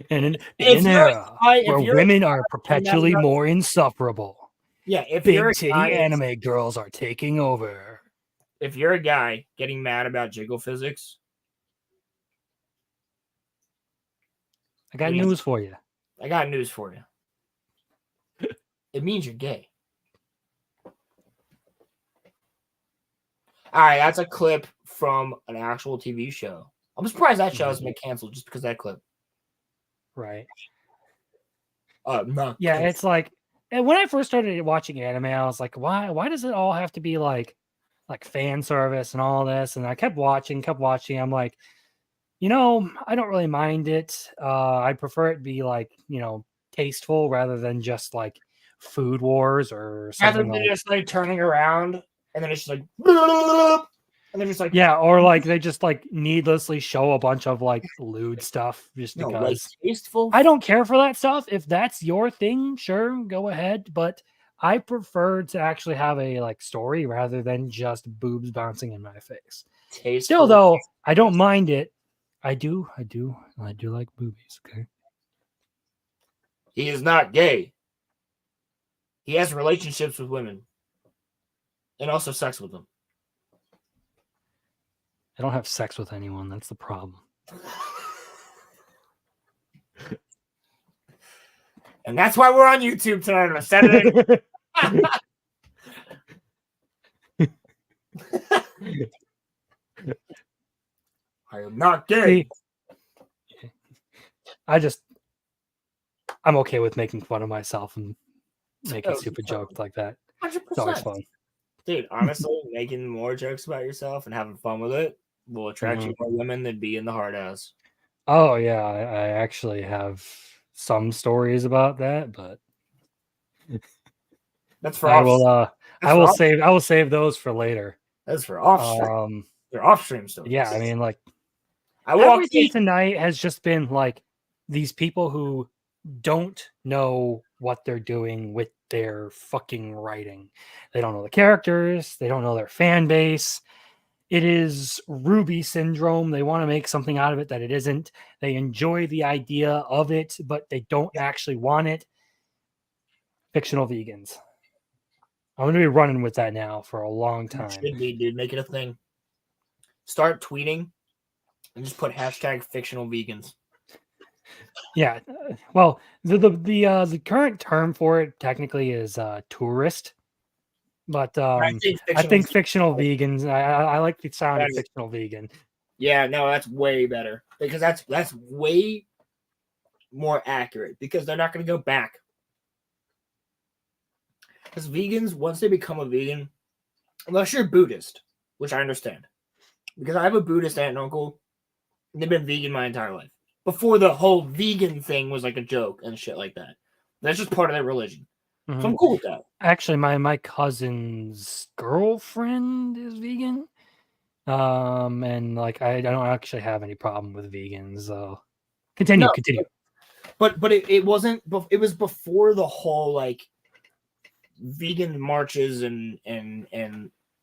And in an era where women are perpetually more insufferable. Yeah, if big you're a titty guy, anime girls are taking over. If you're a guy getting mad about jiggle physics, I got news for you. I got news for you. It means you're gay. All right, that's a clip from an actual TV show. I'm surprised that show hasn't been canceled just because of that clip. Right. No. Yeah, it's like, and when I first started watching anime, I was like, why does it all have to be like fan service and all this? And I kept watching. I'm like, I don't really mind it. I prefer it be like, tasteful rather than just like Food Wars or something. Rather than just like turning around and then it's just like, and they're just like, yeah, or like they just like needlessly show a bunch of like lewd stuff just because. Like tasteful. I don't care for that stuff. If that's your thing, sure, go ahead. But I prefer to actually have a like story rather than just boobs bouncing in my face. Tasteful. Still, though, I don't mind it. I do like boobies. Okay. He is not gay. He has relationships with women and also sex with them. I don't have sex with anyone. That's the problem. And that's why we're on YouTube tonight on a Saturday. I am not gay. I'm okay with making fun of myself and making stupid jokes like that. 100%. It's always fun. Dude, honestly, making more jokes about yourself and having fun with it will attract you more women than be in the hard ass. Oh yeah, I actually have some stories about that, but that's for I will save those for later. That's for off stream. They're off stream stories. Yeah, I mean, like everything tonight has just been like these people who don't know what they're doing with their fucking writing. They don't know the characters. They don't know their fan base. It is Ruby syndrome. They want to make something out of it that it isn't. They enjoy the idea of it, but they don't actually want it. Fictional vegans. I'm going to be running with that now for a long time. You should be, dude. Make it a thing. Start tweeting and just put hashtag fictional vegans. Yeah. Well, the current term for it technically is tourist. But I think fictional vegans. I like the sound of fictional vegan. Yeah, no, that's way better because that's way more accurate because they're not going to go back. Because vegans, once they become a vegan, unless you're Buddhist, which I understand, because I have a Buddhist aunt and uncle, and they've been vegan my entire life before the whole vegan thing was like a joke and shit like that. That's just part of their religion. So I'm cool with that. Actually, my cousin's girlfriend is vegan. And like I don't actually have any problem with vegans. So continue. But it wasn't. It was before the whole like vegan marches and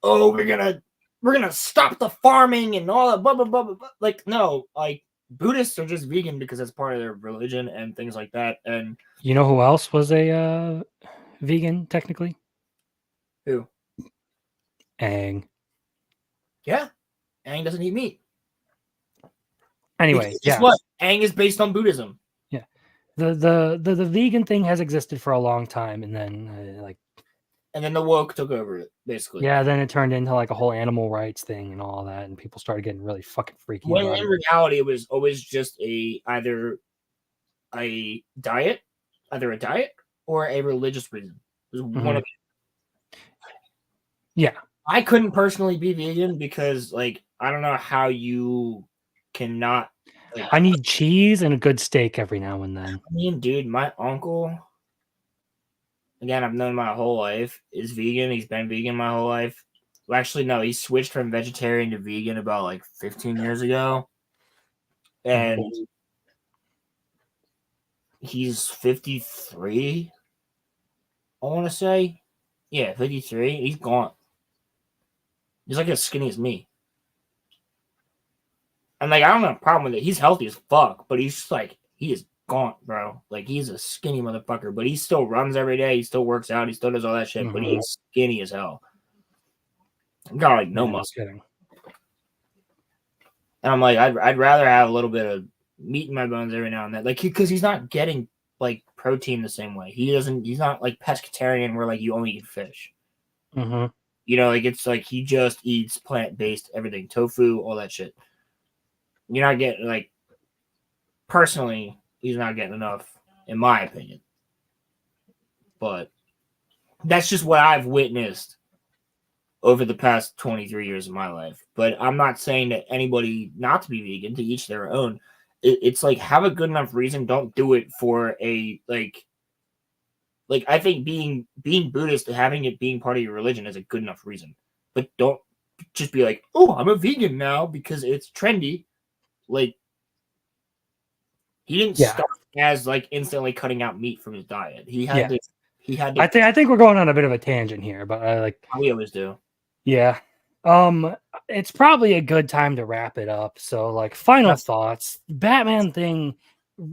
oh, we're gonna stop the farming and all that blah blah blah blah, blah. Like, no, like Buddhists are just vegan because it's part of their religion and things like that. And you know who else was a vegan technically? Who? Aang. Yeah, Aang doesn't eat meat. Anyway, guess what? Aang is based on Buddhism. Yeah, the vegan thing has existed for a long time, and then and then the woke took over it, basically. Yeah, then it turned into like a whole animal rights thing and all that, and people started getting really fucking freaky. When about in it. reality, it was always just either a diet or a religious reason. It was one of it. Yeah. I couldn't personally be vegan because, like, I don't know how you cannot. Like, I need cheese and a good steak every now and then. I mean, dude, my uncle, again, I've known my whole life, is vegan. He's been vegan my whole life. Well, actually, no, he switched from vegetarian to vegan about like 15 years ago. And he's 53, I want to say. Yeah, 53. He's gone. He's like as skinny as me. And like, I don't have a problem with it. He's healthy as fuck, but he's just like, he is gaunt, bro. Like, he's a skinny motherfucker, but he still runs every day. He still works out. He still does all that shit, but he's skinny as hell. He got like no muscle. Kidding. And I'm like, I'd rather have a little bit of meat in my bones every now and then, like, because he's not getting like protein the same way. He's not like pescatarian where like you only eat fish. Mm-hmm. You know, like it's like he just eats plant-based everything, tofu, all that shit. You're not getting, like, personally, he's not getting enough, in my opinion. But that's just what I've witnessed over the past 23 years of my life. But I'm not saying that anybody not to be vegan, to each their own. It's like, have a good enough reason. Don't do it for a, like I think being Buddhist, having it being part of your religion is a good enough reason. But don't just be like, oh, I'm a vegan now because it's trendy. Like, he didn't start as like instantly cutting out meat from his diet. He had to. I think we're going on a bit of a tangent here, but we always do. Yeah. It's probably a good time to wrap it up. So, like, final thoughts. Batman thing,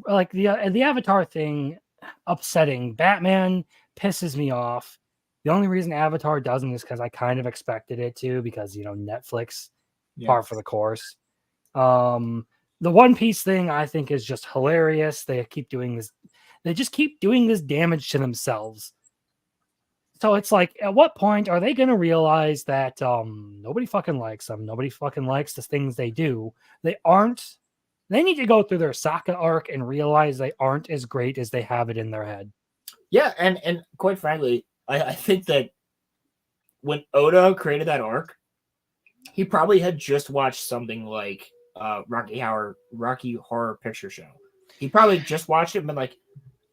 like the Avatar thing, upsetting. Batman pisses me off. The only reason Avatar doesn't is because I kind of expected it to, because Netflix, par for the course. The One Piece thing I think is just hilarious. They keep doing this. They just keep doing this damage to themselves. So it's like, at what point are they going to realize that nobody fucking likes them? Nobody fucking likes the things they do. They need to go through their Sokka arc and realize they aren't as great as they have it in their head. Yeah, and quite frankly, I think that when Oda created that arc, he probably had just watched something like Rocky Horror Picture Show. He probably just watched it and been like,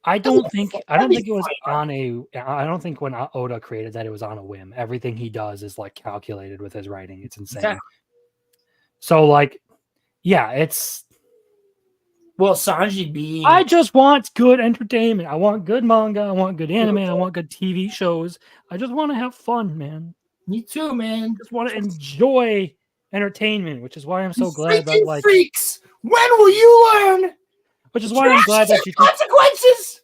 I don't think it was I don't think when Oda created that it was on a whim. Everything he does is like calculated with his writing. It's insane. Exactly. So like, yeah, it's Sanji being. I just want good entertainment. I want good manga. I want good anime. I want good TV shows. I just want to have fun, man. Me too, man. Just want to enjoy entertainment, which is why I'm so glad that, like, freaks. When will you learn? Which is why I'm glad that consequences.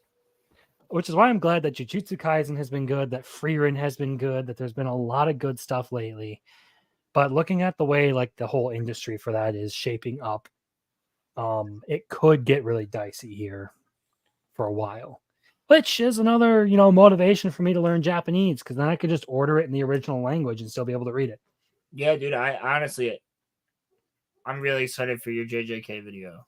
Which is why I'm glad that Jujutsu Kaisen has been good, that Frieren has been good, that there's been a lot of good stuff lately. But looking at the way like the whole industry for that is shaping up, it could get really dicey here for a while. Which is another, motivation for me to learn Japanese, because then I could just order it in the original language and still be able to read it. Yeah, dude. I'm really excited for your JJK video.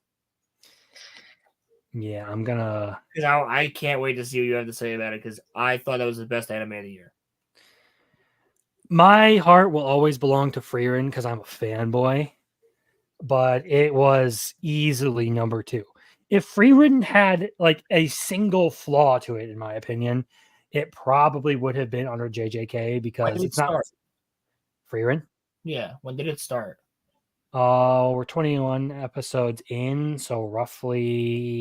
Yeah, I'm gonna. I can't wait to see what you have to say about it, because I thought that was the best anime of the year. My heart will always belong to Frieren because I'm a fanboy, but it was easily number 2. If Frieren had like a single flaw to it, in my opinion, it probably would have been under JJK, because it's not Frieren. Yeah, when did it start? We're 21 episodes in, so roughly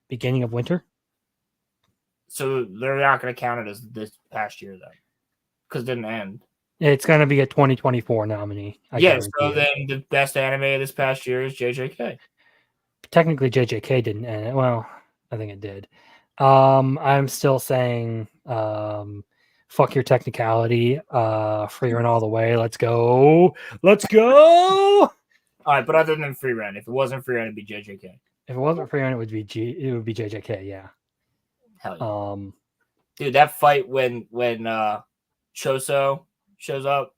beginning of winter. So they're not going to count it as this past year, then, because it didn't end. It's going to be a 2024 nominee. I Yes. guarantee So it. then the best anime this past year is JJK. Technically, JJK didn't end it. Well, I think it did. I'm still saying, fuck your technicality. Free run all the way. Let's go. Let's go. All right, but other than free run, if it wasn't free run, it'd be JJK. If it wasn't free run, it would be JJK. Yeah. Hell yeah. Dude, that fight when Choso shows up.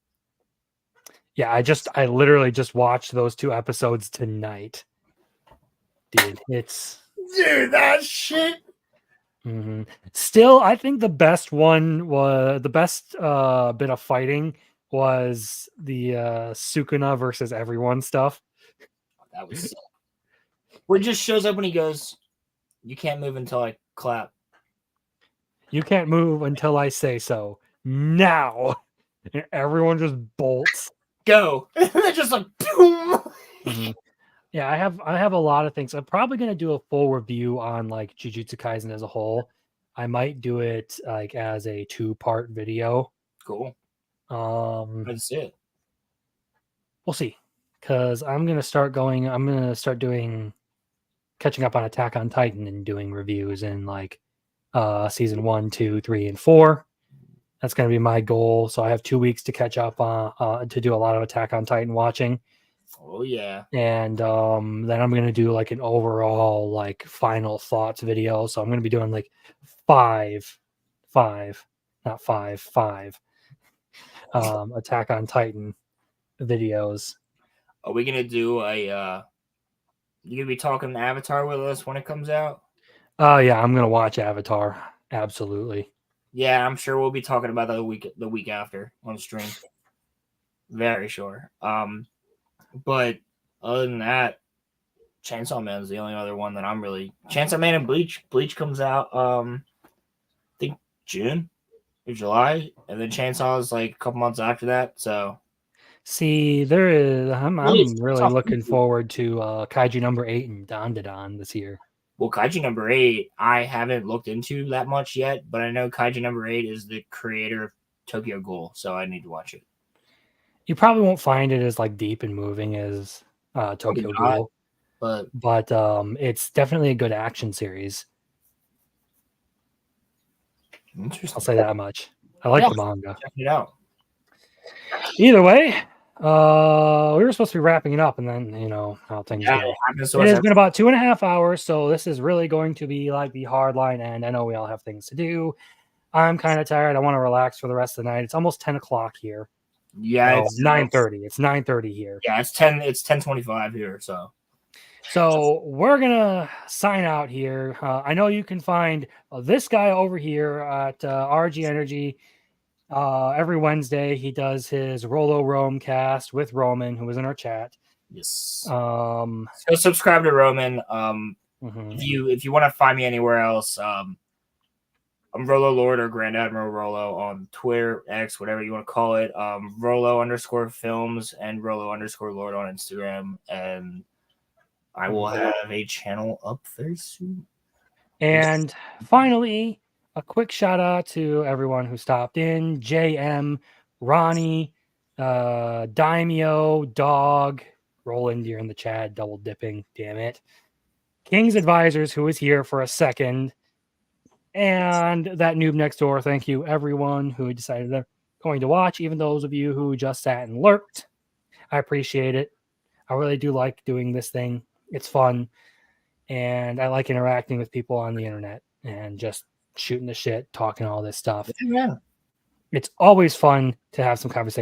Yeah, I literally just watched those 2 episodes tonight. Dude, that shit. Mm-hmm. Still, I think the best one was the best bit of fighting was the Sukuna versus everyone stuff. That was sick. Where it just shows up when he goes, "You can't move until I clap. You can't move until I say so. Now." And everyone just bolts. Go. They're just like boom. Mm-hmm. Yeah, I have a lot of things. I'm probably gonna do a full review on like Jujutsu Kaisen as a whole. I might do it like as a 2-part video. Cool. That's it. We'll see. Because I'm gonna start doing catching up on Attack on Titan and doing reviews in like season 1, 2, 3, and 4. That's gonna be my goal. So I have 2 weeks to catch up on to do a lot of Attack on Titan watching. Oh yeah. And then I'm gonna do like an overall like final thoughts video. So I'm gonna be doing like 5 Attack on Titan videos. Are we gonna do a you gonna be talking Avatar with us when it comes out? Oh yeah, I'm gonna watch Avatar. Absolutely. Yeah, I'm sure we'll be talking about that the week after on stream. Very sure. But other than that, Chainsaw Man is the only other one that I'm really. Chainsaw Man and Bleach. Bleach comes out, I think June or July, and then Chainsaw is like a couple months after that. So, see, I'm really looking forward to Kaiju number 8 and Dandadan this year. Well, Kaiju number 8, I haven't looked into that much yet, but I know Kaiju number 8 is the creator of Tokyo Ghoul, so I need to watch it. You probably won't find it as like deep and moving as Tokyo Ghoul, but it's definitely a good action series. Interesting. I'll say that much. I like the manga. Check it out. Either way, we were supposed to be wrapping it up, and then how things go. It has been about 2.5 hours, so this is really going to be like the hard line end. I know we all have things to do. I'm kind of tired. I want to relax for the rest of the night. It's almost 10 o'clock here. Yeah, it's 9:30. It's 9:30 here. Yeah, it's 10:25 here. So we're gonna sign out here. I know you can find this guy over here at RG Energy every Wednesday. He does his Rolo Rome cast with Roman, who was in our chat. Yes. So subscribe to Roman. If you want to find me anywhere else, I'm Rolo Lord or Grand Admiral Rolo on Twitter, X, whatever you want to call it. Rolo_films and Rolo_Lord on Instagram. And I will have a channel up very soon. And finally, a quick shout out to everyone who stopped in. JM, Ronnie, Daimyo, Dog, Roland, you're in the chat, double dipping, damn it. King's Advisors, who was here for a second. And that noob next door. Thank you, everyone who decided they're going to watch, even those of you who just sat and lurked. I appreciate it. I really do like doing this thing. It's fun. And I like interacting with people on the internet and just shooting the shit, talking all this stuff. Yeah. It's always fun to have some conversation.